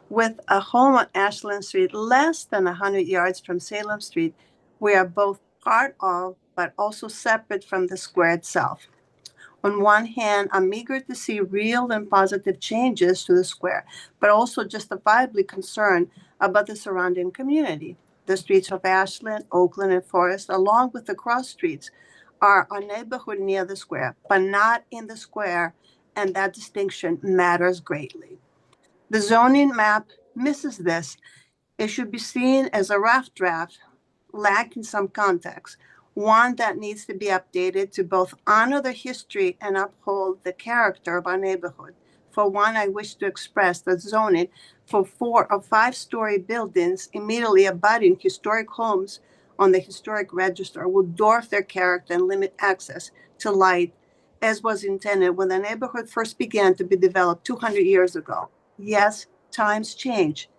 With a home on Ashland Street less than 100 yards from Salem Street, we are both part of, but also separate from the square itself. On one hand, I'm eager to see real and positive changes to the square, but also justifiably concerned about the surrounding community. The streets of Ashland, Oakland, and Forest, along with the cross streets, are a neighborhood near the square, but not in the square, and that distinction matters greatly. The zoning map misses this. It should be seen as a rough draft, lacking some context, one that needs to be updated to both honor the history and uphold the character of our neighborhood. For one, I wish to express that zoning for 4 or 5-story buildings immediately abutting historic homes on the historic register will dwarf their character and limit access to light, as was intended when the neighborhood first began to be developed 200 years ago. Yes, times change,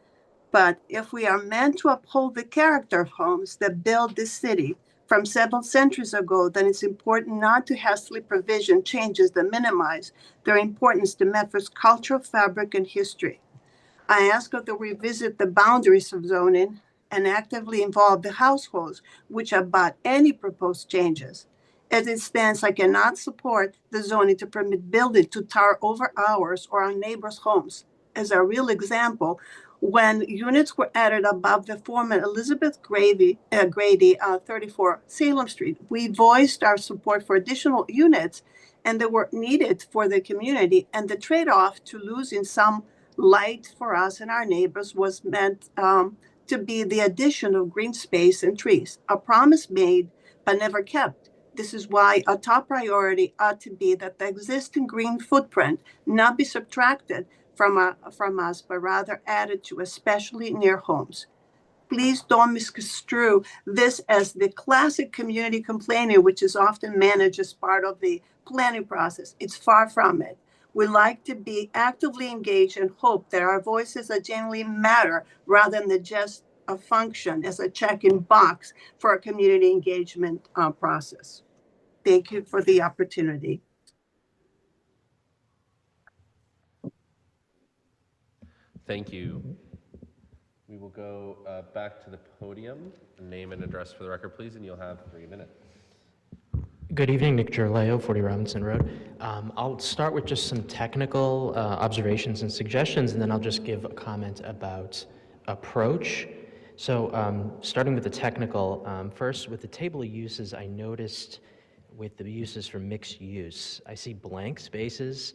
but if we are meant to uphold the character of homes that built this city from several centuries ago, then it's important not to hastily provision changes that minimize their importance to Medford's cultural fabric and history. I ask that we revisit the boundaries of zoning and actively involve the households which abut any proposed changes. As it stands, I cannot support the zoning to permit building to tower over ours or our neighbors' homes. As a real example, when units were added above the former Elizabeth Grady 34 Salem Street, we voiced our support for additional units, and they were needed for the community. And the trade-off to losing some light for us and our neighbors was meant to be the addition of green space and trees, a promise made but never kept. This is why a top priority ought to be that the existing green footprint not be subtracted from us, but rather added to, especially near homes. Please don't misconstrue this as the classic community complaining, which is often managed as part of the planning process. It's far from it. We like to be actively engaged and hope that our voices genuinely matter rather than just a function as a check-in box for a community engagement process. Thank you for the opportunity. Thank you. We will go back to the podium. Name and address for the record, please, and you'll have 3 minutes. Good evening, Nick Gerleo, 40 Robinson Road. I'll start with just some technical observations and suggestions, and then I'll just give a comment about approach. So starting with the technical, first with the table of uses, I noticed with the uses for mixed use, I see blank spaces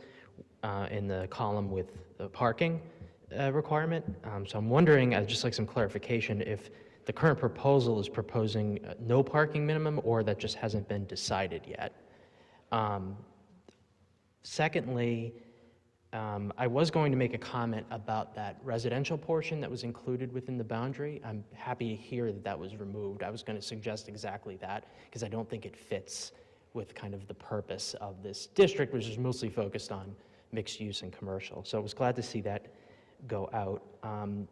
in the column with the parking requirement. So I'm wondering, I'd just like some clarification if the current proposal is proposing no parking minimum or that just hasn't been decided yet. Secondly, I was going to make a comment about that residential portion that was included within the boundary. I'm happy to hear that that was removed. I was going to suggest exactly that because I don't think it fits with kind of the purpose of this district, which is mostly focused on mixed use and commercial. So I was glad to see that go out.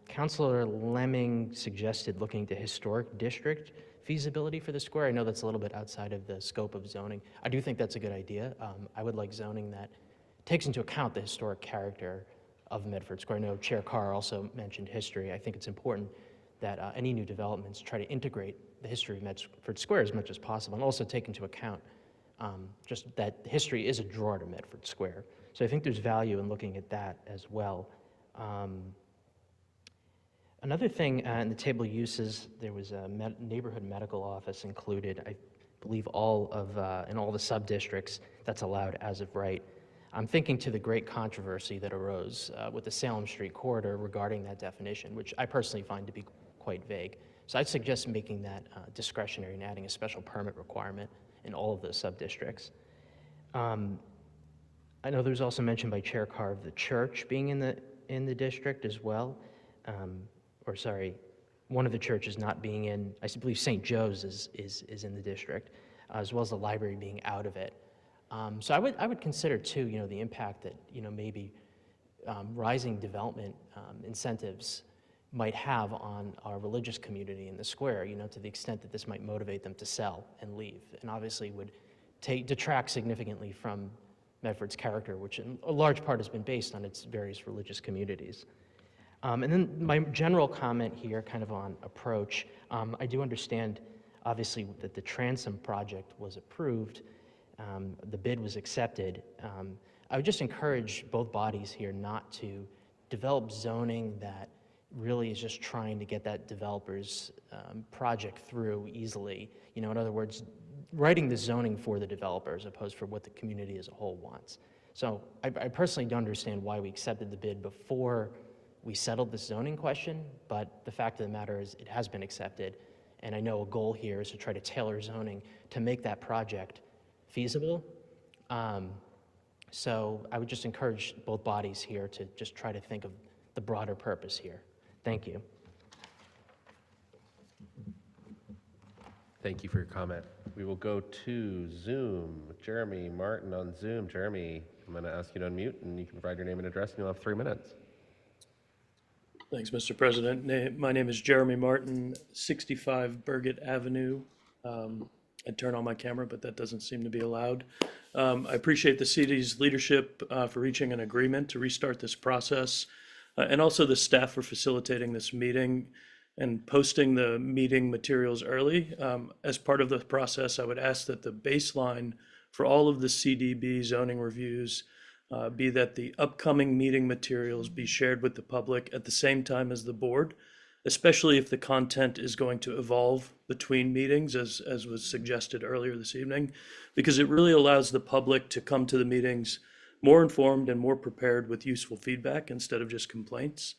Councilor Lemming suggested looking to historic district feasibility for the square. I know that's a little bit outside of the scope of zoning. I do think that's a good idea. I would like zoning that takes into account the historic character of Medford Square. I know Chair Carr also mentioned history. I think it's important that any new developments try to integrate the history of Medford Square as much as possible and also take into account just that history is a draw to Medford Square. So I think there's value in looking at that as well. Another thing in the table of uses, there was a neighborhood medical office included. I believe all of in all the sub-districts that's allowed as of right. I'm thinking to the great controversy that arose with the Salem Street corridor regarding that definition, which I personally find to be quite vague. So I'd suggest making that discretionary and adding a special permit requirement in all of those sub-districts. I know there was also mentioned by Chair Carr of the church being in the district as well, or sorry, one of the churches not being in, I believe St. Joe's is in the district, as well as the library being out of it. So I would consider too, the impact that, maybe rising development incentives might have on our religious community in the square, to the extent that this might motivate them to sell and leave, and obviously would detract significantly from Medford's character, which in a large part has been based on its various religious communities. And then my general comment here, kind of on approach, I do understand, obviously, that the transom project was approved, the bid was accepted. I would just encourage both bodies here not to develop zoning that really is just trying to get that developer's project through easily. In other words, writing the zoning for the developer as opposed for what the community as a whole wants. So I personally don't understand why we accepted the bid before we settled the zoning question, but the fact of the matter is it has been accepted, and I know a goal here is to try to tailor zoning to make that project feasible. So I would just encourage both bodies here to just try to think of the broader purpose here. Thank you. Thank you for your comment. We will go to Zoom. Jeremy Martin on Zoom. Jeremy, I'm going to ask you to unmute, and you can provide your name and address, and you'll have 3 minutes. Thanks, Mr. President. My name is Jeremy Martin, 65 Burgett Avenue. I'd turn on my camera, but that doesn't seem to be allowed. I appreciate the city's leadership for reaching an agreement to restart this process, and also the staff for facilitating this meeting and posting the meeting materials early. As part of the process, I would ask that the baseline for all of the CDB zoning reviews be that the upcoming meeting materials be shared with the public at the same time as the board, especially if the content is going to evolve between meetings, as was suggested earlier this evening, because it really allows the public to come to the meetings more informed and more prepared with useful feedback instead of just complaints.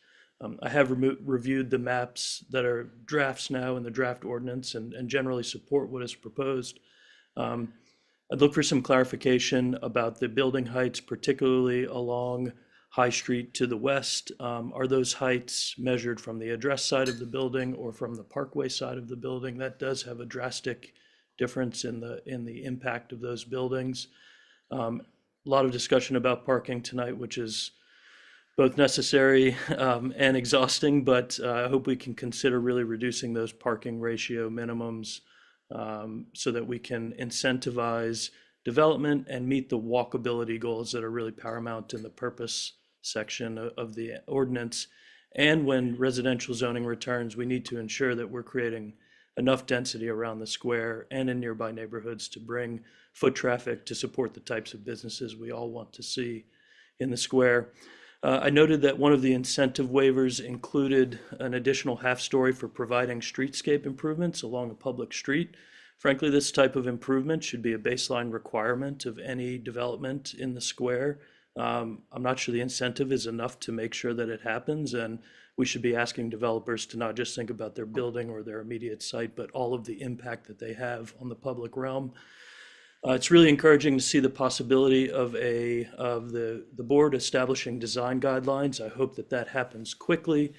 I have reviewed the maps that are drafts now in the draft ordinance and generally support what is proposed. I'd look for some clarification about the building heights, particularly along High Street to the west. Are those heights measured from the address side of the building or from the parkway side of the building? That does have a drastic difference in the impact of those buildings. A lot of discussion about parking tonight, which is both necessary and exhausting, but I hope we can consider really reducing those parking ratio minimums so that we can incentivize development and meet the walkability goals that are really paramount in the purpose section of the ordinance. And when residential zoning returns, we need to ensure that we're creating enough density around the square and in nearby neighborhoods to bring foot traffic to support the types of businesses we all want to see in the square. I noted that one of the incentive waivers included an additional half story for providing streetscape improvements along a public street. Frankly, this type of improvement should be a baseline requirement of any development in the square. I'm not sure the incentive is enough to make sure that it happens, and we should be asking developers to not just think about their building or their immediate site, but all of the impact that they have on the public realm. It's really encouraging to see the possibility of the board establishing design guidelines. I hope that that happens quickly.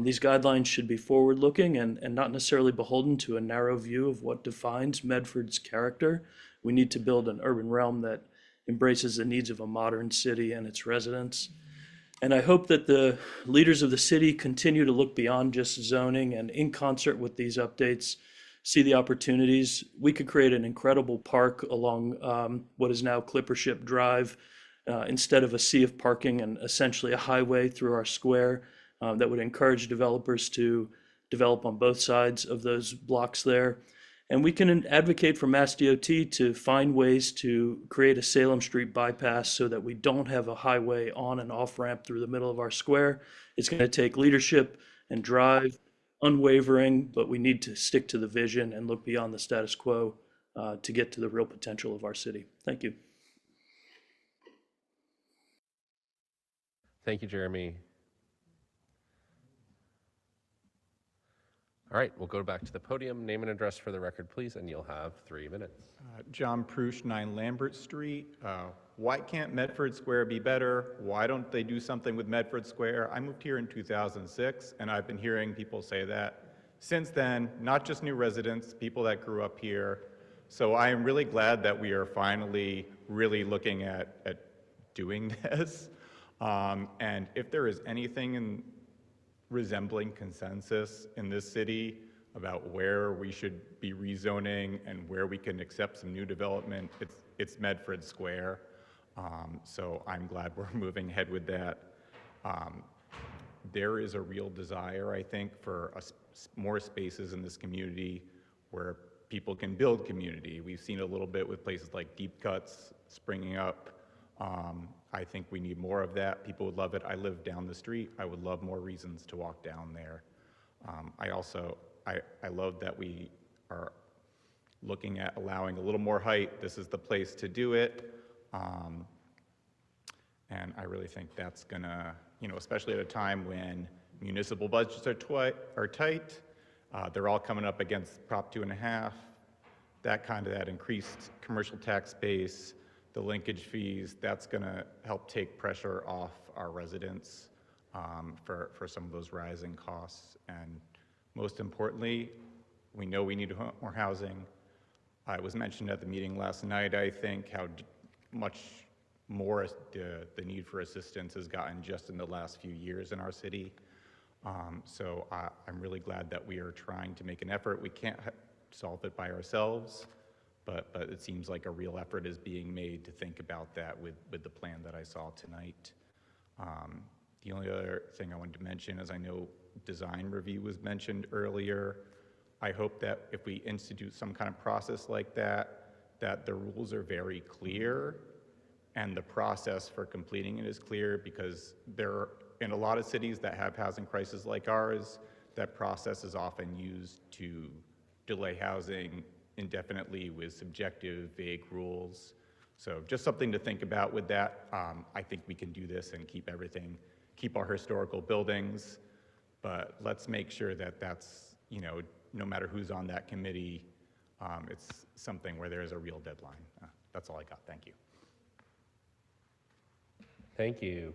These guidelines should be forward-looking and not necessarily beholden to a narrow view of what defines Medford's character. We need to build an urban realm that embraces the needs of a modern city and its residents. And I hope that the leaders of the city continue to look beyond just zoning and in concert with these updates, see the opportunities. We could create an incredible park along what is now Clippership Drive instead of a sea of parking and essentially a highway through our square that would encourage developers to develop on both sides of those blocks there. And we can advocate for Mass DOT to find ways to create a Salem Street bypass so that we don't have a highway on and off ramp through the middle of our square. It's going to take leadership and drive, unwavering, but we need to stick to the vision and look beyond the status quo to get to the real potential of our city. Thank you. Thank you, Jeremy. All right, we'll go back to the podium. Name and address for the record, please, and you'll have 3 minutes. John Prush, 9 Lambert Street. Why can't Medford Square be better? Why don't they do something with Medford Square? I moved here in 2006, and I've been hearing people say that since then, not just new residents, people that grew up here. So I am really glad that we are finally really looking at doing this. And if there is anything resembling consensus in this city about where we should be rezoning and where we can accept some new development, it's Medford Square. So I'm glad we're moving ahead with that. There is a real desire, I think, for more spaces in this community where people can build community. We've seen a little bit with places like Deep Cuts springing up. I think we need more of that. People would love it. I live down the street. I would love more reasons to walk down there. I love that we are looking at allowing a little more height. This is the place to do it. And I really think that's gonna, especially at a time when municipal budgets are tight, they're all coming up against Prop 2.5, that increased commercial tax base, the linkage fees, that's gonna help take pressure off our residents for some of those rising costs. And most importantly, we know we need more housing. It was mentioned at the meeting last night, I think, how much more the need for assistance has gotten just in the last few years in our city. So I'm really glad that we are trying to make an effort. We can't solve it by ourselves, but it seems like a real effort is being made to think about that with the plan that I saw tonight. The only other thing I wanted to mention is I know design review was mentioned earlier. I hope that if we institute some kind of process like that, that the rules are very clear and the process for completing it is clear, because in a lot of cities that have housing crises like ours, that process is often used to delay housing indefinitely with subjective, vague rules. So just something to think about with that. I think we can do this and keep our historical buildings, but let's make sure that that's, no matter who's on that committee, it's something where there is a real deadline. That's all I got. Thank you. Thank you.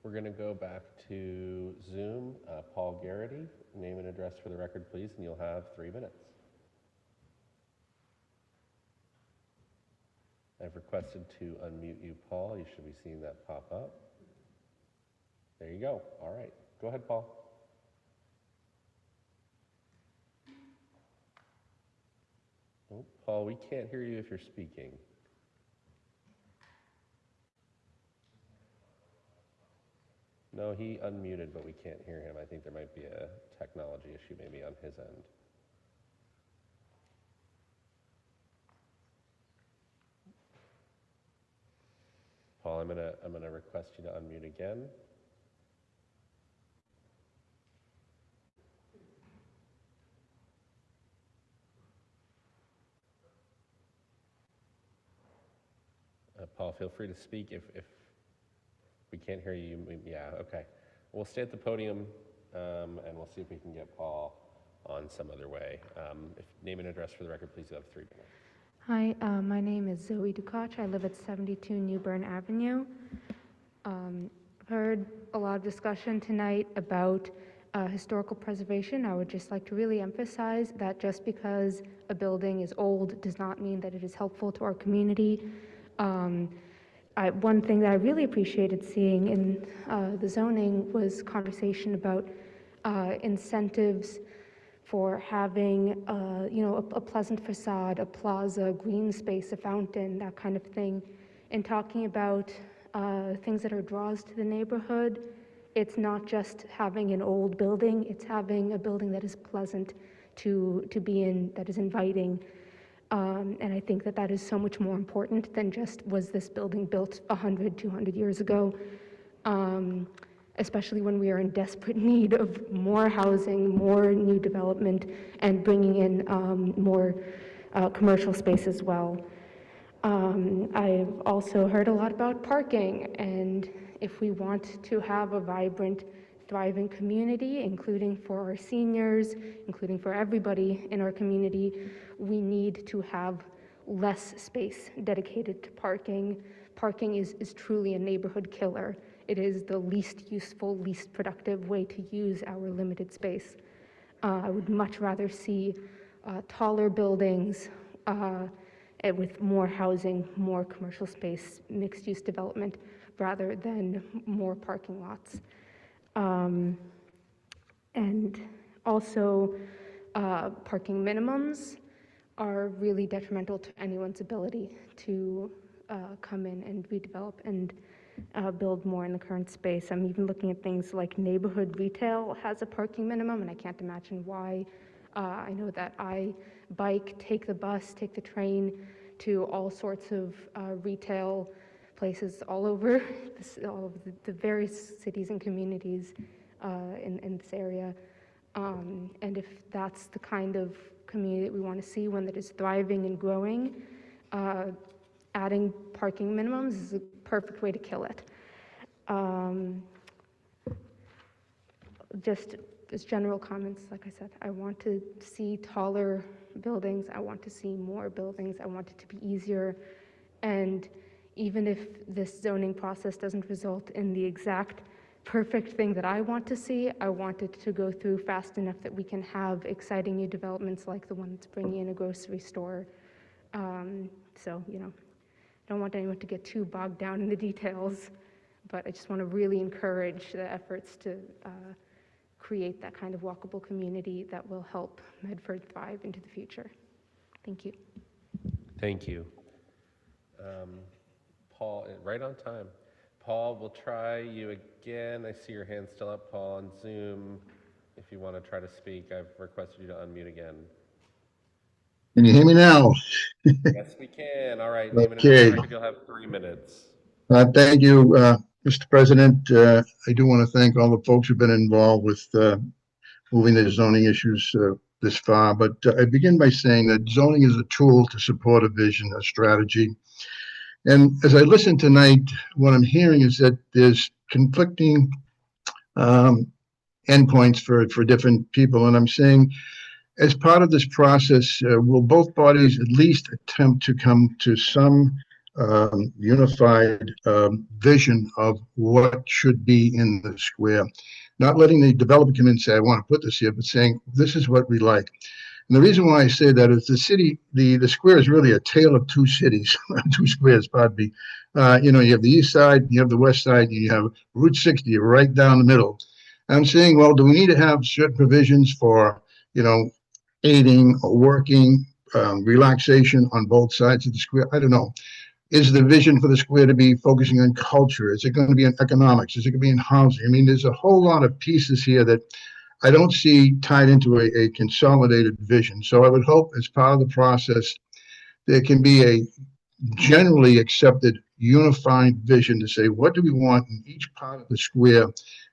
We're going to go back to Zoom. Paul Garrity, name and address for the record, please, and you'll have 3 minutes. I've requested to unmute you, Paul. You should be seeing that pop up. There you go. All right. Go ahead, Paul. Oh, Paul, we can't hear you if you're speaking. No, he unmuted, but we can't hear him. I think there might be a technology issue maybe on his end. Paul, I'm gonna request you to unmute again. Paul, feel free to speak if we can't hear you. Yeah, okay. We'll stay at the podium and we'll see if we can get Paul on some other way. If name and address for the record, please. You have 3 minutes. Hi, my name is Zoe Dukoch. I live at 72 New Bern Avenue. Heard a lot of discussion tonight about historical preservation. I would just like to really emphasize that just because a building is old does not mean that it is helpful to our community. One thing that I really appreciated seeing in the zoning was conversation about incentives for having, a pleasant facade, a plaza, green space, a fountain, that kind of thing, and talking about things that are draws to the neighborhood. It's not just having an old building, it's having a building that is pleasant to be in, that is inviting. And I think that is so much more important than just, was this building built 100, 200 years ago? Especially when we are in desperate need of more housing, more new development, and bringing in more commercial space as well. I've also heard a lot about parking, and if we want to have a vibrant, thriving community, including for our seniors, including for everybody in our community, we need to have less space dedicated to parking. Parking is truly a neighborhood killer. It is the least useful, least productive way to use our limited space. I would much rather see taller buildings with more housing, more commercial space, mixed-use development, rather than more parking lots. And also, parking minimums are really detrimental to anyone's ability to come in and redevelop and build more in the current space. I'm even looking at things like neighborhood retail has a parking minimum, and I can't imagine why. I know that I bike, take the bus, take the train to all sorts of retail places all over all of the various cities and communities in this area. And if that's the kind of community that we want to see, one that is thriving and growing, adding parking minimums is a perfect way to kill it. Just as general comments, like I said, I want to see taller buildings. I want to see more buildings. I want it to be easier. And even if this zoning process doesn't result in the exact perfect thing that I want to see, I want it to go through fast enough that we can have exciting new developments like the one that's bringing in a grocery store. So, I don't want anyone to get too bogged down in the details, but I just want to really encourage the efforts to create that kind of walkable community that will help Medford thrive into the future. Thank you. Thank you. Paul, right on time. Paul, we'll try you again. I see your hand still up, Paul, on Zoom. If you want to try to speak, I've requested you to unmute again. Can you hear me now? Yes, we can. All right, name and Okay. address, you'll have 3 minutes. Thank you, Mr. President. I do want to thank all the folks who've been involved with moving the zoning issues this far. But I begin by saying that zoning is a tool to support a vision, a strategy. And as I listen tonight, what I'm hearing is that there's conflicting endpoints for different people. And I'm saying, as part of this process, will both parties at least attempt to come to some unified vision of what should be in the square? Not letting the developer come in and say, I want to put this here, but saying, this is what we like. And the reason why I say that is the square is really a tale of two cities, two squares, pardon me. You have the east side, you have the west side, and you have Route 60 right down the middle. And I'm saying, well, do we need to have certain provisions for, aiding or working, relaxation on both sides of the square? I don't know. Is the vision for the square to be focusing on culture? Is it going to be in economics? Is it going to be in housing? I mean, there's a whole lot of pieces here that I don't see tied into a consolidated vision. So I would hope as part of the process, there can be a generally accepted unified vision to say, what do we want in each part of the square?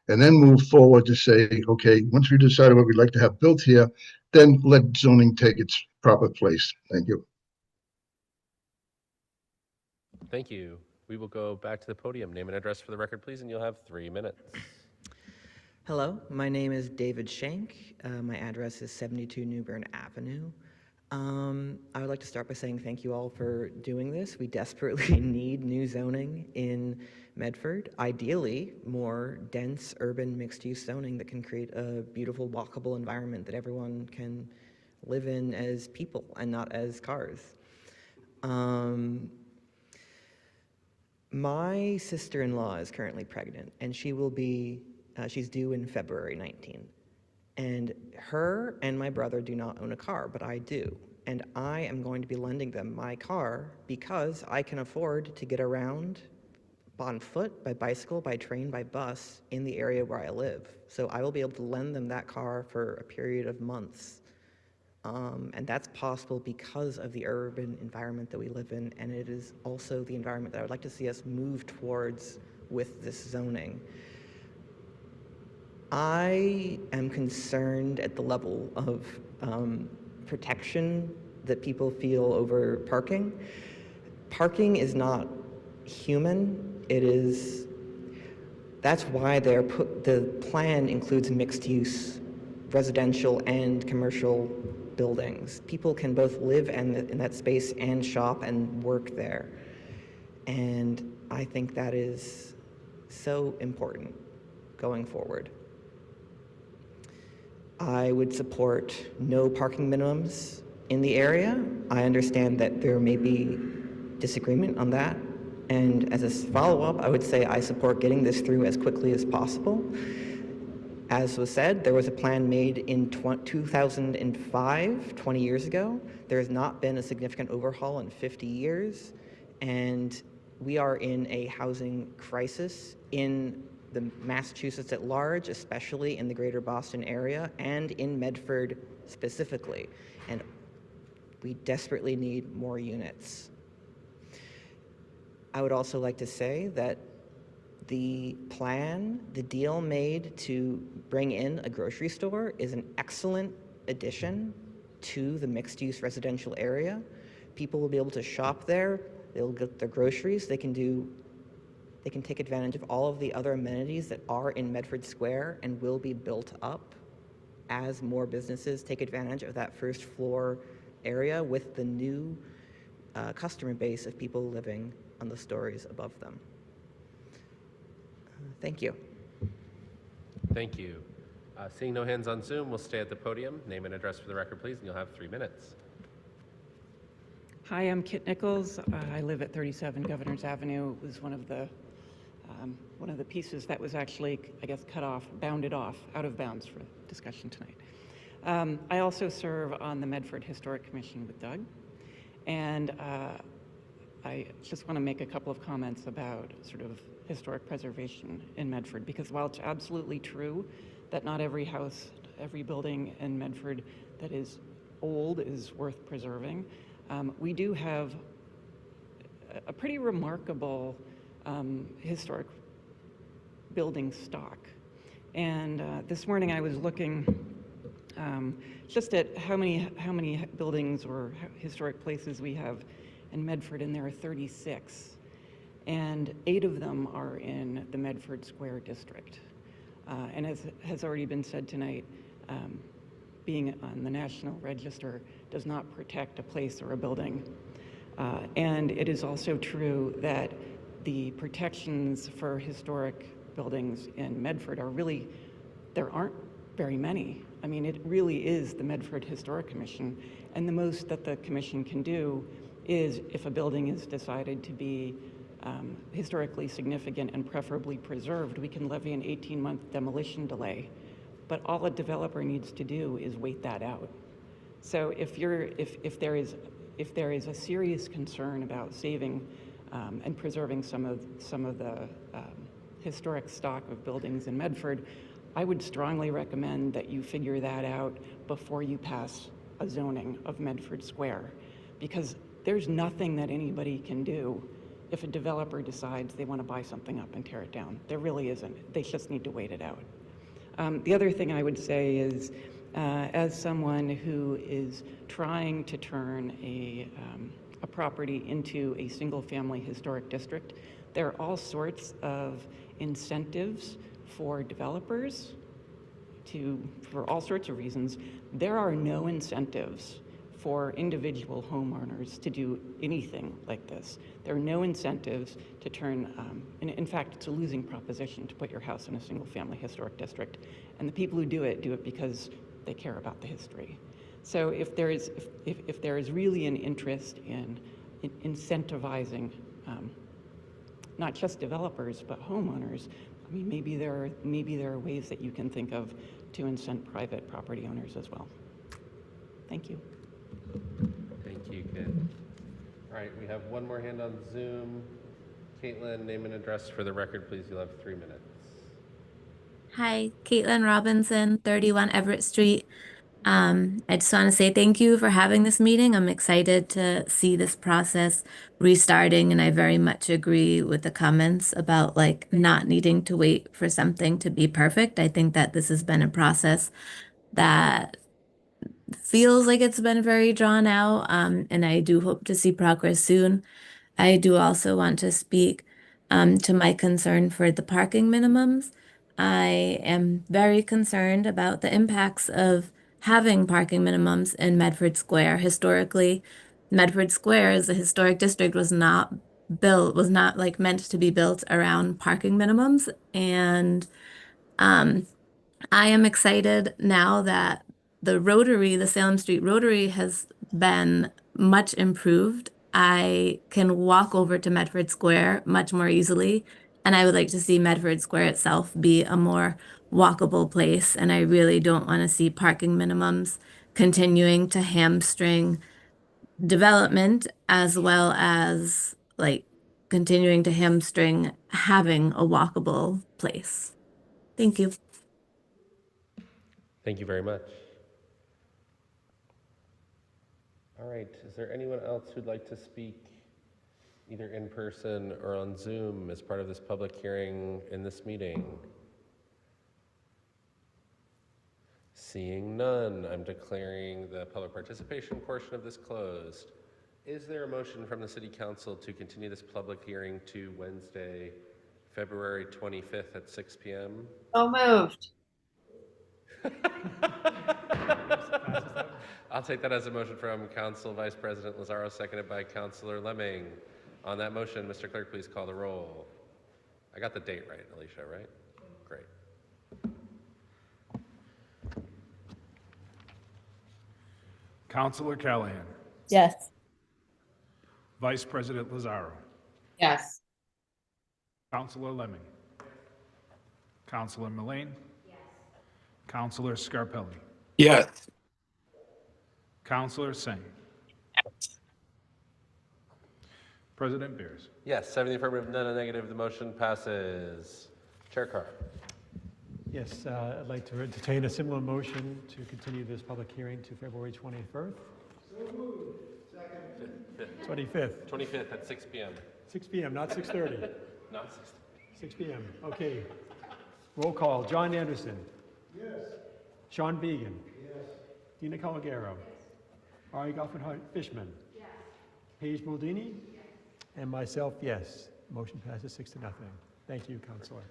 And then move forward to say, okay, once we decide what we'd like to have built here, then let zoning take its proper place. Thank you. Thank you. We will go back to the podium. Name and address for the record, please, and you'll have 3 minutes. Hello, my name is David Shank. My address is 72 New Bern Avenue. I would like to start by saying thank you all for doing this. We desperately need new zoning in Medford. Ideally, more dense urban mixed-use zoning that can create a beautiful walkable environment that everyone can live in as people and not as cars. My sister-in-law is currently pregnant, and she will be, she's due in February 19. And her and my brother do not own a car, but I do. And I am going to be lending them my car because I can afford to get around on foot, by bicycle, by train, by bus in the area where I live. So I will be able to lend them that car for a period of months. And that's possible because of the urban environment that we live in, and it is also the environment that I would like to see us move towards with this zoning. I am concerned at the level of protection that people feel over parking. Parking is not human. That's why the plan includes mixed use residential and commercial buildings. People can both live in that space and shop and work there. And I think that is so important going forward. I would support no parking minimums in the area. I understand that there may be disagreement on that. And as a follow-up, I would say I support getting this through as quickly as possible. As was said, there was a plan made in 2005, 20 years ago. There has not been a significant overhaul in 50 years. And we are in a housing crisis in the Massachusetts at large, especially in the greater Boston area, and in Medford specifically. And we desperately need more units. I would also like to say that the deal made to bring in a grocery store is an excellent addition to the mixed-use residential area. People will be able to shop there, they'll get their groceries, they can take advantage of all of the other amenities that are in Medford Square and will be built up as more businesses take advantage of that first floor area with the new customer base of people living on the stories above them. Thank you. Thank you. Seeing no hands on Zoom, we'll stay at the podium. Name and address for the record, please, and you'll have 3 minutes. Hi, I'm Kit Nichols. I live at 37 Governors Avenue. It was one of the pieces that was actually, I guess, bounded off, out of bounds for discussion tonight. I also serve on the Medford Historic Commission with Doug, and I just want to make a couple of comments about sort of historic preservation in Medford, because while it's absolutely true that not every house, every building in Medford that is old is worth preserving, we do have a pretty remarkable historic building stock. And this morning I was looking just at how many buildings or historic places we have in Medford, and there are 36. And 8 of them are in the Medford Square district. And as has already been said tonight, being on the National Register does not protect a place or a building. And it is also true that the protections for historic buildings in Medford are really, there aren't very many. I mean, it really is the Medford Historic Commission, and the most that the commission can do is, if a building is decided to be historically significant and preferably preserved, we can levy an 18-month demolition delay. But all a developer needs to do is wait that out. So if there is a serious concern about saving and preserving some of the historic stock of buildings in Medford, I would strongly recommend that you figure that out before you pass a zoning of Medford Square, because there's nothing that anybody can do if a developer decides they want to buy something up and tear it down. There really isn't. They just need to wait it out. The other thing I would say is, as someone who is trying to turn a property into a single-family historic district, there are all sorts of incentives for developers for all sorts of reasons. There are no incentives for individual homeowners to do anything like this. There are no incentives to turn, in fact, it's a losing proposition to put your house in a single-family historic district. And the people who do it because they care about the history. So if there is really an interest in incentivizing not just developers but homeowners, I mean, maybe there are ways that you can think of to incent private property owners as well. Thank you. Thank you, Ken. All right, we have one more hand on Zoom. Caitlin, name and address for the record, please. You'll have 3 minutes. Hi, Caitlin Robinson, 31 Everett Street. I just want to say thank you for having this meeting. I'm excited to see this process restarting, and I very much agree with the comments about like not needing to wait for something to be perfect. I think that this has been a process that feels like it's been very drawn out, and I do hope to see progress soon. I do also want to speak to my concern for the parking minimums. I am very concerned about the impacts of having parking minimums in Medford Square. Historically, Medford Square as a historic district was not like meant to be built around parking minimums. And I am excited now that the Salem Street Rotary has been much improved. I can walk over to Medford Square much more easily, and I would like to see Medford Square itself be a more walkable place. And I really don't want to see parking minimums continuing to hamstring development, as well as like continuing to hamstring having a walkable place. Thank you. Thank you very much. All right, is there anyone else who'd like to speak either in person or on Zoom as part of this public hearing in this meeting? Seeing none, I'm declaring the public participation portion of this closed. Is there a motion from the City Council to continue this public hearing to Wednesday, February 25th at 6 p.m.? So moved. I'll take that as a motion from Council Vice President Lazaro, seconded by Councilor Lemming. On that motion, Mr. Clerk, please call the roll. I got the date right, Alicia, right? Great. Councilor Callahan. Yes. Vice President Lazaro. Yes. Councilor Lemming. Councilor Mullane. Yes. Councilor Scarpelli. Yes. Councilor Singh. President Beers. Yes, 7 in the affirmative, none in the negative. The motion passes. Chair Carr. Yes, I'd like to entertain a similar motion to continue this public hearing to February 21st. So moved. Second. 25th. 25th at 6 p.m. 6 p.m., not 6:30. Not 6 p.m. Okay. Roll call. John Anderson. Yes. Sean Began. Yes. Dina Calagero. Ari Goffin-Fishman. Yes. Paige Baldini. Yes. And myself, yes. Motion passes 6-0. Thank you, Councilor.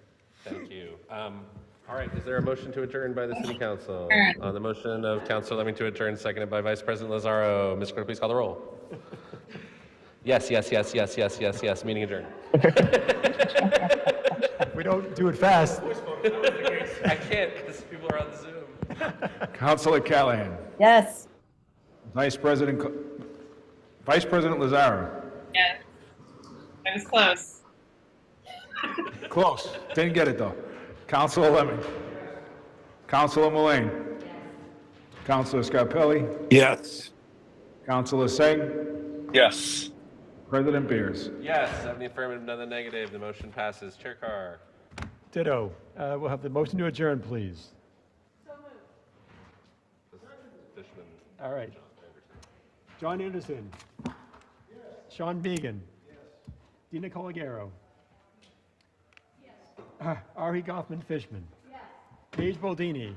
Thank you. All right, is there a motion to adjourn by the City Council? On the motion of Councilor Lemming to adjourn, seconded by Vice President Lazaro. Mr. Clerk, please call the roll. Yes, yes, yes, yes, yes, yes, yes. Meeting adjourned. If we don't do it fast. I can't because people are on Zoom. Counselor Callahan. Yes. Vice President Lazaro. Yes. I was close. Close. Didn't get it, though. Counselor Lemming. Counselor Mullane. Counselor Scarpelli. Yes. Counselor Singh. Yes. President Beers. Yes, 7 the affirmative, none the negative. The motion passes. Chair Carr. Ditto. We'll have the motion to adjourn, please. Fishman. All right. John Anderson. Sean Began. Dina Colagero. Ari Goffman Fishman. Paige Baldini.